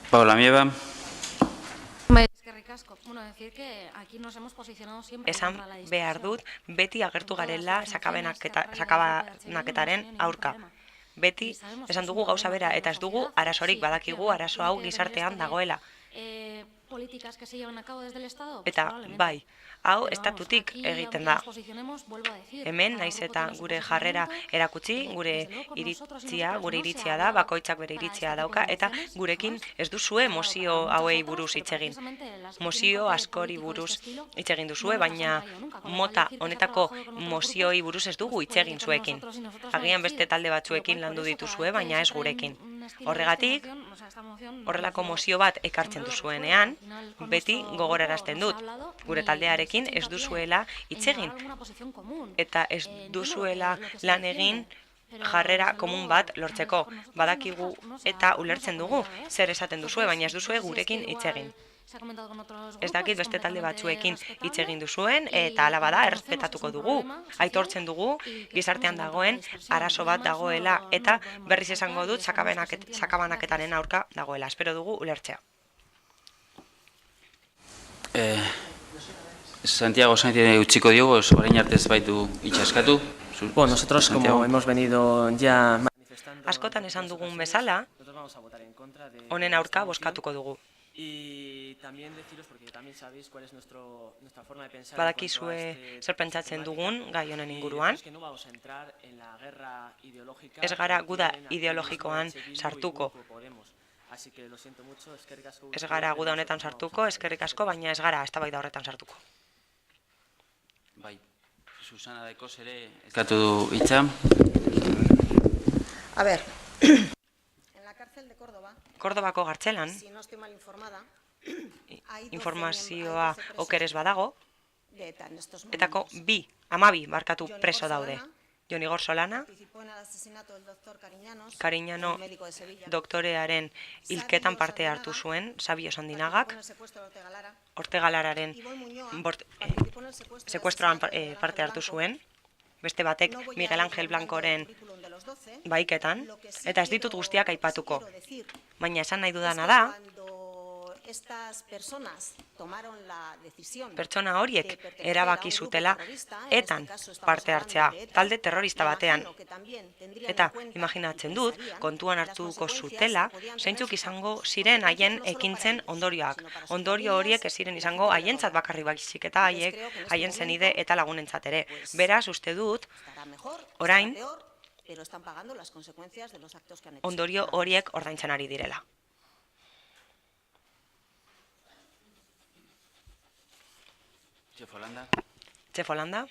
Paula Mieba.
Esan behar dut, beti agertu garela sakabanaketaren aurka. Beti esan dugu gauza bera eta ez dugu arazorik, badakigu arazo hau gizartean dagoela. Eta bai, hau estatutik egiten da. Hemen, naiz eta gure jarrera erakutsi, gure iritzia da, bakoitzak bere iritzia dauka, eta gurekin ez duzue mozio hauei buruz hitz egin. Mozio askori buruz hitz egin duzue, baina mota honetako mozioi buruz ez dugu hitz egin zuekin. Agian beste talde batzuekin landu dituzue, baina ez gurekin. Horregatik, horrelako mozio bat ekartzen duzuenean, beti gogorarazten dut, gure taldearekin ez duzuela hitz egin, eta ez duzuela lan egin jarrera komun bat lortzeko. Badakigu eta ulertzen dugu zer esaten duzue, baina ez duzue gurekin hitz egin. Ez dakit beste talde batzuekin hitz egin duzuen, eta hala bada errespetatuko dugu. Aitortzen dugu, gizartean dagoen arazo bat dagoela, eta berriz esango dut sakabanaketaren aurka dagoela. Espero dugu ulertzea.
Santiago utziko diogo, orain arte ez baitu itxaskatu.
Bueno, nosotros como hemos venido ya manifestando...
Askotan esan dugun bezala, honen aurka bozkatuko dugu. Badakizue zer pentsatzen dugun gai honen inguruan. Ez gara guda ideologikoan sartuko. Ez gara guda honetan sartuko, eskerrik asko, baina ez gara eztabaida horretan sartuko.
Bai, Susana Dekos ere eskatu du hitza.
A ver, en la cárcel de Córdoba,
Kordobako gartzelan,
si no estoy mal informada,
informazioa okerez badago, etako 12 barkatu preso daude. Jon Igor Solana, Cariñano doktorearen hilketan parte hartu zuen, Sabio Sandinagak, Ortega Lararen sekuestroan parte hartu zuen, beste batek Miguel Ángel Blancoren baiketan, eta ez ditut guztiak aipatuko. Baina esan nahi dudana da, pertsona horiek erabaki zutela etan parte hartzea, talde terrorista batean. Eta imaginatzen dut, kontuan hartuko zutela, zeintzuk izango ziren haien ekintzen ondorioak. Ondorio horiek ez ziren izango haientzat bakarri baizik eta haien zenide eta lagunentzat ere. Beraz, uste dut, orain, ondorio horiek ordaintzen ari direla. Txef Holanda.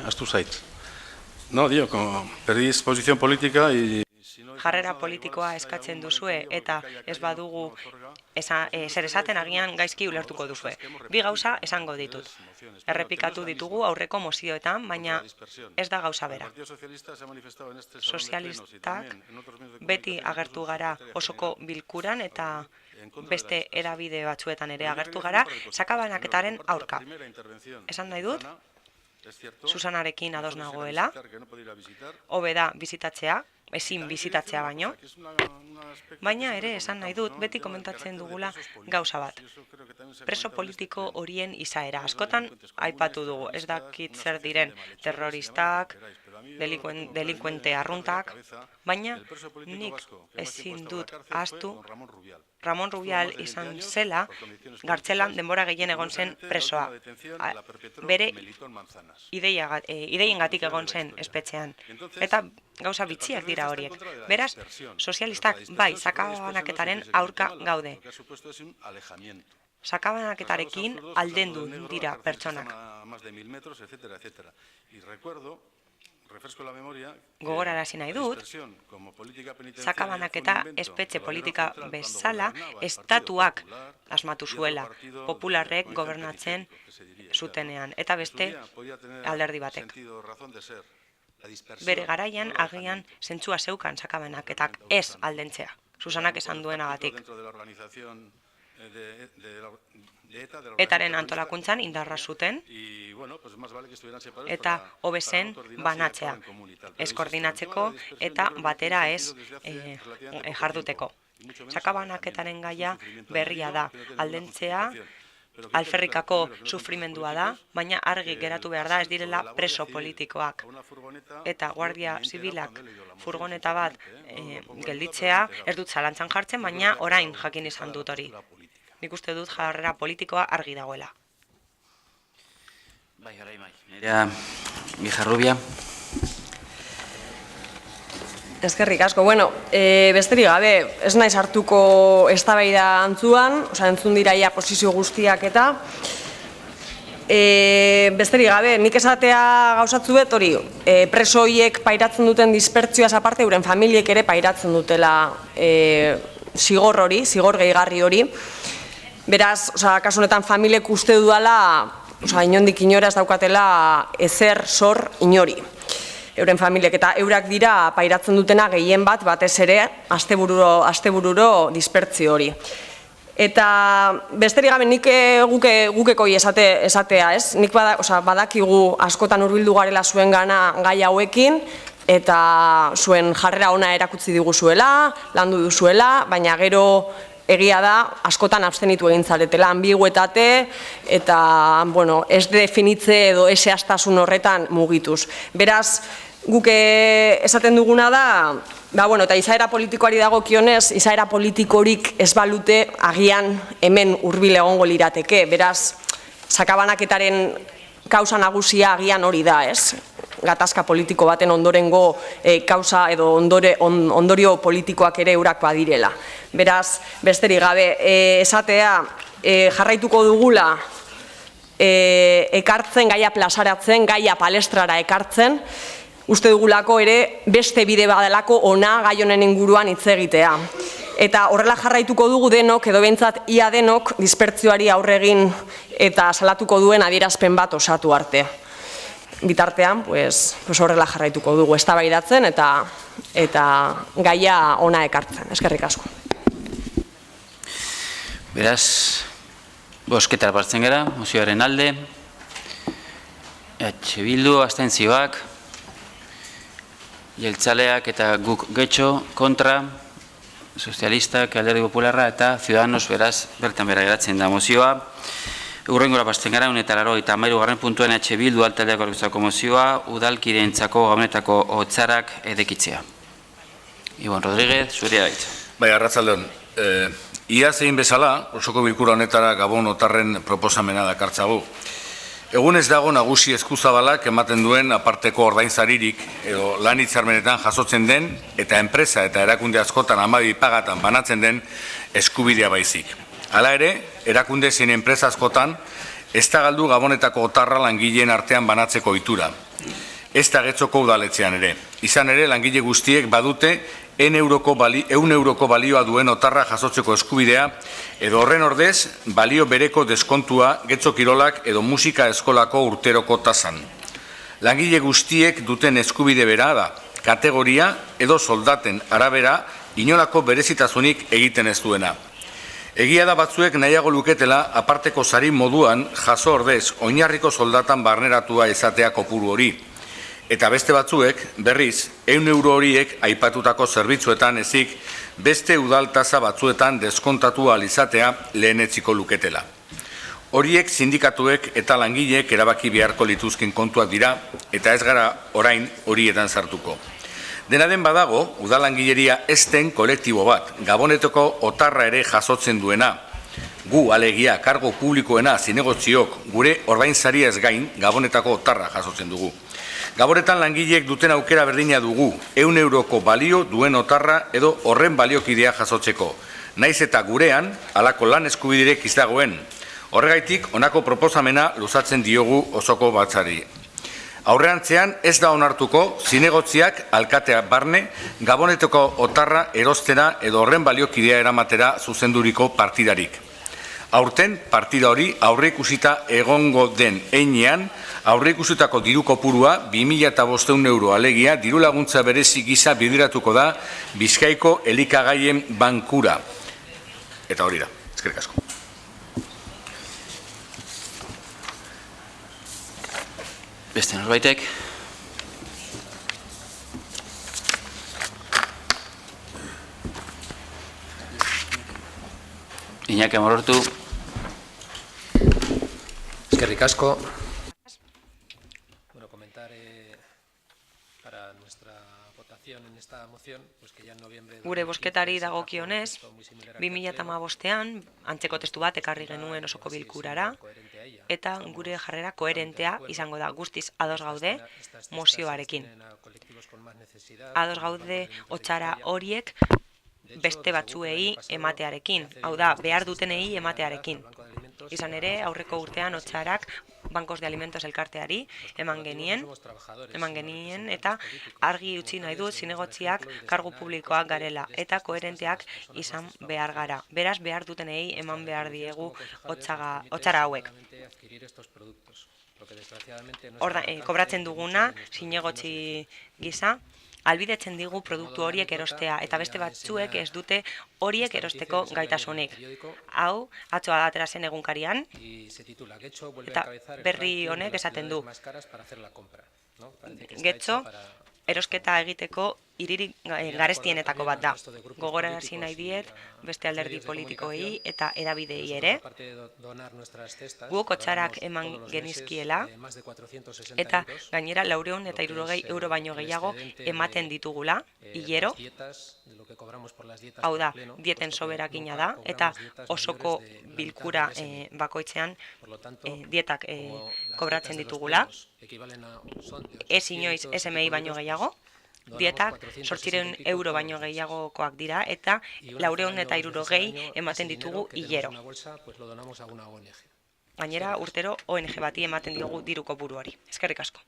Astu zait. No, dio, como perdiz posición política y...
Jarrera politikoa eskatzen duzue eta ez badugu zer esaten agian gaizki ulertuko duzue. Bi gauza esango ditut. Errepikatu ditugu aurreko mozioetan, baina ez da gauza bera. Sozialistak beti agertu gara osoko bilkuran eta beste erabide batzuetan ere agertu gara sakabanaketaren aurka. Esan nahi dut, Susanarekin ados nagoela, hobe da bizitatzea, ezin bizitatzea baino. Baina ere esan nahi dut, beti komentatzen dugula gauza bat. Preso politiko horien izaera. Askotan aipatu dugu, ez dakit zer diren terroristak, delinkuente arruntak, baina nik ezin dut ahaztu Ramon Rubial izan zela, Gartzelan denbora gehien egon zen presoa. Bere ideiengatik egon zen espetxean. Eta gauza bitxiak dira horiek. Beraz, sozialistak bai sakabanaketaren aurka gaude. Sakabanaketarekin aldendu dira pertsonak. Gogorarazi nahi dut, sakabanaketa espetxe politika bezala estatuak asmatu zuela, popularrek gobernatzen zutenean, eta beste alderdi batek. Bere garaian agian zentzua zeukan sakabanaketak ez aldentzea, Susanak esan duenagatik. Etaren antolakuntzan indarra zuten eta hobe zen banatzea, ez koordinatzeko eta batera ez jarduteko. Sakabanaketaren gaia berria da, aldentzea alferrikako sufrimendua da, baina argi geratu behar da ez direla preso politikoak. Eta Guardia Zibilak furgoneta bat gelditzea ez dut zalantzan jartzen, baina orain jakin izan dut hori. Nik uste dut jarrera politikoa argi dagoela.
Bai, orai bai. Nerea Gijarrubia.
Eskerrik asko. Bueno, besterik gabe, ez naiz hartuko eztabaida antzuan, entzun dira ia posizio guztiak eta besterik gabe, nik esatea gauzatzu bet hori, preso horiek pairatzen duten dispertzioaz aparte, euren familiek ere pairatzen dutela zigor hori, zigor gehigarri hori. Beraz, kasu honetan familiek uste dudala, inondik inora ez daukatela ezer zor inori. Euren familiek eta eurak dira pairatzen dutena gehien batez ere, astebururo dispertzio hori. Eta besterik gabe nik gukekoi esatea, ez? Nik badakigu askotan hurbildu garela zuen gana gai hauekin, eta zuen jarrera ona erakutsi diguzuela, landu duzuela, baina gero egia da, askotan abstenitu egin zaretela, ambiguetate eta ez definitze edo eseaztasun horretan mugituz. Beraz, guk esaten duguna da, eta izaera politikoari dagokionez, izaera politikorik ez balute agian hemen hurbil egongo lirateke. Beraz, sakabanaketaren kausa nagusia agian hori da, ez? Gatazka politiko baten ondorengo kausa edo ondorio politikoak ere eurak badirela. Beraz, besterik gabe, esatea jarraituko dugula ekartzen, gaia plazaratzen, gaia palestrara ekartzen, uste dugulako ere beste bide badelako ona gai honen inguruan hitz egitea. Eta horrela jarraituko dugu denok, edo behintzat ia denok, dispertzioari aurregin eta salatuko duen adierazpen bat osatu arte. Bitartean, horrela jarraituko dugu eztabaidatzen eta gaia ona ekartzen. Eskerrik asko.
Beraz, bozketara partzen gara, mozioaren alde, Bildu, abstentzioak, jeltzaleak eta guk getxo, kontra, sozialistak, alderdi popularra eta Ciudadanos, beraz, bertan bera geratzen da mozioa. Urrengora pasten gara, eta 83. puntuan Bildu altaldeak orkestutako mozioa, udalkideentzako gabonetako hotzarak edekitzea. Ibon Rodríguez, zuria gaitza.
Bai, arratzaldeon. Ia zein bezala, osoko bilkura honetara gabon otarren proposamena dakartzagu. Egun ez dago nagusi eskuzabalak ematen duen aparteko ordainsaririk edo lan hitzarmenetan jasotzen den eta enpresa eta erakunde askotan 12 pagatan banatzen den eskubidea baizik. Hala ere, erakunde zein enpresa askotan ez da galdu gabonetako otarra langileen artean banatzeko ohitura. Ez da Getxoko udaletxean ere. Izan ere, langile guztiek badute 100 euroko balioa duen otarra jasotzeko eskubidea edo horren ordez balio bereko deskontua Getxo Kirolak edo musika eskolako urteroko tasan. Langile guztiek duten eskubide bera da, kategoria edo soldaten arabera inolako berezitasunik egiten ez duena. Egia da batzuek nahiago luketela aparteko sari moduan jaso ordez oinarriko soldatan barneratua izatea kopuru hori. Eta beste batzuek, berriz, 100 euro horiek aipatutako zerbitzuetan ezik beste udaltasa batzuetan deskontatu ahal izatea lehenetsiko luketela. Horiek sindikatuek eta langileek erabaki beharko lituzken kontuak dira, eta ez gara orain horietan sartuko. Dena den badago, udalangileria ez den kolektibo bat, Gabonetako otarra ere jasotzen duena. Gu, alegia, kargo publikoena, zinegotziok, gure ordainsaria ez gain, Gabonetako otarra jasotzen dugu. Gabonetan langileek duten aukera berdina dugu, 100 euroko balio duen otarra edo horren baliokidea jasotzeko. Naiz eta gurean, halako lan eskubidirek izdagoen. Horregaitik, honako proposamena luzatzen diogu osoko batzari. Aurreantzean ez da onartuko zinegotziak alkatea barne Gabonetako otarra erostera edo horren baliokidea eramatera zuzenduriko partidarik. Aurten partida hori aurreikusita egongo den heinean, aurreikusitako diru kopurua 2.500 euro alegia diru laguntza berezi gisa bideratuko da Bizkaiko elikagaien bankura. Eta hori da, eskerrik asko.
Beste norbaitek. Iñaki Amorortu.
Eskerrik asko. Bueno, comentar para nuestra votación en esta moción, pues que ya en noviembre...
Gure bosketari dagokionez, 2015ean antzeko testu bat ekarri genuen osoko bilkurara, eta gure jarrera koherentea izango da, guztiz ados gaude mozioarekin. Ados gaude otsara horiek beste batzuei ematearekin, hau da, behar dutenei ematearekin. Izan ere, aurreko urtean otsarak Bankos de Alimentos elkarteari eman genien eta argi utzi nahi du zinegotziak kargu publikoak garela eta koherenteak izan behar gara. Beraz, behar dutenei eman behar diegu otsara hauek. Kobratzen duguna, zinegotzi gisa, albidetzen digu produktu horiek erostea, eta beste batzuek ez dute horiek erosteko gaitasunik. Hau, atzoa atera zen egunkarian, eta berri honek esaten du. Getxo, erosketa egiteko hiririk garestienetako bat da. Gogorarazi nahi diet beste alderdi politikoei eta hedabidei ere. Guk otsarak eman genizkiela eta gainera 460 euro baino gehiago ematen ditugula hilero. Hau da, dieten soberakina da eta osoko bilkura bakoitzean dietak kobratzen ditugula. Ez inoiz SMI baino gehiago. Dietak 800 euro baino gehiagokoak dira eta 460 ematen ditugu hilero. Gainera, urtero ONG bati ematen diogu diru kopuruari. Eskerrik asko.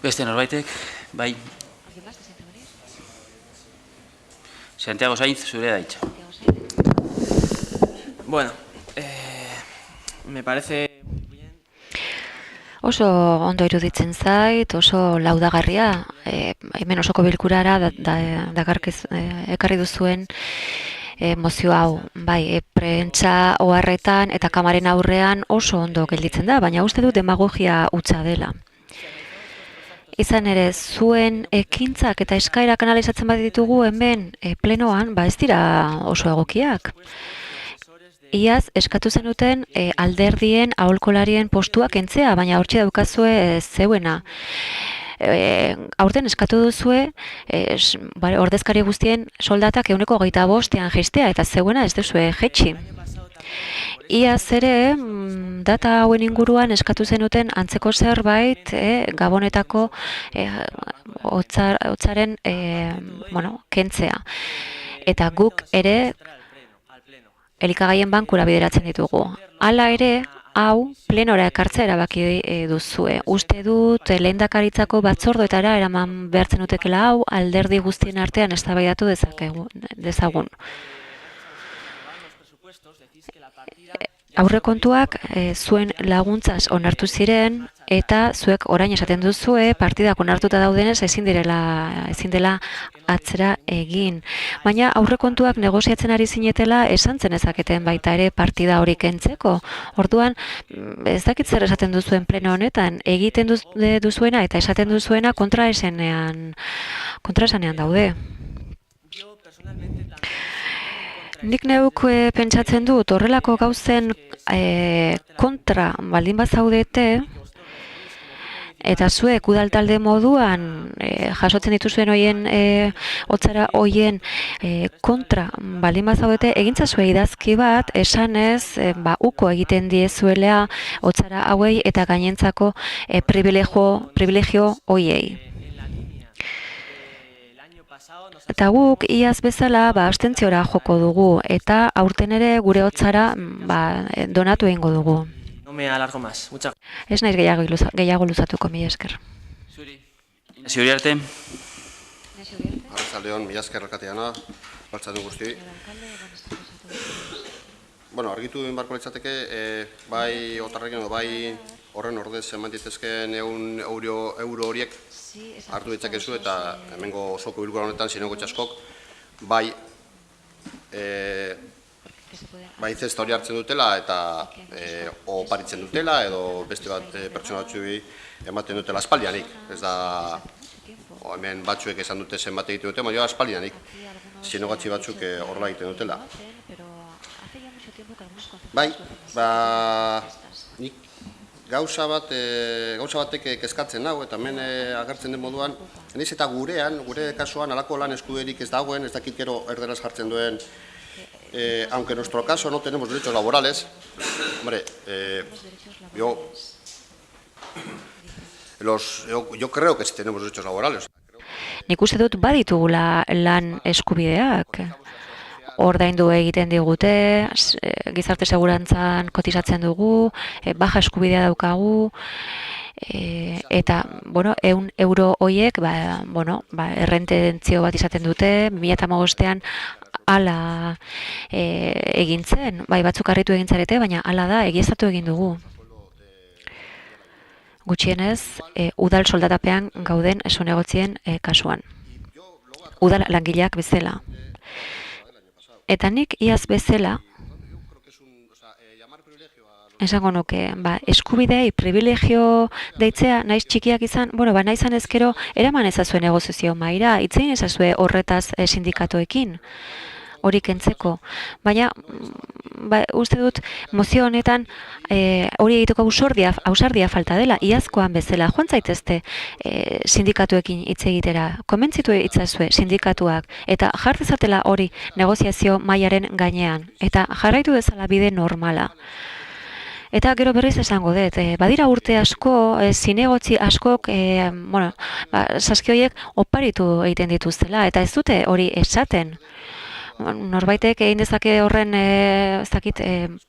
Beste norbaitek, bai. Santiago Sainz, zure da hitza.
Bueno, me parece...
Oso ondo iruditzen zait, oso laudagarria, hemen osoko bilkurara ekarri duzuen mozio hau, bai, prentsa oharretan eta kamaren aurrean oso ondo gelditzen da, baina uste dut demagogia hutsa dela. Izan ere, zuen ekintzak eta eskaerak analizatzen bat ditugu hemen plenoan, ez dira oso egokiak. Iaz, eskatu zenuten alderdien aholkolarien postuak entzea, baina hortxe daukazue zeuena. Aurten eskatu duzue ordezkari guztien soldatak 125ean jaistea eta zeuena ez duzue jetxi. Iaz ere, data hauen inguruan eskatu zenuten antzeko zerbait Gabonetako hotzaren kentzea. Eta guk ere elikagaien bankura bideratzen ditugu. Hala ere, hau plenora ekartzea erabaki duzue. Uste dut lehendakaritzako batzordoetara eraman behartzen dutekela hau alderdi guztien artean eztabaidatu dezagun. aurrekontuak zuen laguntzaz onartu ziren, eta zuek orain esaten duzue partidak onartuta daudenez ezin dela atzera egin. Baina aurrekontuak negoziatzen ari zinetela esan zen ezaketen baita ere partida hori kentzeko. Orduan, ez dakit zer esaten duzuen pleno honetan, egiten duzuena eta esaten duzuena kontraesanean daude. Nik neuk pentsatzen dut horrelako gauzen kontra baldin bazaudete, eta zuek udaltalde moduan jasotzen dituzuen hotzara hoien kontra baldin bazaudete, egintzazue idazki bat esanez uko egiten diezuela hotzara hauei eta gainentzako privilegio hoiei. Eta guk iaz bezala abstentziora joko dugu eta aurten ere gure hotzara donatu egingo dugu.
No me alargo más.
Ez naiz gehiago luzatuko, mila esker.
Zuri arte.
Arratsaldeon, mila esker alkateana, baltzatu guztioi. Bueno, argitu egin barko litzateke, bai otarrekin edo bai horren ordez eman ditezkeen euro horiek hartu ditzakezu eta hemengo osoko bilkura honetan zinegotzi askok bai zesta hori hartzen dutela eta oparitzen dutela edo beste bat pertsona batzuei ematen dutela aspaldianik. Ez da, hemen batzuek esan dute zenbat egiten dute, baina aspaldianik zinegotzi batzuk horrela egiten dutela. Bai, nik gauza batek kezkatzen hau, eta hemen agertzen den moduan, naiz eta gure kasuan alako lan eskuderik ez dagoen, ez dakit gero erderaz jartzen duen, aunque en nuestro caso no tenemos derechos laborales, hombre, yo creo que sí tenemos derechos laborales.
Nik uste dut baditugula lan eskubideak. Ordaindu egiten digute, gizarte segurantzan kotizatzen dugu, baja eskubidea daukagu, eta, bueno, 100 euro horiek, errententzio bat izaten dute, 2015ean hala egin zen, bai batzuk harritu egin zarete, baina hala da, egiaztatu egin dugu. Gutxienez, udal soldatapean gauden esonegotzien kasuan. Udal langileak bezala. Eta nik iaz bezala, esango nuke, eskubidei privilegio deitzea naiz txikiak izan, nahi izan ezkero eraman ezazue negoziazio mahaira, itzein ezazue horretaz sindikatoekin, hori kentzeko. Baina, uste dut, mozio honetan hori egiteko ausardia falta dela, iazkoan bezala, joan zaitezte sindikatuekin hitz egitera, konbentzitu itzazue sindikatuak, eta jartezatela hori negoziazio mailaren gainean, eta jarraitu dezala bide normala. Eta gero berriz esango dut, badira urte asko, zinegotzi askok, saskioiek oparitu egiten dituztela, eta ez dute hori esaten. Norbaitek egin dezake horren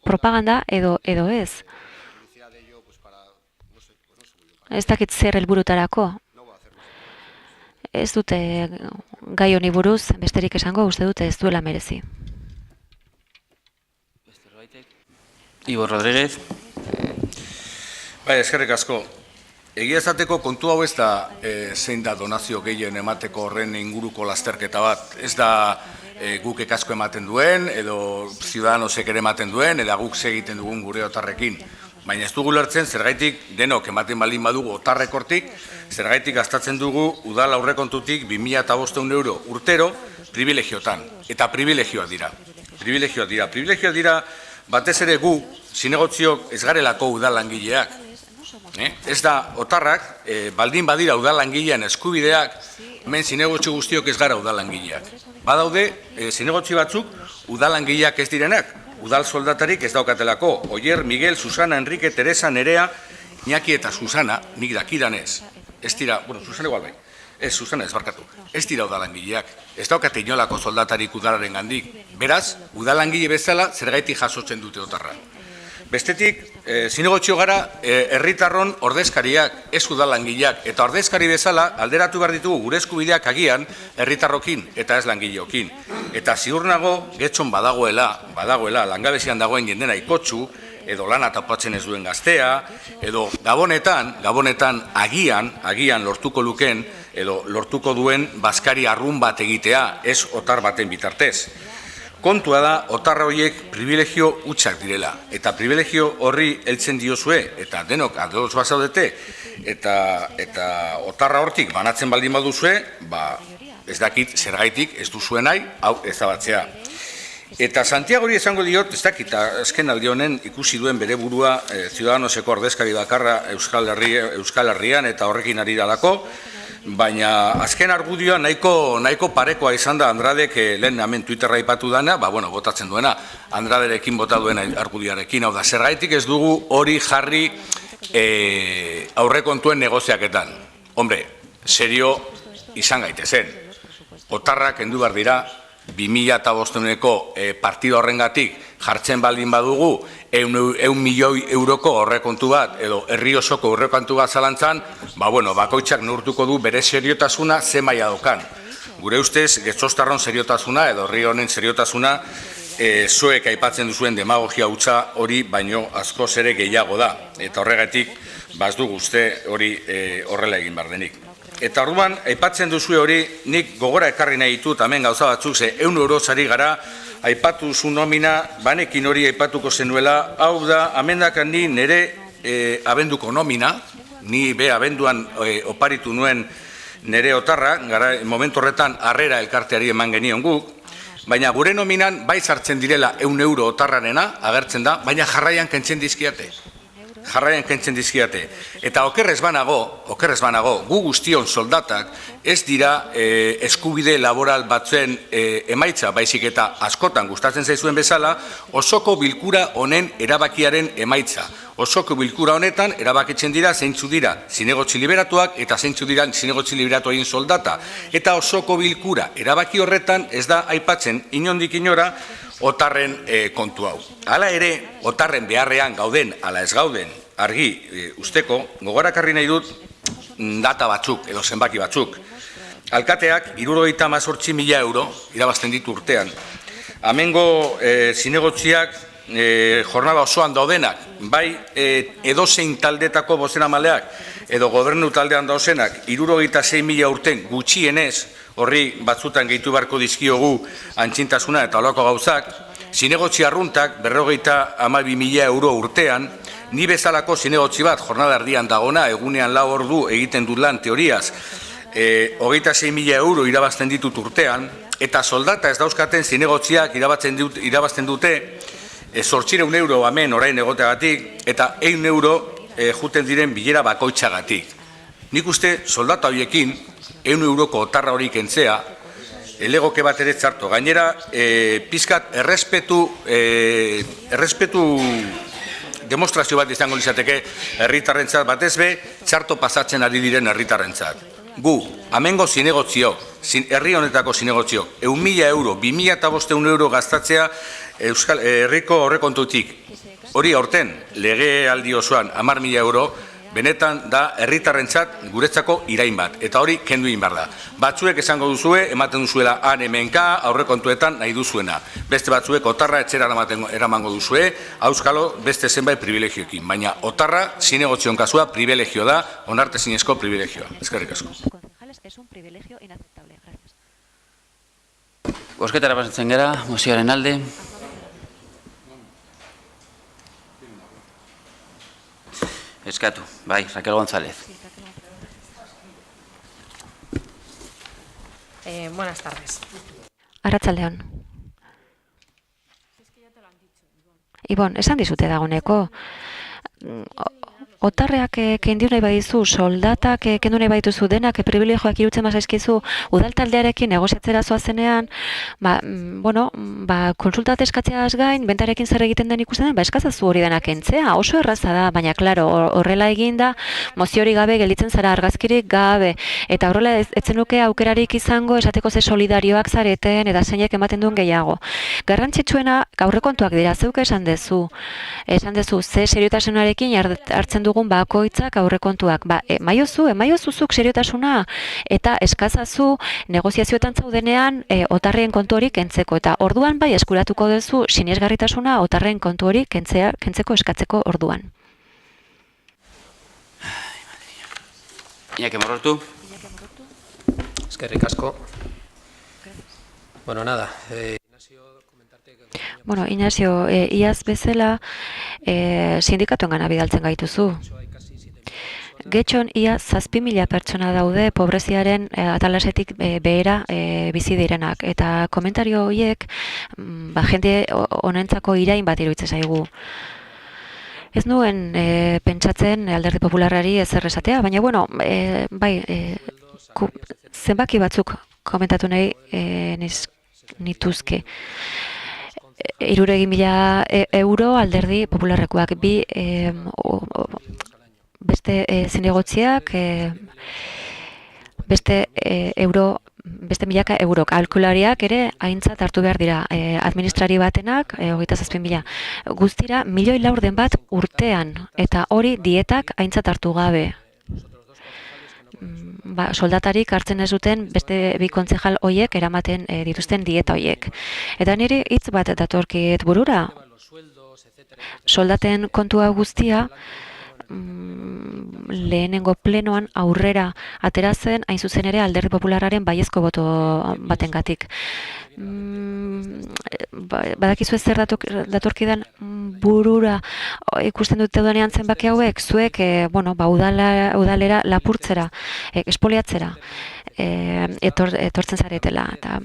propaganda edo ez. Ez dakit zer helburutarako. Ez dute gai honi buruz, besterik esango, uste dute ez duela merezi.
Ivo Rodríguez.
Bai, eskerrik asko. Egia esateko kontu hau ez da zein da donazio gehien emateko horren inguruko lasterketa bat. Ez da guk ekasko ematen duen, edo Ciudadanosek ere ematen duen, eta guk egiten dugun gure otarrekin. Baina ez dugu lertzen, zergaitik denok ematen baldin badugu otarrekortik, zergaitik gastatzen dugu udal aurrekontutik 2.500 euro urtero privilegiotan. Eta privilegioak dira. Privilegioak dira batez ere gu, zinegotziok ez garelako udal langileak. Ez da, otarrak, baldin badira udal langilean eskubideak, hemen zinegotzi guztiok ez gara udal langileak. Badaude, zinegotzi batzuk udal langileak ez direnak, udal soldatarik ez daukatelako. Oier, Miguel, Susana, Enrique, Teresa, Nerea, Iñaki eta Susana, nik dakidanez. Ez dira, Susana igual bai. Susana ez barkatu. Ez dira udalangileak. Ez daukate inolako soldatarik udalaren gandik. Beraz, udalangile bezala zergaitik jasotzen dute otarra. Bestetik, zinegotxio gara herritarron ordezkariak, ez udalangileak. Eta ordezkari bezala alderatu behar ditugu gure eskubideak agian herritarrokin eta ez langileokin. Eta ziur nago, getxon badagoela, langabezian dagoen jendena ikotxu, edo lana topatzen ez duen gaztea, edo gabonetan agian lortuko luken, edo lortuko duen bazkari arrun bat egitea, ez otar baten bitartez. Kontua da, otarra horiek privilegio hutsak direla, eta privilegio horri heltzen diozue, eta denok ados bazaudete, eta otarra hortik banatzen baldin baduzue, ez dakit zergaitik ez duzuen nahi, hau ezabatzea. Eta Santiagori esango diot, ez dakit, azken aldi honen ikusi duen bere burua Ciudadanoseko ordezkari bakarra Euskal Herrian eta horrekin ari dalako, baina azken argudioa nahiko parekoa izan da Andradek lehen hemen Twitterra aipatu dana, botatzen duena, Andraderekin bota duen argudioarekin, hau da, zergaitik ez dugu hori jarri aurrekontuen negoziaketan. Hombre, serio izan gaitezen. Otarrak kendu behar dira, 2005ko partida horrengatik jartzen baldin badugu 100 milioi euroko horrekontu bat edo herri osoko horrekontu bat zalantzan, bakoitzak neurtuko du bere seriotasuna ze maila daukan. Gure ustez, Getxostarron seriotasuna edo herri honen seriotasuna zuek aipatzen duzuen demagogia hutsa hori baino askoz ere gehiago da. Eta horregatik, ez dugu uste hori horrela egin behar denik. Eta orduan, aipatzen duzue hori, nik gogora ekarri nahi ditut, hemen gauza batzuk, 100 eurozari gara, aipatu zu nomina, banekin hori aipatuko zenuela, hau da, amendakan ni nire abenduko nomina, ni be abenduan oparitu nuen nire otarra, momentu horretan harrera elkarteari eman genion guk, baina gure nominan bai sartzen direla 100 euro otarranena, agertzen da, baina jarraian kentzen dizkiate. Eta okerrez banago, gu guztion soldatak ez dira eskubide laboral batzuen emaitza, baizik eta askotan gustatzen zaizuen bezala, osoko bilkura honen erabakiaren emaitza. Osoko bilkura honetan erabakitzen dira zeintzu dira zinegotzi liberatuak eta zeintzu dira zinegotzi liberatuain soldata. Eta osoko bilkura erabaki horretan ez da aipatzen inondik inora otarren kontu hau. Hala ere, otarren beharrean gauden, ala ez gauden, argi usteko, gogorakarri nahi dut data batzuk, edo zenbaki batzuk. Alkateak 78.000 euro irabazten ditu urtean. Hemengo zinegotziak jornada osoan daudenak, bai edozein taldetako bozeramaleak, edo gobernu taldean dauzenak, 76.000 urten gutxienez, horri batzutan gehitu beharko dizkiogu antzintasuna eta olako gauzak, zinegotzi arruntak 52.000 euro urtean, ni bezalako zinegotzi bat jornada erdian dagona, egunean 4 ordu egiten dut lan teoriaz, 26.000 euro irabazten ditut urtean, eta soldata ez dauzkaten zinegotziak irabazten dute 800 euro hemen orain egoteagatik, eta 100 euro juten diren bilera bakoitzagatik. Nik uste soldata horiekin 100 euroko otarra hori kentzea, elegoke bat ere txarto. Gainera, pizkat errespetu demostrazio bat izango lizateke herritarrentzat batez be, txarto pasatzen ari diren herritarrentzat. Gu, amengo zinegotziok, herri honetako zinegotziok, 1.000 euro, 2.500 euro gaztatzea herriko horrekontutik. Hori aurten, lege aldi osoan, 10.000 euro, benetan da herritarrentzat guretzako irain bat, eta hori kendu egin behar da. Batzuek esango duzue, ematen duzuela han hemenka, aurrekontuetan nahi duzuena. Beste batzuek otarra etxera eramango duzue, auskalo beste zenbait privilegioekin. Baina otarra, zinegotzion kasua, privilegio da, onartezinezko privilegioa. Eskerrik asko.
Bozketara pasatzen gara, mozioaren alde. Eskatu, bai, Raquel González.
Buenas tardes.
Arratsaldeon. Ibon, esan dizute dagoeneko. Otarreak kendu nahi badizu, soldatak kendu nahi badituzu denak, privilegioak irutzen mazaizkizu, udaltaldearekin negoziatzera zoazenean, konsultat eskatzeaz gain, bentarekin zer egiten den ikusten den, eskazazu hori denak kentzea, oso erraza da, baina, klaro, horrela eginda, moziori gabe gelditzen zara argazkirik gabe, eta horrela etzenuke aukerarik izango, esateko ze solidarioak zareten, eta zeinek ematen duen gehiago. Garrantzitsuena, aurrekontuak dira, zeuk esan dezu, ze seriotasunarekin hartzen dugun bakoitzak aurrekontuak. Emaiozuzuk seriotasuna eta eskazazu negoziazioetan zaudenean otarren kontu hori kentzeko. Eta orduan bai eskuratuko duzu sinesgarritasuna otarren kontu hori kentzeko eskatzeko orduan.
Iñaki Morortu.
Eskerrik asko. Bueno, nada,
Bueno, Ignacio, iaz bezala sindikatuen gana bidaltzen gaituzu. Getxon, ia 7.000 pertsona daude pobreziaren atalasetik behera bizi direnak. Eta komentario horiek, jende honentzako irain bat iruditzen zaigu. Ez nuen pentsatzen Alderdi Popularrari ezer esatea, baina, bueno, zenbaki batzuk komentatu nahi nituzke. 60.000 euro Alderdi Popularrekoak, beste zinegotziak, beste milaka euro. Kalkulariak ere aintzat hartu behar dira. Administrari batenak, 27.000. Guztira, 1.400.000 bat urtean, eta hori dietak aintzat hartu gabe. Soldatarik hartzen ez duten beste bi kontzejal hoiek eramaten dituzten dieta hoiek. Eta niri hitz bat datorkit burura. Soldaten kontua guztia lehenengo plenoan aurrera atera zen hain zuzen ere Alderdi Popularraren baiezko boto batengatik. Badakizu zer datorkidan burura ikusten dute dudanean zenbaki hauek, zuek udalera lapurtzera, espoliatzera etortzen zaretela. Eta,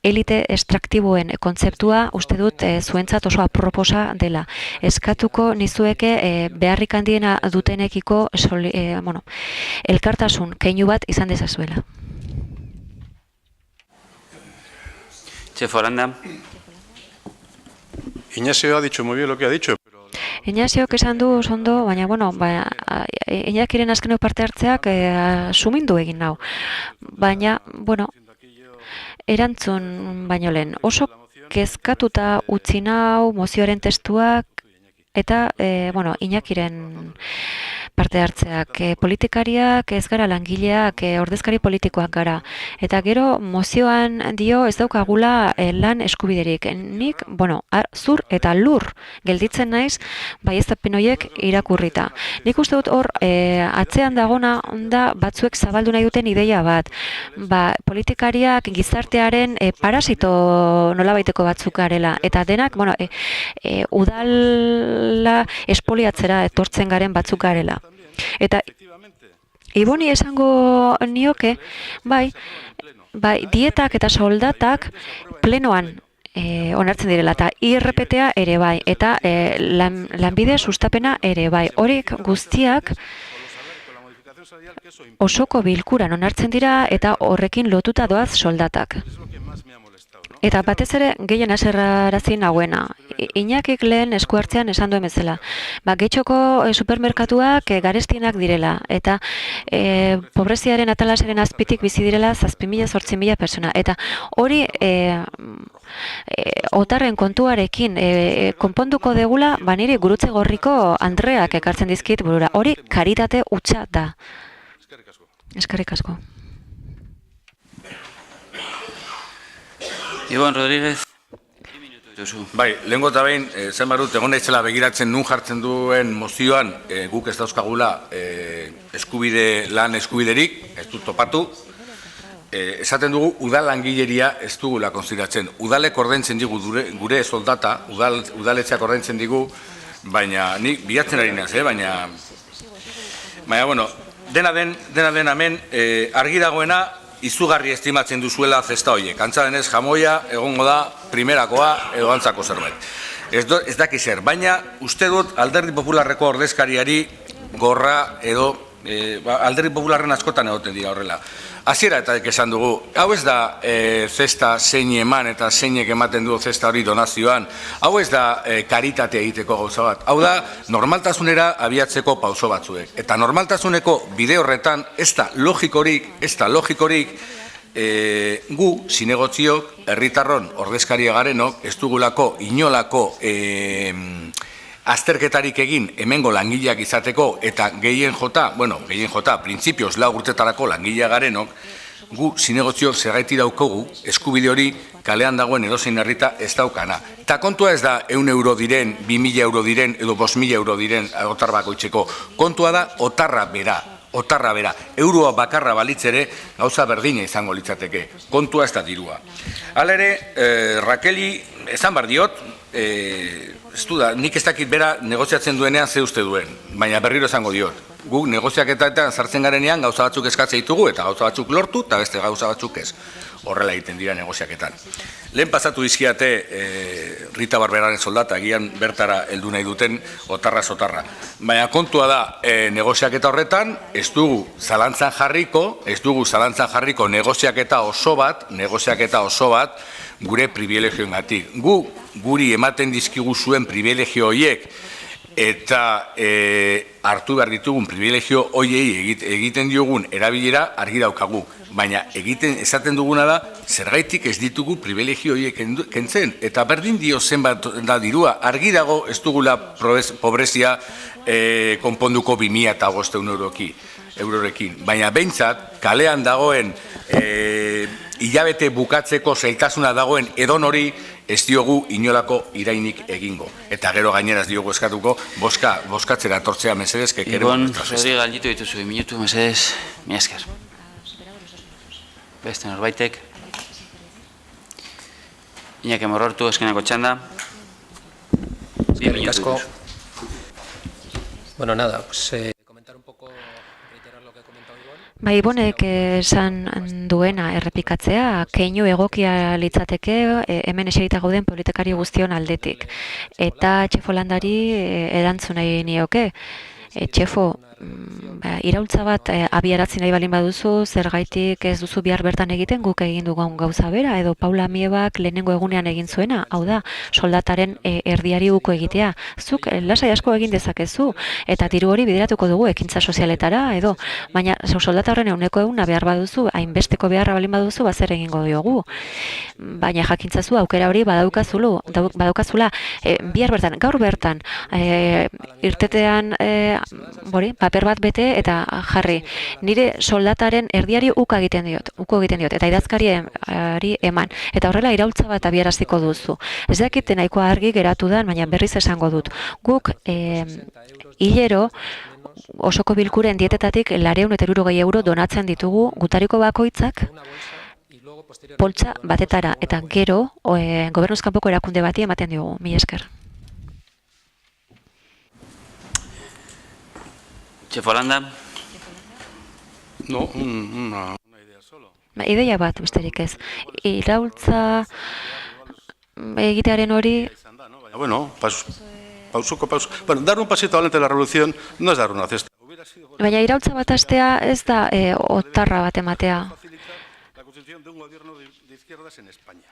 elite estraktiboen kontzeptua uste dut zuentzat oso aproposa dela. Eskatuko nizueke beharrik handiena dutenekiko elkartasun keinu bat izan dezazuela.
Foranda.
Ignacio ha dicho muy bien lo que ha dicho.
Ignacio esan du ondo, baina, Iñakiren azkeneko parte hartzeak sumindu egin nau. Baina, erantzun baino lehen. Oso kezkatuta utzi nau mozioaren testuak eta, Iñakiren parte hartzeak. Politikariak ez gara langileak, ordezkari politikoak gara. Eta gero mozioan dio ez daukagula lan eskubiderik. Nik, zur eta lur gelditzen naiz baieztapen horiek irakurrita. Nik uste dut hor atzean dagona da batzuek zabaldu nahi duten ideia bat. Politikariak gizartearen parasito nolabaiteko batzuk garela. Eta denak, udala espoliatzera etortzen garen batzuk garela. Eta Iboni esango nioke, dietak eta soldatak plenoan onartzen direla, eta IRPTA ere bai, eta lanbide sustapena ere bai. Horiek guztiak osoko bilkuran onartzen dira eta horrekin lotuta doaz soldatak. Eta batez ere gehien haserrarazi nagoena. Iñakik lehen esku hartzean esan duen bezala. Getxoko supermerkatuak garestienak direla. Eta pobreziaren atalasaren azpitik bizi direla 7.000-8.000 pertsona. Eta hori otarren kontuarekin konponduko degula, niri Gurutze Gorriko Andreak ekartzen dizkit burura. Hori karitate hutsa da. Eskerrik asko.
Ibon Rodríguez.
Bai, lehengo eta behin, zen barut, egon naitzela begiratzen nun jartzen duen mozioan, guk ez dauzkagula lan eskubiderik, ez dut topatu. Esaten dugu, udal langileria ez dugula konsideratzen. Udalek ordaintzen digu gure soldata, udaletxeak ordaintzen digu, baina nik bilatzen ari naz, baina, dena den hemen argi dagoena, izugarri estimatzen duzuela zesta horiek. Antza denez, jamoia egongo da primerakoa edo antzako zerbait. Ez daki zer, baina uste dut Alderdi Popularreko ordezkariari gorra edo Alderdi Popularren askotan egoten dira horrela. Hasiera eta esan dugu, hau ez da zesta zein eman eta zeinek ematen du zesta hori donazioan, hau ez da karitate egiteko gauza bat, hau da normaltasunera abiatzeko pauso batzuek. Eta normaltasuneko bide horretan ez da logikorik, gu, zinegotziok, herritarron ordezkaria garenok, ez dugulako inolako azterketarik egin hemengo langileak izateko eta gehien jota, printzipioz 4 urtetarako langilea garenok, gu zinegotziok zergaiti daukogu eskubide hori kalean dagoen edozein herrita ez daukana. Eta kontua ez da 100 euro diren, 2000 euro diren edo 5000 euro diren otar bakoitzeko. Kontua da otarra bera. Euroa bakarra balitzere gauza berdina izango litzateke. Kontua ez da dirua. Hala ere, Rakeli, esan bar diot, nik ez dakit bera negoziatzen duenean ze uste duen, baina berriro esango diot. Guk negoziaketaetan sartzen garenean gauza batzuk eskatze ditugu eta gauza batzuk lortu eta beste gauza batzuk ez. Horrela egiten dira negoziaketan. Lehen pasatu dizkiate Rita Barberaren soldata, agian bertara heldu nahi duten otarra. Baina kontua da, negoziaketa horretan ez dugu zalantzan jarriko negoziaketa oso bat gure privilegioengatik. Guri ematen dizkigu zuen privilegio horiek eta hartu behar ditugun privilegio horiei egiten diogun erabilera argi daukagu. Baina esaten duguna da, zergaitik ez ditugu privilegio horiek kentzen. Eta berdin dio zenbat da dirua, argi dago ez dugula pobrezia konponduko 2500 eurorekin. Baina behintzat, kalean dagoen hilabete bukatzeko zailtasuna dagoen edonori ez diogu inolako irainik egingo. Eta gero gainera ez diogu eskatuko boskatzera tortzea mesedez.
Ibon, Rodri galditu dituzu, minutu mesedez, mi esker. Beste norbaitek. Iñaki Morortu, eskenako txanda.
Eskerrik asko. Bueno, nada, pues comentar un poco, reiterar lo que ha comentado Ibon.
Ba, Ibonek esan duena errepikatzea, keinu egokia litzateke hemen eserita gauden politikari guztion aldetik. Eta Txefo Landari erantzun nahi nioke. Txefo, iraultza bat abiaratzen nahi balin baduzu, zergaitik ez duzu bihar bertan egiten guk egin dugun gauza bera, edo Paula Miebak lehenengo egunean egin zuena, hau da, soldataren erdiari uko egitea. Zuk lasai asko egin dezakezu, eta diru hori bideratuko dugu ekintza sozialetara, edo, baina soldata horren 100 behar baduzu, hainbesteko beharra balin baduzu, bazer egingo diogu. Baina jakintzazu aukera hori badaukazula, bihar bertan, gaur bertan, irtetean paper bat bete eta jarri. Nire soldataren erdiari uko egiten diot, eta idazkariari eman. Eta horrela iraultza bat abiaraziko duzu. Ez dakite nahikoa argi geratu da, baina berriz esango dut. Guk hilero osoko bilkuren dietetatik 260 euro donatzen ditugu gutariko bakoitzak poltsa batetara, eta gero gobernuz kanpoko erakunde bati ematen diogu. Mila esker.
Txefo Landa.
No, una idea solo.
Ideia bat, besterik ez. Iraultza egitearen hori...
Bueno, pausuko. Bueno, dar un pasito adelante de la revolución no es dar una cesta.
Baina iraultza bat hastea ez da otarra bat ematea.
La constitución de un gobierno de izquierdas en España.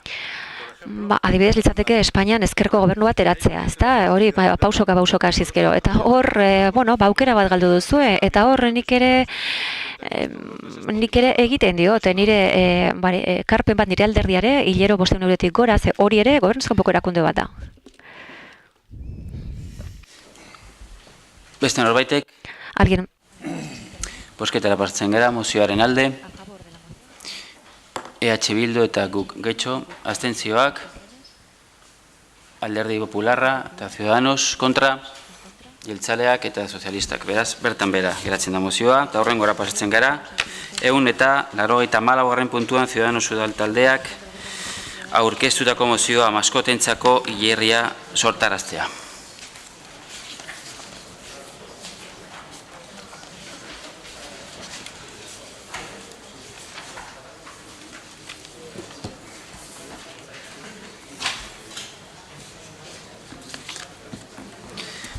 Adibidez litzateke Espainian ezkerko gobernu bat eratzea, ezta? Hori pausoka hasiz gero. Eta hor, aukera bat galdu duzu, eta hor nik ere egiten diot, nire karpen bat nire alderdiare, hilero 500 eurotik gora, ze hori ere gobernuz kanpoko erakunde bat da.
Beste norbaitek?
Alguien.
Bosketara pasatzen gara, mozioaren alde. EH Bildu eta guk getxo, abstentzioak, Alderdi Popularra eta Ciudadanos kontra, jeltzaleak eta sozialistak. Beraz, bertan bera geratzen da mozioa, eta horren gora pasatzen gara, 194. puntuan Ciudadanos udal taldeak aurkeztutako mozioa maskotentzako hilerria sortaraztea.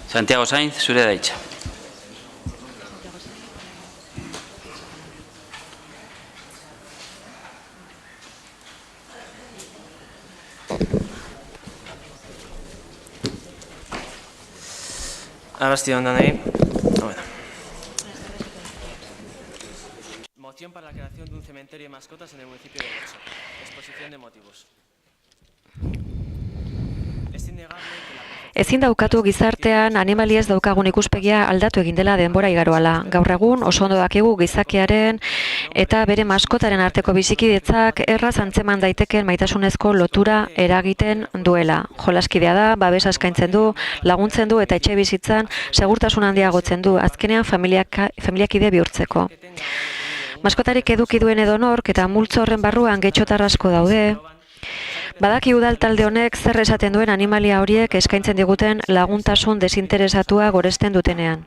Santiago Sainz, zure da hitza.
Arrastion danei. Moción para la creación de un cementerio de mascotas en el municipio de Getxo. Exposición de motivos.
Ezin daukatu gizartean animaliez daukagun ikuspegia aldatu egin dela denbora igaroala. Gaur egun oso ondo dakigu gizakiaren eta bere maskotaren arteko bizikidetzak erraz antzeman daiteken maitasunezko lotura eragiten duela. Jolaskidea da, babesa eskaintzen du, laguntzen du eta etxe bizitzan segurtasun handiagotzen du, azkenean familiakide bihurtzeko. Maskotarik eduki duen edonork eta multzo horren barruan getxotar asko daude. Badaki udal talde honek zer esaten duen animalia horiek eskaintzen diguten laguntasun desinteresatua goresten dutenean.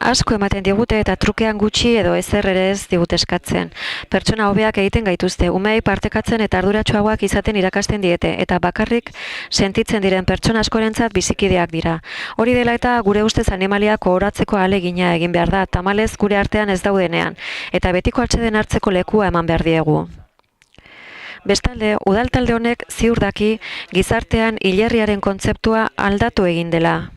Asko ematen digute eta trukean gutxi edo ezer ere ez digute eskatzen. Pertsona hobeak egiten gaituzte, umeei partekatzen eta arduratsuagoak izaten irakasten diete, eta bakarrik sentitzen diren pertsona askorentzat bizikideak dira. Hori dela eta gure ustez animaliak ohoratzeko ahalegina egin behar da, tamalez gure artean ez daudenean, eta betiko atseden hartzeko lekua eman behar diegu. Bestalde, udal talde honek ziur daki gizartean hilerriaren kontzeptua aldatu egin dela.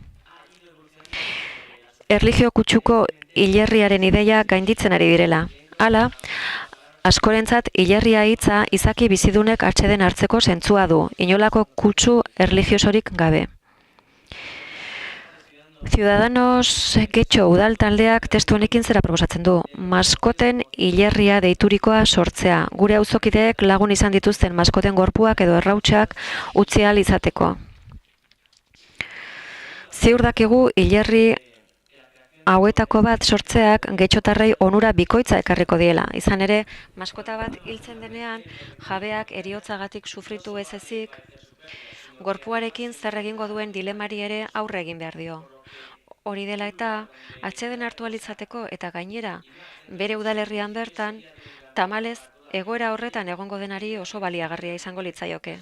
Erlijio kutsuko hilerriaren ideia gainditzen ari direla. Hala, askorentzat hilerria hitza izaki bizidunek atseden hartzeko zentzua du, inolako kutsu erlijiosorik gabe. Ciudadanos Getxo udal taldeak testu honekin zera proposatzen du. Maskoten hilerria deiturikoa sortzea, gure auzokideek lagun izan dituzten maskoten gorpuak edo errautsak utzi ahal izateko. Ziur dakigu hilerri hauetako bat sortzeak getxotarrei onura bikoitza ekarriko diela. Izan ere, maskota bat hiltzen denean, jabeak heriotzagatik sufritu ez ezik, gorpuarekin zer egingo duen dilemari ere aurre egin behar dio. Hori dela eta, atseden hartu ahal izateko eta gainera, bere udalerrian bertan, tamalez, egoera horretan egongo denari oso baliagarria izango litzaioke.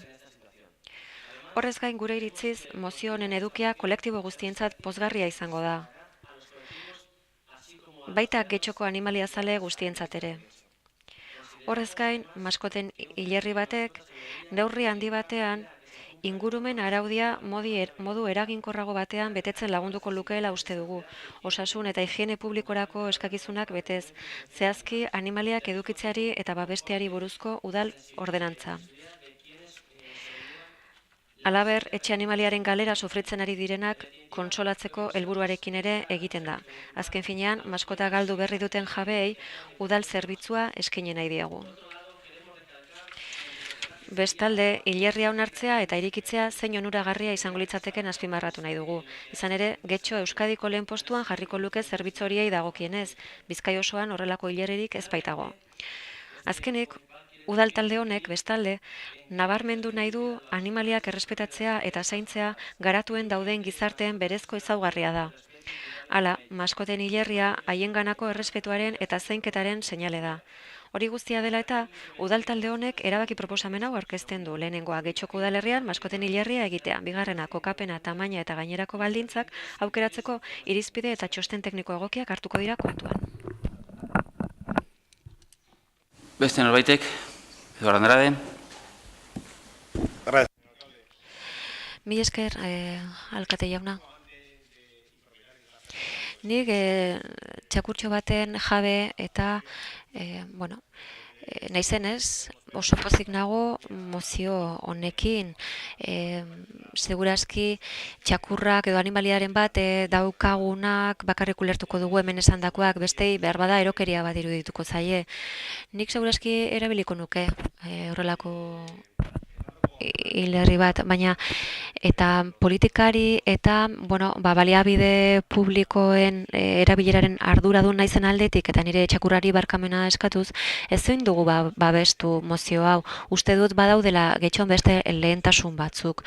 Horrez gain gure iritziz, mozio honen edukia kolektibo guztientzat pozgarria izango da. Baita getxoko animaliazale guztientzat ere. Horrez gain, maskoten hilerri batek, neurri handi batean, ingurumen araudia modu eraginkorrago batean betetzen lagunduko lukeela uste dugu. Osasun eta higiene publikorako eskakizunak betez, zehazki animaliak edukitzeari eta babesteari buruzko udal ordenantza. Halaber, etxe animaliaren galera sufritzen ari direnak kontsolatzeko helburuarekin ere egiten da. Azken finean, maskota galdu berri duten jabeei udal zerbitzua eskaini nahi diegu. Bestalde, hilerria onartzea eta irikitzea zein onuragarria izango litzateken azpimarratu nahi dugu. Izan ere, Getxo Euskadiko lehen postuan jarriko luke zerbitzu horiei dagokienez, Bizkai osoan horrelako hilerririk ez baitago. Azkenik, udal talde honek, bestalde, nabarmendu nahi du animaliak errespetatzea eta zaintzea garatuen dauden gizarteen berezko ezaugarria da. Hala, maskoten hilerria haienganako errespetuaren eta zainketaren seinale da. Hori guztia dela eta, udal talde honek erabaki proposamen hau aurkezten du. Lehenengoa, Getxoko udalerrian maskoten hilerria egitea. Bigarrena, kokapena, tamaina eta gainerako baldintzak aukeratzeko irizpide eta txosten tekniko egokiak hartuko dira kontuan.
Beste norbaitek? Eduardo Andrade.
Mi esker, alkate jauna. Nik txakurtxo baten jabe eta, naizenez, oso pozik nago mozio honekin. Segurazki txakurrak edo animaliaren bat daukagunak bakarrik ulertuko dugu hemen esandakoak, bestei behar bada erokeria bat irudituko zaie. Nik segurazki erabiliko nuke horrelako hilerri bat, baina eta politikari eta baliabide publikoen erabileraren arduradun naizen aldetik eta nire txakurrari barkamena eskatuz, ezin dugu babestu mozio hau. Uste dut badaudela Getxon beste lehentasun batzuk.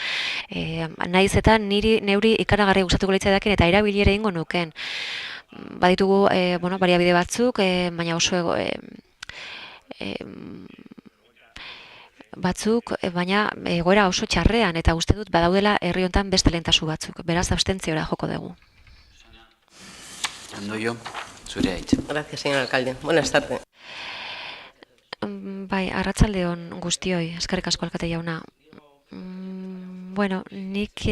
Naiz eta neuri ikaragarri gustatuko litzaidaken eta erabilera egingo nuken. Baditugu baliabide batzuk, baina oso batzuk, baina egoera oso txarrean, eta uste dut badaudela herri hontan beste lehentasu batzuk. Beraz, abstentziora joko dugu.
Andoio, zure haitz.
Gracias, señor alcalde. Buenas tardes.
Bai, arratsaldeon guztioi, eskerrik asko alkate jauna. Nik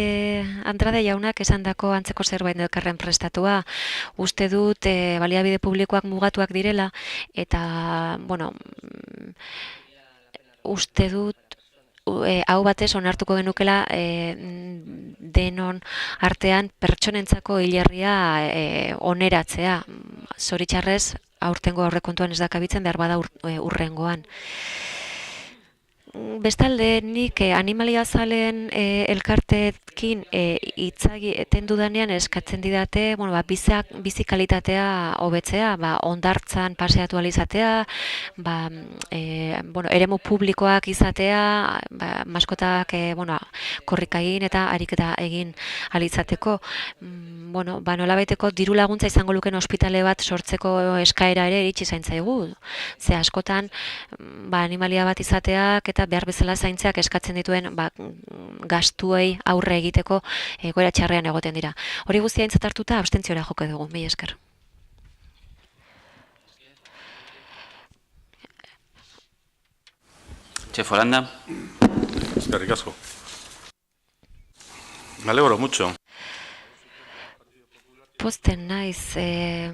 Andrade jaunak esandako antzeko zerbait elkarren prestatua. Uste dut baliabide publikoak mugatuak direla, eta, uste dut hau batez onartuko genukela denon artean pertsonentzako hilerria oneratzea. Zoritxarrez, aurtengo aurrekontuan ez dakabitzen, behar bada urrengoan. Bestalde, nik animaliazaleen elkarteekin hitzagi eten dudanean eskatzen didate bizi kalitatea hobetzea, hondartzan paseatu ahal izatea, eremu publikoak izatea, maskotak korrika egin eta ariketa egin ahal izateko. Nolabaiteko diru laguntza izango luken ospitale bat sortzeko eskaera ere iritsi zaintzaigu. Ze askotan animalia bat izateak eta behar bezala zaintzeak eskatzen dituen gastuei aurre egiteko egoera txarrean egoten dira. Hori guztia aintzat hartuta abstentziora joko dugu. Mila esker.
Txef Holanda.
Eskerrik asko. Me alegro mucho.
Pozten naiz,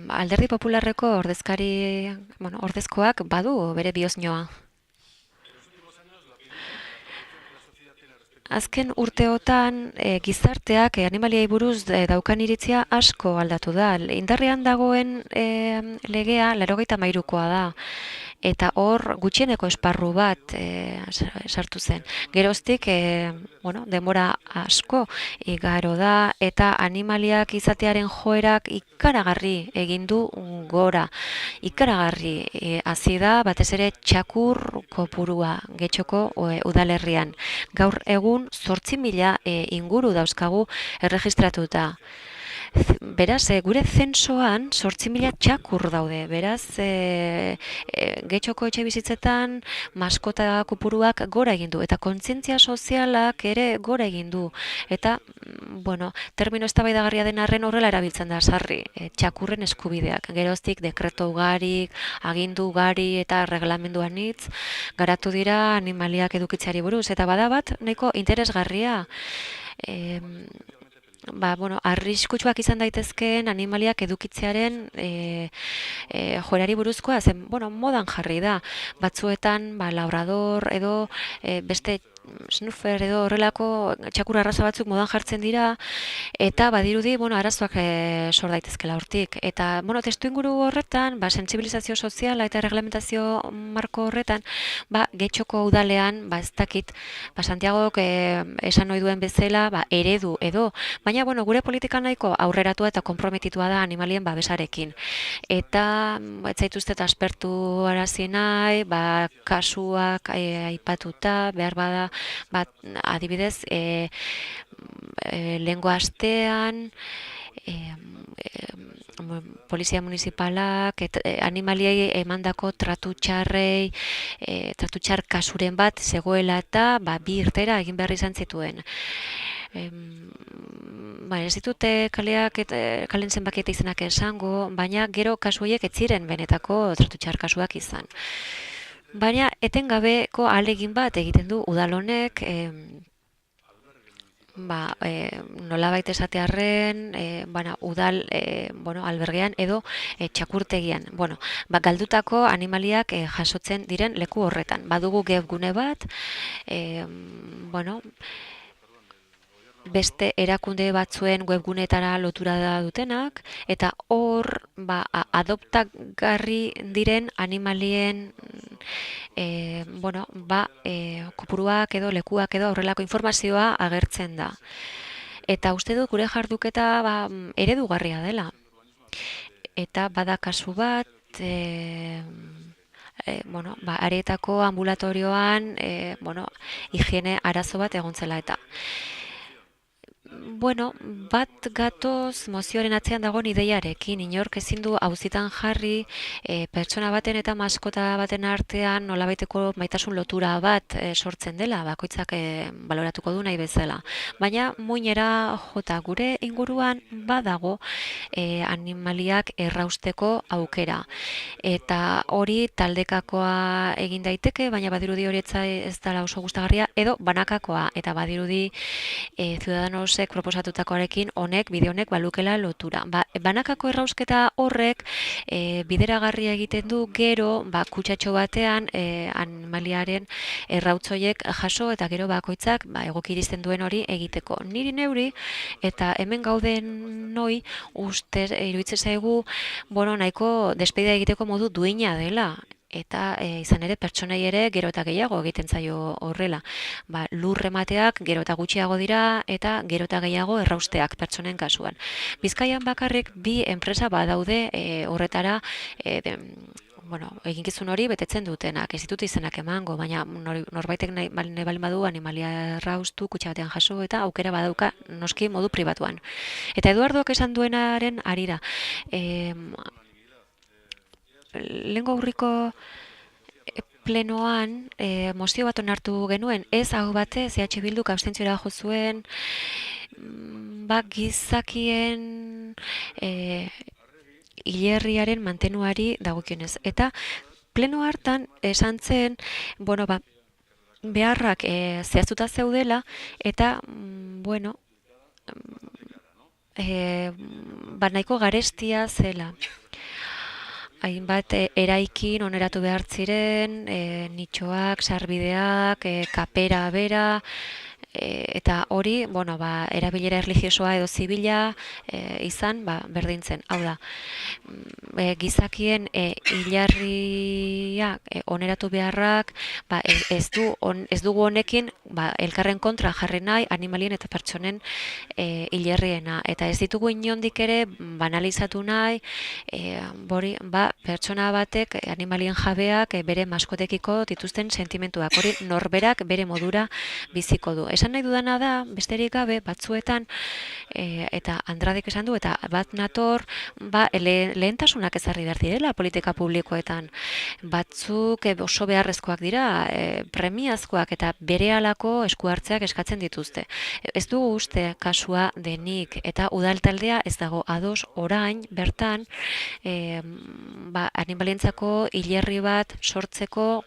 Alderdi Popularreko ordezkoak badu bere bihoznoa. Azken urteotan gizarteak animaliei buruz daukan iritzia asko aldatu da. Indarrean dagoen legea 83koa da. Eta hor gutxieneko esparru bat sartu zen. Geroztik, denbora asko igaro da eta animaliak izatearen joerak ikaragarri egin du gora. Ikaragarri hazi da, batez ere txakur kopurua Getxoko udalerrian. Gaur egun 8.000 inguru dauzkagu erregistratuta. Beraz, gure zensoan 8.000 txakur daude. Beraz, Getxoko etxe bizitzetan maskota kopuruak gora egin du eta kontzientzia sozialak ere gora egin du. Eta, termino eztabaidagarria den arren horrela erabiltzen da sarri, txakurren eskubideak. Geroztik dekreto ugari, agindu ugari eta reglamendu anitz garatu dira animaliak edukitzeari buruz. Eta badabat nahiko interesgarria. Arriskutsuak izan daitezkeen animaliak edukitzearen joerari buruzkoa, zen modan jarri da. Batzuetan labrador edo beste snuffer edo horrelako txakur arraza batzuk modan jartzen dira eta badirudi arazoak sor daitezkela hortik. Eta testu inguru horretan, sentsibilizazio soziala eta reglamentazio marko horretan, Getxoko udalean, ez dakit, Santiagok esan ohi duen bezala, eredu edo, baina gure politika nahiko aurreratua eta konprometitua da animalien babesarekin. Eta ez zaituztet aspertu arazi nahi, kasuak aipatuta, behar bada, adibidez, lehengo astean, polizia municipalak animaliei emandako tratu txar kasuren bat zegoela eta 2 irtera egin behar izan zituen. Ez ditute kalen zenbaki eta izenak esango, baina gero kasu horiek ez ziren benetako tratu txar kasuak izan. Baina etengabeko ahalegin bat egiten du udal honek, nolabait esatearren, udal albergean edo txakurtegian. Galdutako animaliak jasotzen diren leku horretan. Badugu webgune bat, beste erakunde batzuen webgunetara lotura da dutenak, eta hor adoptagarri diren animalien kopuruak edo lekuak edo horrelako informazioa agertzen da. Eta uste dut gure jarduketa eredugarria dela. Eta bada kasu bat, areetako ambulatorioan higiene arazo bat egontzela eta. Bat gatoz mozioaren atzean dagoen ideiarekin, inork ezin du auzitan jarri pertsona baten eta maskota baten artean nolabaiteko maitasun lotura bat sortzen dela, bakoitzak baloratuko du nahi bezala. Baina muinera jota gure inguruan badago animaliak errausteko aukera. Eta hori taldekakoa egin daiteke, baina badirudi hori ez dela oso gustagarria, edo banakakoa, eta badirudi Ciudadanosek Podemosek proposatutakoarekin bide honek balukela lotura. Banakako errausketa horrek bideragarria egiten du gero kutsatxo batean animaliaren errautzoiek jaso eta gero bakoitzak egoki iristen duen hori egiteko. Niri neuri eta hemen gauden noi iruditzen zaigu nahiko despedida egiteko modu duina dela. Eta izan ere pertsonei ere gero eta gehiago egiten zaio horrela. Lur emateak gero eta gutxiago dira eta gero eta gehiago errausteak pertsonen kasuan. Bizkaian bakarrik 2 enpresa badaude horretara eginkizun hori betetzen dutenak. Ez ditut izenak emango, baina norbaitek nahi baldin badu animalia erraustu, kutxa batean jaso eta aukera badauka noski modu pribatuan. Eta Eduardoak esan duenaren harira. Lehengo aurriko plenoan mozio bat onartu genuen, ez hau batez, EH Bilduk abstentziora jo zuen, gizakien hilerriaren mantenuari dagokionez. Eta pleno hartan esan zen, beharrak zehaztuta zeudela, eta, nahiko garestia zela. Hainbat eraikin oneratu behar ziren, nitxoak, sarbideak, kapera bera, eta hori, erabilera erlijiosoa edo zibila izan, berdintzen. Hau da, gizakien hilarria oneratu beharrak, ez dugu honekin elkarren kontra jarri nahi animalien eta pertsonen hilerriena. Eta ez ditugu inondik ere banalizatu nahi, pertsona batek, animalien jabeak, bere maskotekiko dituzten sentimentuak. Hori norberak bere modura biziko du. Esan nahi dudana da, besterik gabe, batzuetan, eta Andradek esan du, eta bat nator, lehentasunak ezarri behar direla politika publikoetan. Batzuk oso beharrezkoak dira, premiazkoak eta berehalako esku hartzeak eskatzen dituzte. Ez dugu uste kasua denik, eta udaltaldea ez dago ados orain, bertan, animalientzako hilerri bat sortzeko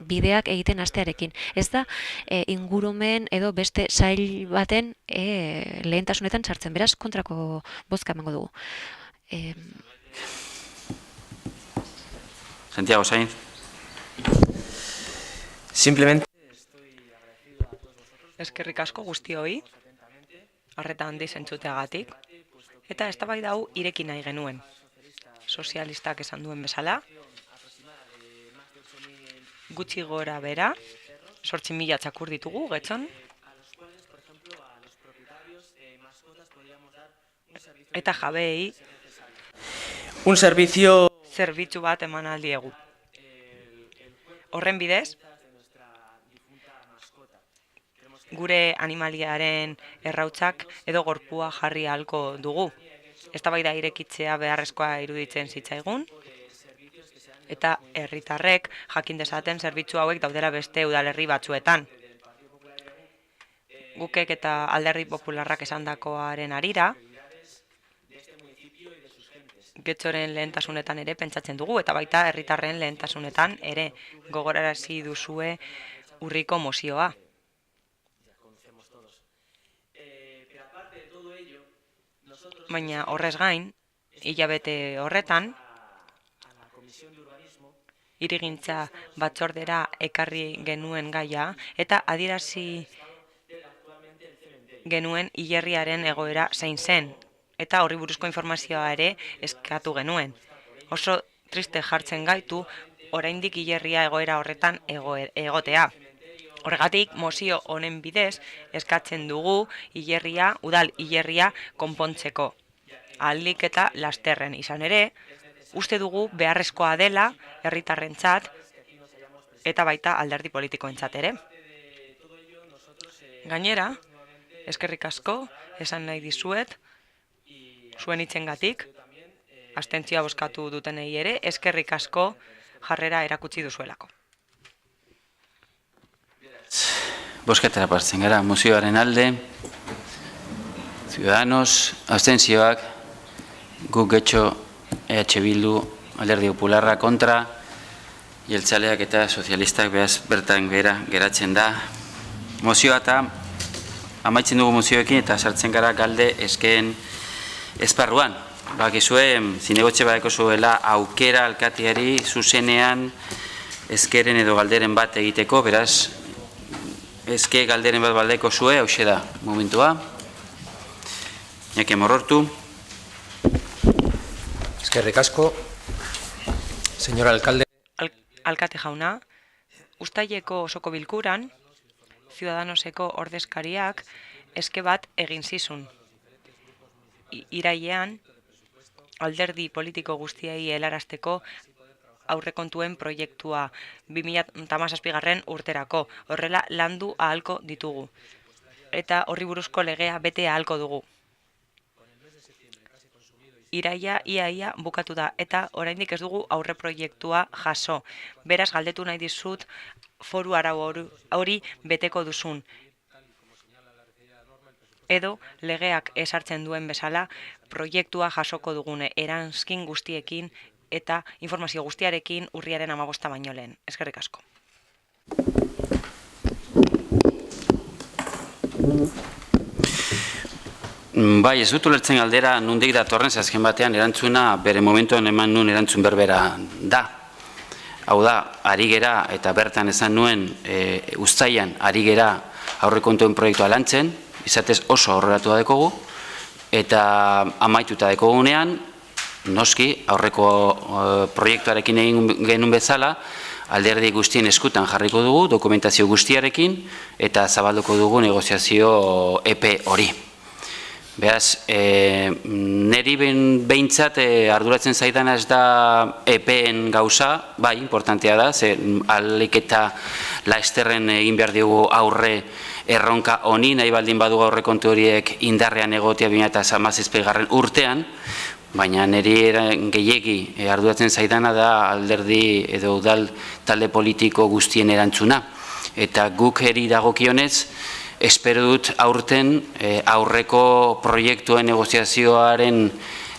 bideak egiten hastearekin. Ez da ingurumen edo beste sail baten lehentasunetan sartzen. Beraz, kontrako bozka emango dugu.
Santiago Sainz.
Simplemente
eskerrik asko guztioi, arreta handi zentzuteagatik, eta eztabaida hau ireki nahi genuen. Sozialistak esan duen bezala, gutxi gora bera, 8.000 txakur ditugu, getxon, eta jabeei zerbitzu bat eman aldiegu. Horren bidez, gure animaliaren errautzak edo gorpua jarri ahalko dugu. Eztabaida irekitzea beharrezkoa iruditzen zitzaigun, eta herritarrek jakin dezaten zerbitzu hauek daudela beste udalerri batzuetan. Gukek eta Alderdi Popularrak esandakoaren harira, Getxoren lehentasunetan ere pentsatzen dugu, eta baita herritarren lehentasunetan ere gogorarazi duzue urriko mozioa. Baina horrez gain, hilabete horretan, hirigintza batzordera ekarri genuen gaia, eta adierazi genuen hilerriaren egoera zein zen, eta horri buruzko informazioa ere eskatu genuen. Oso triste jartzen gaitu, oraindik hilerria egoera horretan egotea. Horregatik, mozio honen bidez eskatzen dugu udal hilerria konpontzeko. Ahalik eta lasterren izan ere, uste dugu beharrezkoa dela herritarrentzat eta baita alderdi politikoentzat ere. Gainera, eskerrik asko, esan nahi dizuet, zuen hitzengatik, abstentzioa bozkatu dutenei ere, eskerrik asko jarrera erakutsi duzuelako.
Bozketara partzen gara, mozioaren alde, Ciudadanos, abstentzioak, guk Getxo, EH Bildu, Alderdi Popularra kontra, jeltzaleak eta sozialistak behaz bertan geratzen da. Mozioa eta amaitzen dugu mozioekin eta sartzen gara galde eskeen esparruan. Bakizue, zinegotxe badeko zuela aukera alkateari zuzenean eskeren edo galderen bat egiteko, beraz, eske galderen bat baldeko zue, hause da, momentua. Iñaki Morortu.
Eskerrik asko. Señor alcalde.
Alkate jauna, uztaileko osoko bilkuran, Ciudadanoseko ordezkariak eske bat egin zizun. Irailean, alderdi politiko guztiei helarazteko aurrekontuen proiektua 2017 urterako, horrela landu ahalko ditugu. Eta horri buruzko legea bete ahalko dugu. Iraia ia bukatu da eta oraindik ez dugu aurreproiektua jaso. Beraz galdetu nahi dizut foru arau hori beteko duzun. Edo legeak esartzen duen bezala proiektua jasoko dugune eranskin guztiekin eta informazio guztiarekin urriaren 15 baino lehen. Eskerrik asko.
Bai, ez dut ulertzen galdera nondik datorren, azken batean erantzuna bere momentuan eman nuen erantzun berbera da. Hau da, ari gera eta bertan esan nuen uztailan ari gera aurrekontuen proiektua lantzen, izatez oso aurreratu da dekogu, eta amaituta dekogunean, noski aurreko proiektuarekin egin genuen bezala, alderdi guztien eskutan jarriko dugu, dokumentazio guztiarekin, eta zabalduko dugu negoziazio epe hori. Beraz, neri behintzat arduratzen zaidana ez da EPen gauza, bai, importantea da, ze alik eta laesterren egin behar diogu aurre erronka honi, nahi baldin badugu aurrekontu horiek indarrean egotea 2017 urtean, baina neri gehiegi arduratzen zaidana da alderdi edo udal talde politiko guztien erantzuna. Eta guk eri dagokionez, espero dut aurten aurreko proiektuen negoziazioaren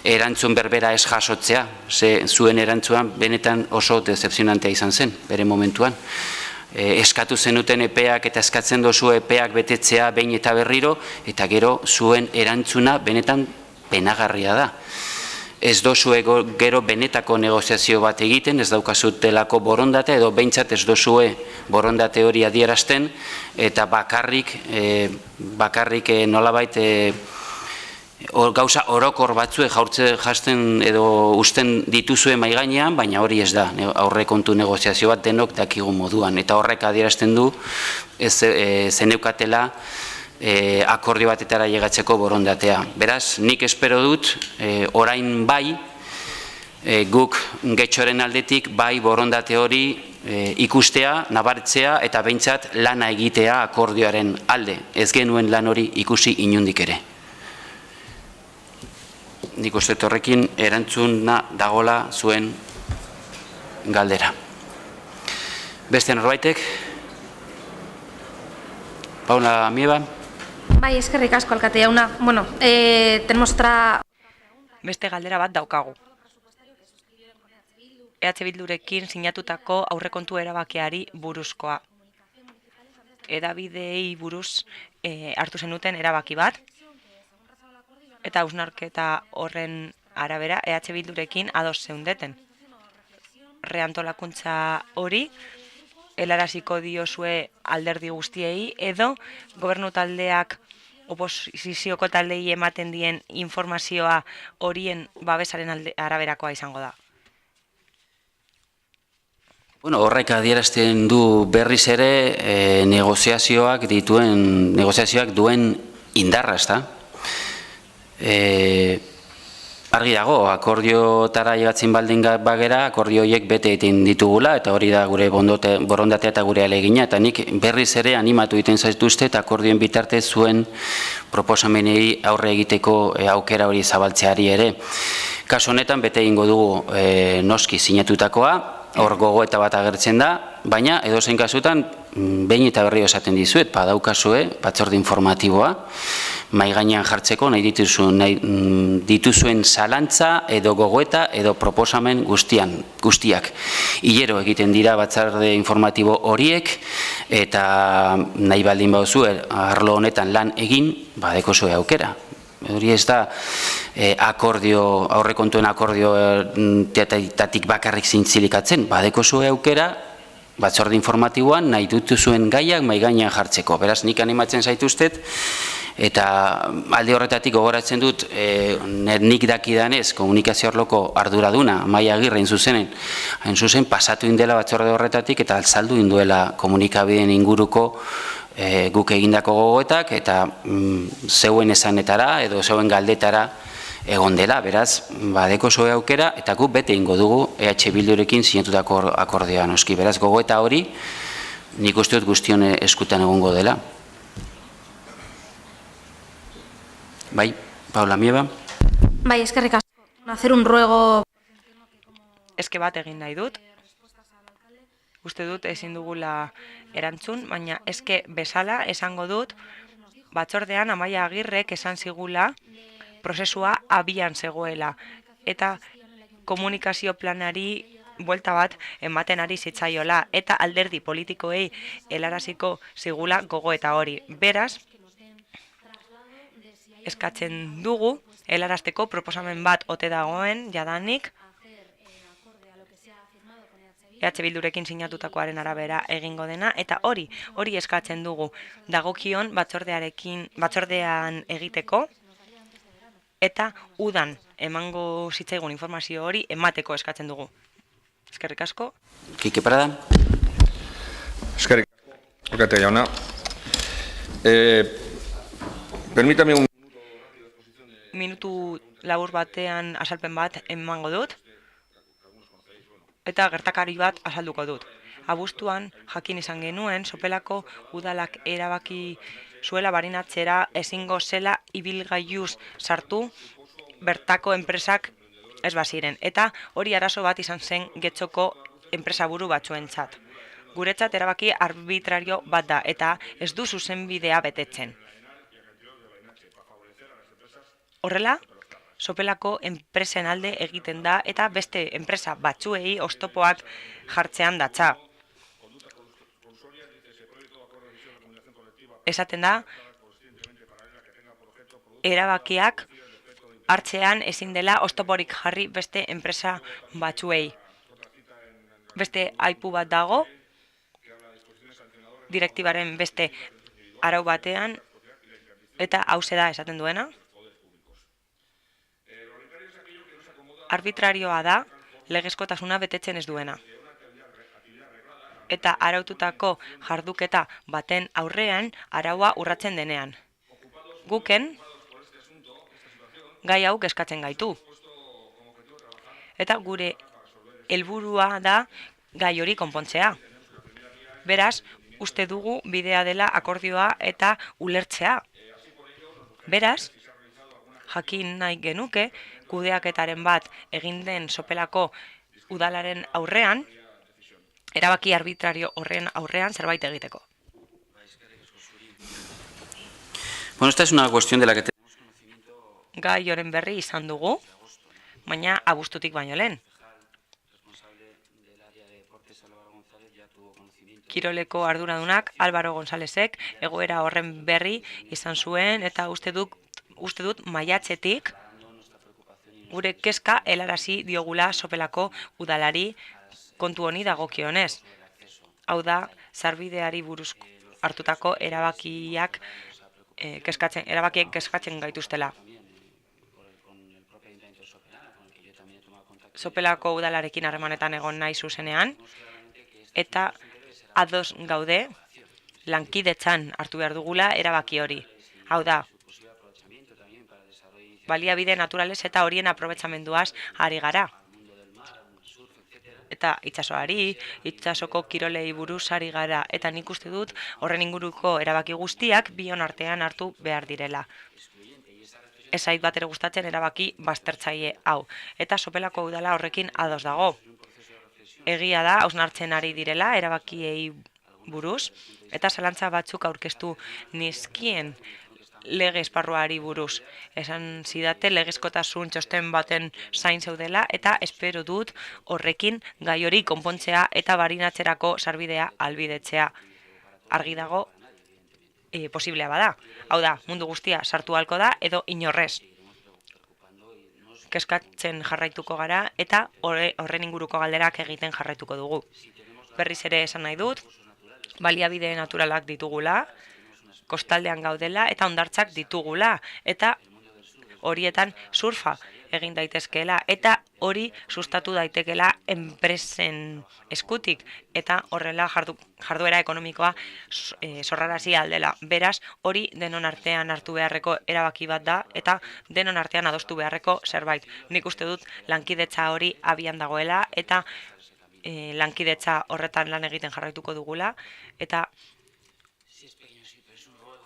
erantzun berbera ez jasotzea, ze zuen erantzuan benetan oso decepzionantea izan zen, bere momentuan. Eskatu zenuten epeak eta eskatzen dozu epeak betetzea behin eta berriro, eta gero zuen erantzuna benetan penagarria da. Ez dozue gero benetako negoziazio bat egiten, ez daukazutelako borondate, edo behintzat ez dozue borondate hori adierazten, eta bakarrik nolabait gauza orokor batzue jasten edo usten dituzue mai gainean, baina hori ez da, aurrekontu negoziazio bat denok dakigu moduan, eta horrek adierazten du zeneukatela akordio batetara llegatzeko borondatea. Beraz, nik espero dut, orain bai, guk Getxoren aldetik bai borondate hori ikustea, nabaritzea eta behintzat lana egitea akordioaren alde. Ez genuen lan hori ikusi inundik ere. Nik uste horrekin erantzuna dagola zuen galdera. Beste norbaitek? Paula Mieba?
Bai, eskerrik asko alkate jauna. Bueno, tenemos otra...
Beste galdera bat daukagu. EH Bildurekin sinatutako aurrekontu erabakiari buruzkoa. Hedabideei buruz hartu zenuten erabaki bat, eta hausnarketa horren arabera EH Bildurekin ados zeundeten. Reantolakuntza hori helaraziko diozue alderdi guztiei edo gobernu taldeak oposizioko taldei ematen dien informazioa horien babesaren araberakoa izango da.
Bueno, horrek adierazten du berriz ere negoziazioak duen indarra, ezta? Argi dago, akordiotara llegatzen baldin bagera, akordio horiek bete egiten ditugula, eta hori da gure borondatea eta gure alegina, eta nik berriz ere animatu egiten zaituzte, eta akordioen bitarte zuen proposamenei aurre egiteko aukera hori zabaltzeari ere. Kasu honetan, bete egingo dugu noski sinatutakoa, hor gogoeta bat agertzen da, baina edozein kasutan behin eta berriro esaten dizuet, badaukazue batzorde informatiboa, mahai gainean jartzeko nahi dituzuen zalantza edo gogoeta edo proposamen guztiak. Hilero egiten dira batzorde informatibo horiek eta nahi baldin bauzu arlo honetan lan egin, badekozue aukera. Hori ez da aurrekontuen akordioetatik bakarrik zintzilikatzen, badekozue aukera batzorde informatiboan nahi dituzuen gaiak mahai gainean jartzeko. Beraz, nik animatzen zaituztet, eta alde horretatik gogoratzen dut, nik dakidanez komunikazio arloko arduraduna, Amaia Agirre hain zuzen pasatu indela batzorde horretatik eta altzaldu induela komunikabideen inguruko guk egindako gogoetak eta zeuen esanetara edo zeuen galdetara egon dela, beraz, badeko zoe aukera eta guk bete ingo dugu EH Bildurekin sinatutako akordioa noski, beraz, gogoeta hori nik uste dut guztion eskutan egongo dela. Bai, Paula Mieba.
Bai, eskerrik asko. Hacer un ruego.
Eske bat egin nahi dut. Uste dut ezin dugula erantzun, baina eske bezala esango dut batzordean Amaia Agirrek esan zigula prozesua abian zegoela eta komunikazio planari buelta bat ematen ari zitzaiola eta alderdi politikoei helaraziko zigula gogoeta hori. Beraz, eskatzen dugu helarazteko proposamen bat ote dagoen jadanik EH Bildurekin sinatutakoaren arabera egingo dena eta hori eskatzen dugu dagokion batzordean egiteko eta udan emango zitzaigun informazio hori emateko eskatzen dugu. Eskerrik asko.
Kike Prada.
Eskerrik asko. Alkate jauna. Permítame un
minutu labur batean azalpen bat emango dut eta gertakari bat azalduko dut. Abuztuan jakin izan genuen Sopelako udalak erabaki zuela barinatzera ezingo zela ibilgailuz sartu bertako enpresak ez baziren. Eta hori arazo bat izan zen Getxoko enpresaburu batzuentzat. Guretzat erabaki arbitrario bat da eta ez du zuzenbidea betetzen. Horrela, Sopelako enpresen alde egiten da eta beste enpresa batzuei oztopoak jartzean datza. Esaten da, erabakiak hartzean ezin dela oztoporik jarri beste enpresa batzuei. Beste aipu bat dago, direktibaren beste arau batean, eta hauxe da esaten duena. Arbitrarioa da, legezkotasuna betetzen ez duena. Eta araututako jarduketa baten aurrean araua urratzen denean. Guken, gai hau kezkatzen gaitu. Eta gure helburua da gai hori konpontzea. Beraz, uste dugu bidea dela akordioa eta ulertzea. Beraz, jakin nahi genuke, kudeaketaren bat egin den Sopelako udalaren aurrean, erabaki arbitrario horren aurrean zerbait egiteko.
Bueno, esta es una cuestión de la que tenemos
conocimiento. Gai horren berri izan dugu, baina abuztutik baino lehen. Kiroleko arduradunak Álvaro Gonzálezek egoera horren berri izan zuen eta uste dut maiatzetik gure kezka helarazi diogula Sopelako udalari kontu honi dagokionez. Hau da, sarbideari buruz hartutako erabakiak kezkatzen gaituztela. Sopelako udalarekin harremanetan egon nahi zuzenean, eta ados gaude lankidetzan hartu behar dugula erabaki hori. Hau da, baliabide naturalez eta horien aprobetxamenduaz ari gara. Eta itsasoko kirolei buruz ari gara, eta nik uste dut horren inguruko erabaki guztiak bion artean hartu behar direla. Ez zait bat ere gustatzen erabaki baztertzaile hau, eta Sopelako udala horrekin ados dago. Egia da, hausnartzen ari direla erabakiei buruz, eta zalantza batzuk aurkeztu nizkien lege esparruari buruz. Esan zidate legezkotasun txosten baten zain zeudela eta espero dut horrekin gai hori konpontzea eta barinatzerako sarbidea albidetzea. Argi dago posiblea bada. Hau da, mundu guztia sartu halko da edo inorrez. Keskatzen jarraituko gara eta horren inguruko galderak egiten jarraituko dugu. Berriz ere esan nahi dut, baliabide naturalak ditugula, kostaldean gaudela eta hondartzak ditugula eta horietan surfa egin daitezkeela eta hori sustatu daitekela enpresen eskutik eta horrela jarduera ekonomikoa sorrarazi aldela. Beraz, hori denon artean hartu beharreko erabaki bat da eta denon artean adostu beharreko zerbait. Nik uste dut lankidetza hori abian dagoela eta lankidetza horretan lan egiten jarraituko dugula eta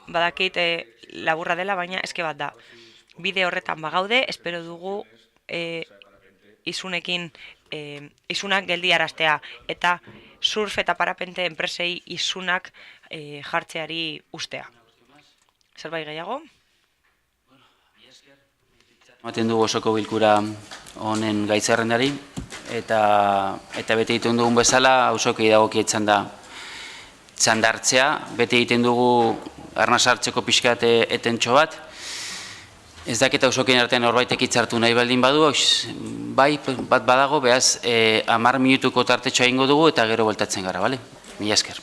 badakit laburra dela, baina eske bat da. Bide horretan bagaude, espero dugu isunak geldiaraztea eta surf eta parapente enpresei isunak jartzeari ustea. Zerbait gehiago?
Ematen dugu osoko bilkura honen gai zerrendari eta bete egiten dugun bezala auzoki dagokietan da txandartzea, bete egiten dugu arnasartzeko pixkat etentxo bat. Ez dakit auzokien artean horbaitek hitzartu nahi baldin badu, bai, bat badago, behaz 10 minutuko tartetxoa egingo dugu eta gero bueltatzen gara, bale? Mila esker.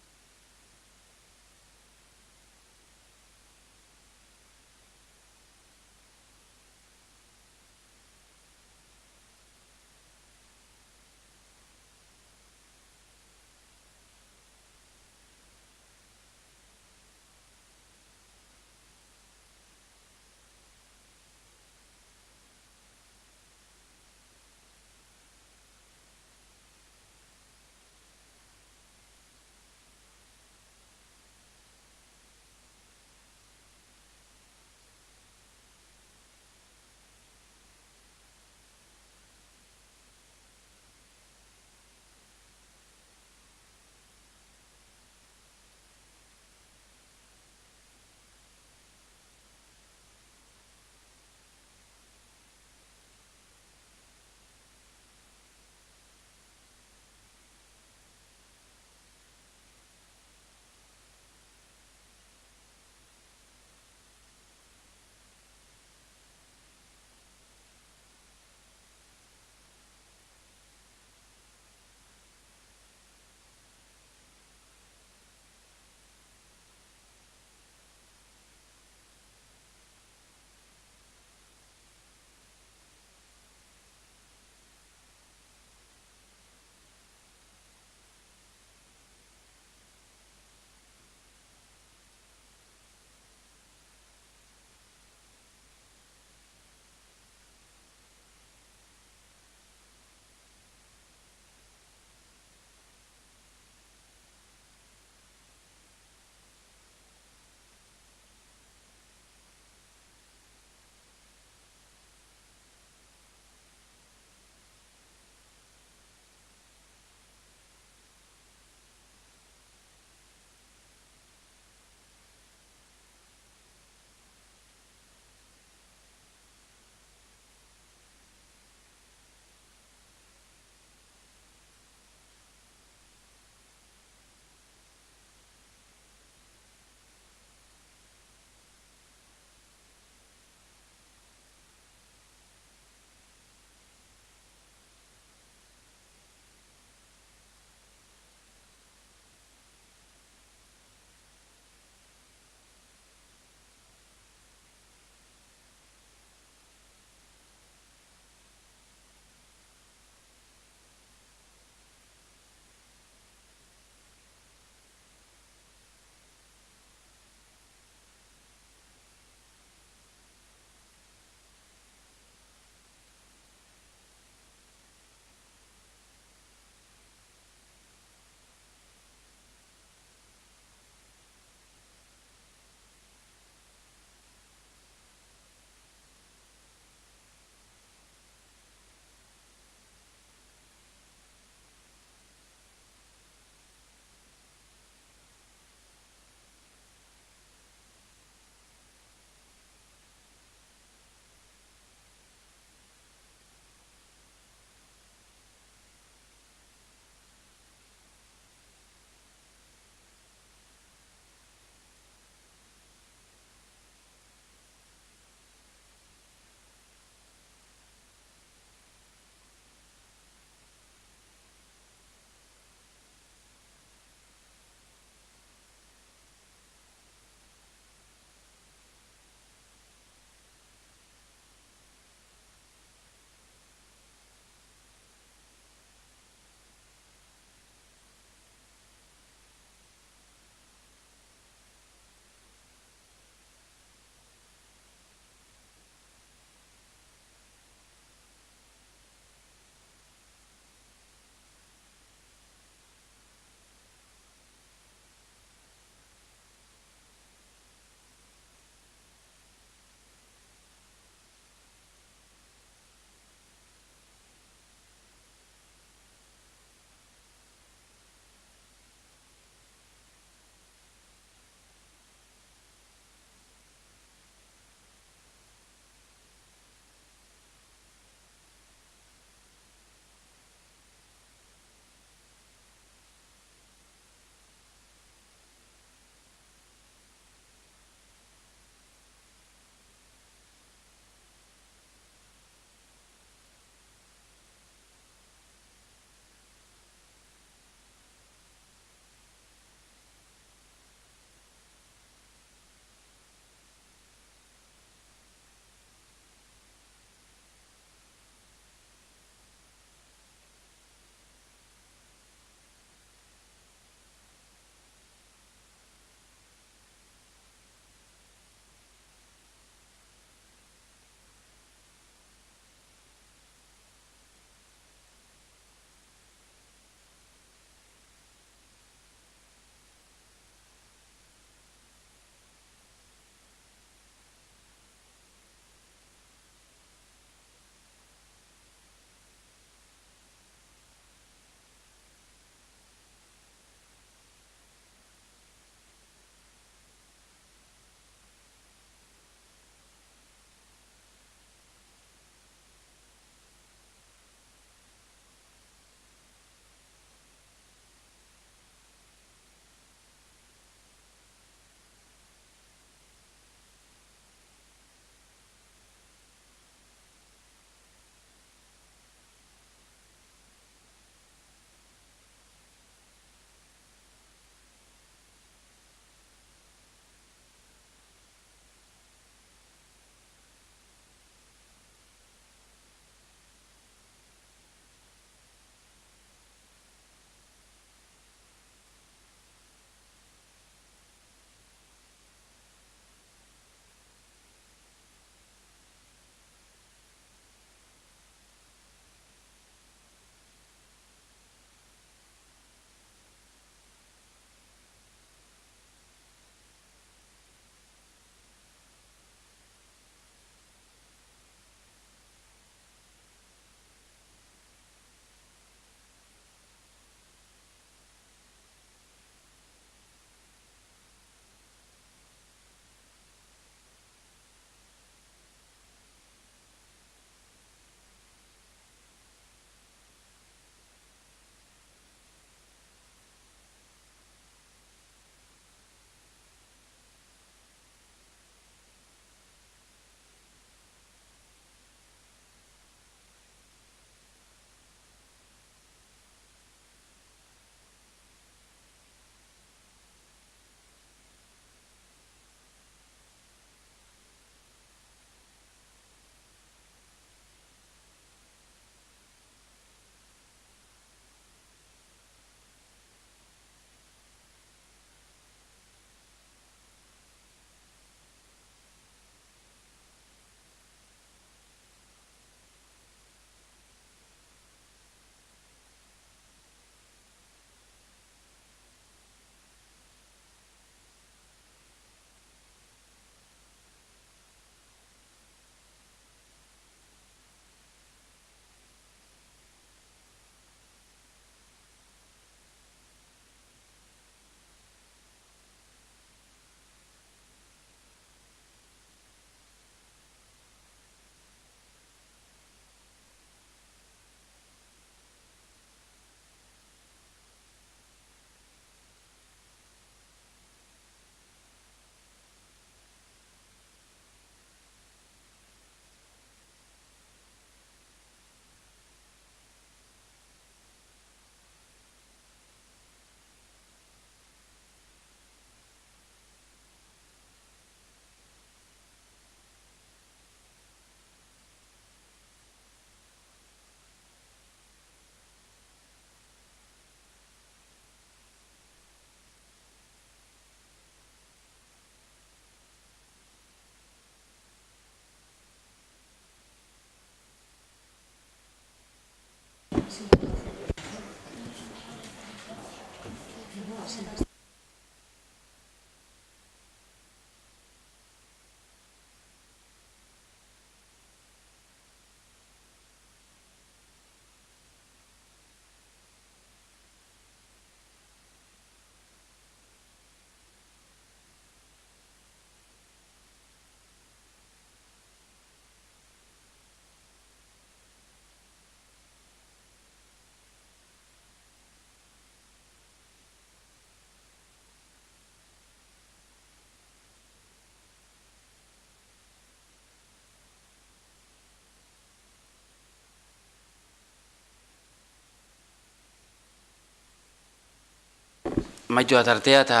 maitu da tartea eta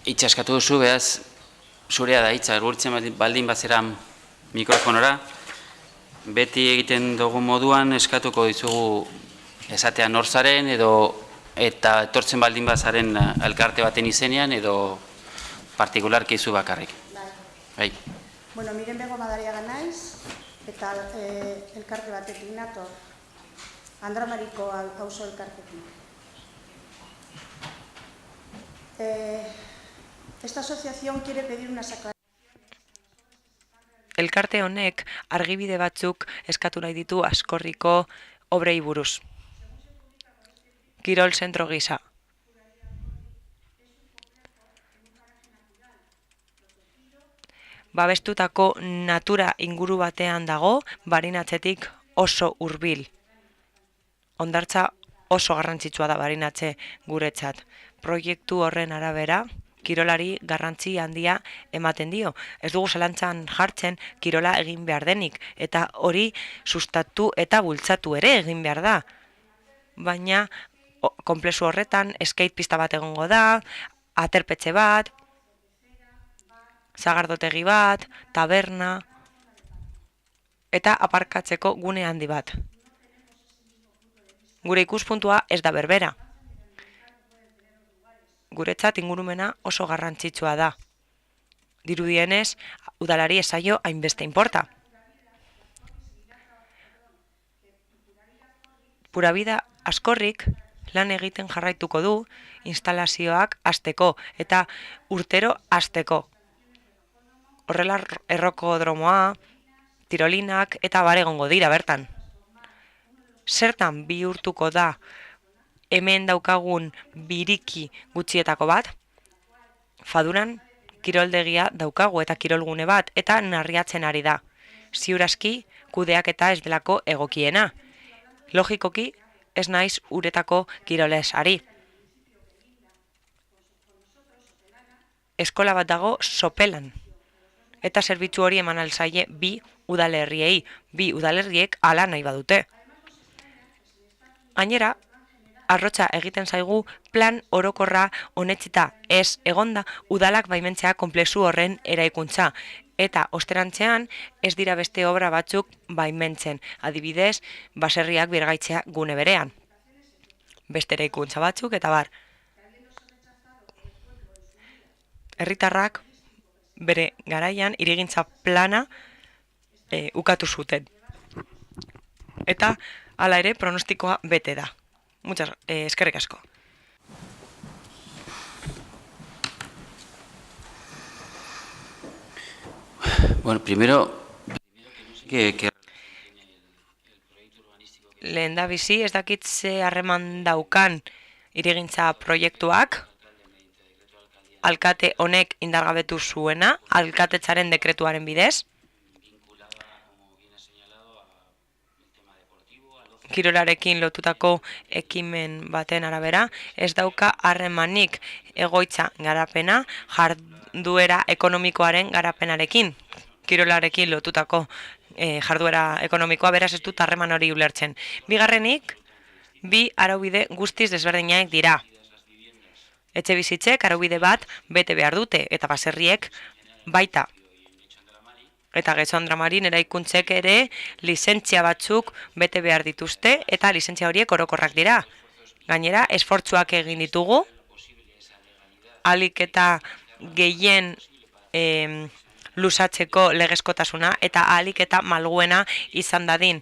hitza eskatu duzu, behaz, zurea da hitza, gurtzen baldin bazeran mikrofonora. Beti egiten dugu moduan eskatuko dizugu esatea norzaren eta etortzen baldin bazaren elkarte baten izenean edo partikularki zu bakarrik. Bai.
Bueno, Miren Bego Madariaga naiz eta elkarte batekin nator. Andramariko auzo elkartekin. Esta asociación quiere pedir una aclaración.
Elkarte honek argibide batzuk eskatu nahi ditu Askorriko obrei buruz. Kirol zentro gisa. Babestutako natura inguru batean dago, Barinatzetik oso hurbil. Hondartza oso garrantzitsua da Barinatze guretzat. Proiektu horren arabera, kirolari garrantzi handia ematen dio. Ez dugu zalantzan jartzen kirola egin behar denik, eta hori sustatu eta bultzatu ere egin behar da. Baina, konplexu horretan, skate pista bat egongo da, aterpetxe bat, zagardotegi bat, taberna, eta aparkatzeko gune handi bat. Gure ikuspuntua ez da berbera. Guretzat ingurumena oso garrantzitsua da. Dirudienez, udalari ez zaio hainbeste inporta. Pura Vida Askorrik lan egiten jarraituko du instalazioak hasteko eta urtero hasteko. Horrela errokodromoa, tirolinak eta bare egongo dira bertan. Zertan bihurtuko da hemen daukagun biriki gutxietako bat? Faduran kiroldegia daukagu eta kirolgune bat eta narriatzen ari da. Ziurazki kudeaketa ez delako egokiena. Logikoki ez naiz uretako kiroles ari. Eskola bat dago Sopelan. Eta zerbitzu hori eman alzaie bi udalerriei. Bi udalerriek hala nahi badute. Gainera, arrotza egiten zaigu plan orokorra onetsita ez egonda udalak baimentzea konplexu horren eraikuntza. Eta osterantzean ez dira beste obra batzuk baimentzen. Adibidez, baserriak birgaitzea gune berean. Beste eraikuntza batzuk eta bar. Herritarrak bere garaian hirigintza plana ukatu zuten. Eta hala ere pronostikoa bete da. Eskerrik asko.
Bueno, primero que
lehendabizi ez dakit ze harreman daukan hirigintza proiektuak, alkate honek indargabetu zuena, alkatetzaren dekretuaren bidez. Kirolarekin lotutako ekimen baten arabera, ez dauka harremanik egoitza garapena jarduera ekonomikoaren garapenarekin. Kirolarekin lotutako jarduera ekonomikoa, beraz ez dut harreman hori ulertzen. Bigarrenik, bi araubide guztiz desberdinak dira. Etxe bizitzek araubide bat bete behar dute, eta baserriek baita. Eta Getxo Andramarin eraikuntzek ere lizentzia batzuk bete behar dituzte, eta lizentzia horiek orokorrak dira. Gainera, esfortzuak egin ditugu, ahalik eta gehien lusatzeko legezkotasuna, eta ahalik eta malguena izan dadin.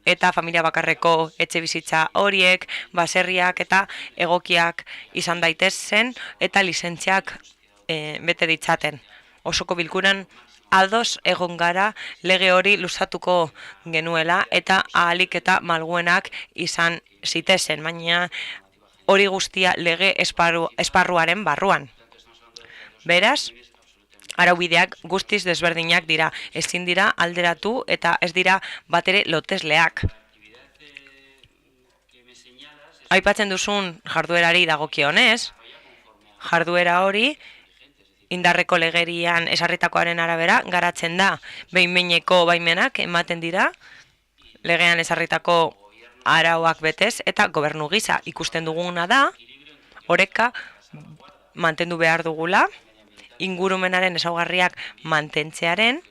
Eta familia bakarreko etxe bizitza horiek, baserriak eta egokiak izan daitezen, eta lizentziak bete ditzaten. Osoko bilkuran ados egon gara lege hori lusatuko genuela eta ahalik eta malguenak izan zitezen, baina hori guztia lege esparruaren barruan. Beraz, araubideak guztiz desberdinak dira, ezin dira alderatu eta ez dira batere lotesleak. Aipatzen duzun jarduerari dagokionez, jarduera hori indarreko legerian esarritakoaren arabera garatzen da. Behin-behineko baimenak ematen dira, legean esarritako arauak betez eta gobernu gisa ikusten duguna da, oreka mantendu behar dugula, ingurumenaren ezaugarriak mantentzearen,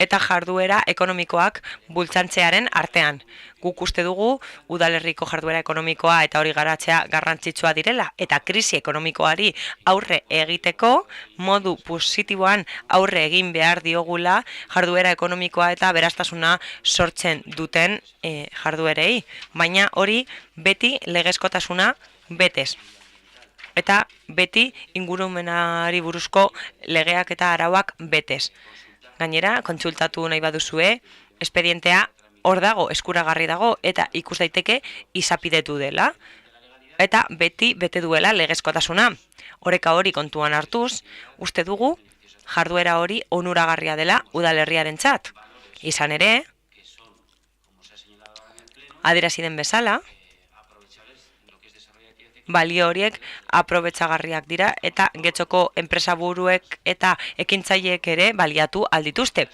eta jarduera ekonomikoak bultzantzearen artean. Guk uste dugu udalerriko jarduera ekonomikoa eta hori garatzea garrantzitsua direla, eta krisi ekonomikoari aurre egiteko modu positiboan aurre egin behar diogula jarduera ekonomikoa eta beraztasuna sortzen duten jarduerei, baina hori beti legezkotasuna betez. Eta beti ingurumenari buruzko legeak eta arauak betez. Gainera, kontsultatu nahi baduzue, espedientea hor dago, eskuragarri dago, eta ikus daiteke izapidetu dela. Eta beti bete duela legezkotasuna. Oreka hori kontuan hartuz, uste dugu jarduera hori onuragarria dela udalerriarentzat. Izan ere, adierazi den bezala, balio horiek aprobetxagarriak dira eta Getxoko enpresaburuek eta ekintzaileek ere baliatu aldituzte.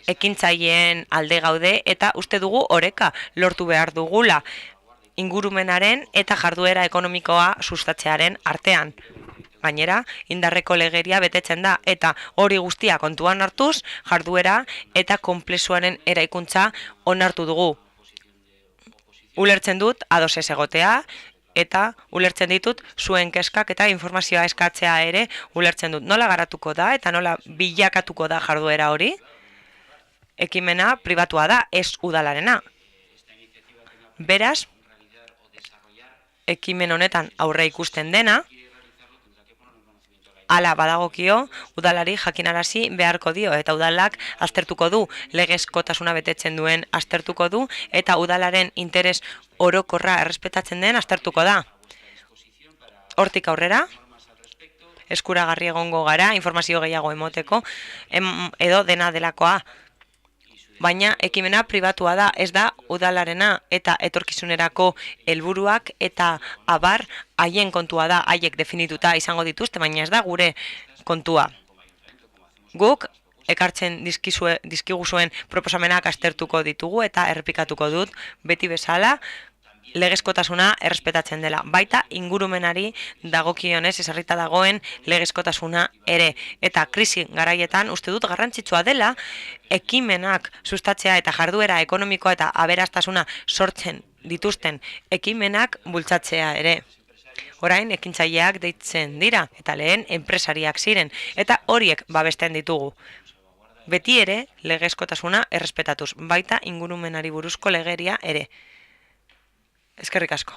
Ekintzaileen alde gaude eta uste dugu oreka lortu behar dugula ingurumenaren eta jarduera ekonomikoa sustatzearen artean. Gainera, indarreko legeria betetzen da eta hori guztia kontuan hartuz, jarduera eta konplexuaren eraikuntza onartu dugu. Ulertzen dut ados ez egotea, eta ulertzen ditut zuen kezkak eta informazioa eskatzea ere ulertzen dut. Nola garatuko da eta nola bilakatuko da jarduera hori? Ekimena pribatua da, ez udalarena. Beraz, ekimen honetan aurre ikusten dena, hala badagokio, udalari jakinarazi beharko dio, eta udalak aztertuko du, legezkotasuna betetzen duen aztertuko du, eta udalaren interes orokorra errespetatzen den aztertuko da. Hortik aurrera, eskuragarri egongo gara, informazio gehiago emoteko, edo dena delakoa. Baina ekimena pribatua da, ez da udalarena eta etorkizunerako helburuak eta abar haien kontua da, haiek definituta izango dituzte, baina ez da gure kontua. Guk ekartzen dizkiguzuen proposamenak aztertuko ditugu eta errepikatuko dut beti bezala legezkotasuna errespetatzen dela. Baita ingurumenari dagokionez ezarrita dagoen legezkotasuna ere. Eta krisi garaietan uste dut garrantzitsua dela ekimenak sustatzea eta jarduera ekonomikoa eta aberastasuna sortzen dituzten ekimenak bultzatzea ere. Orain ekintzaileak deitzen dira eta lehen enpresariak ziren eta horiek babesten ditugu. Beti ere legezkotasuna errespetatuz, baita ingurumenari buruzko legeria ere. Eskerrik asko.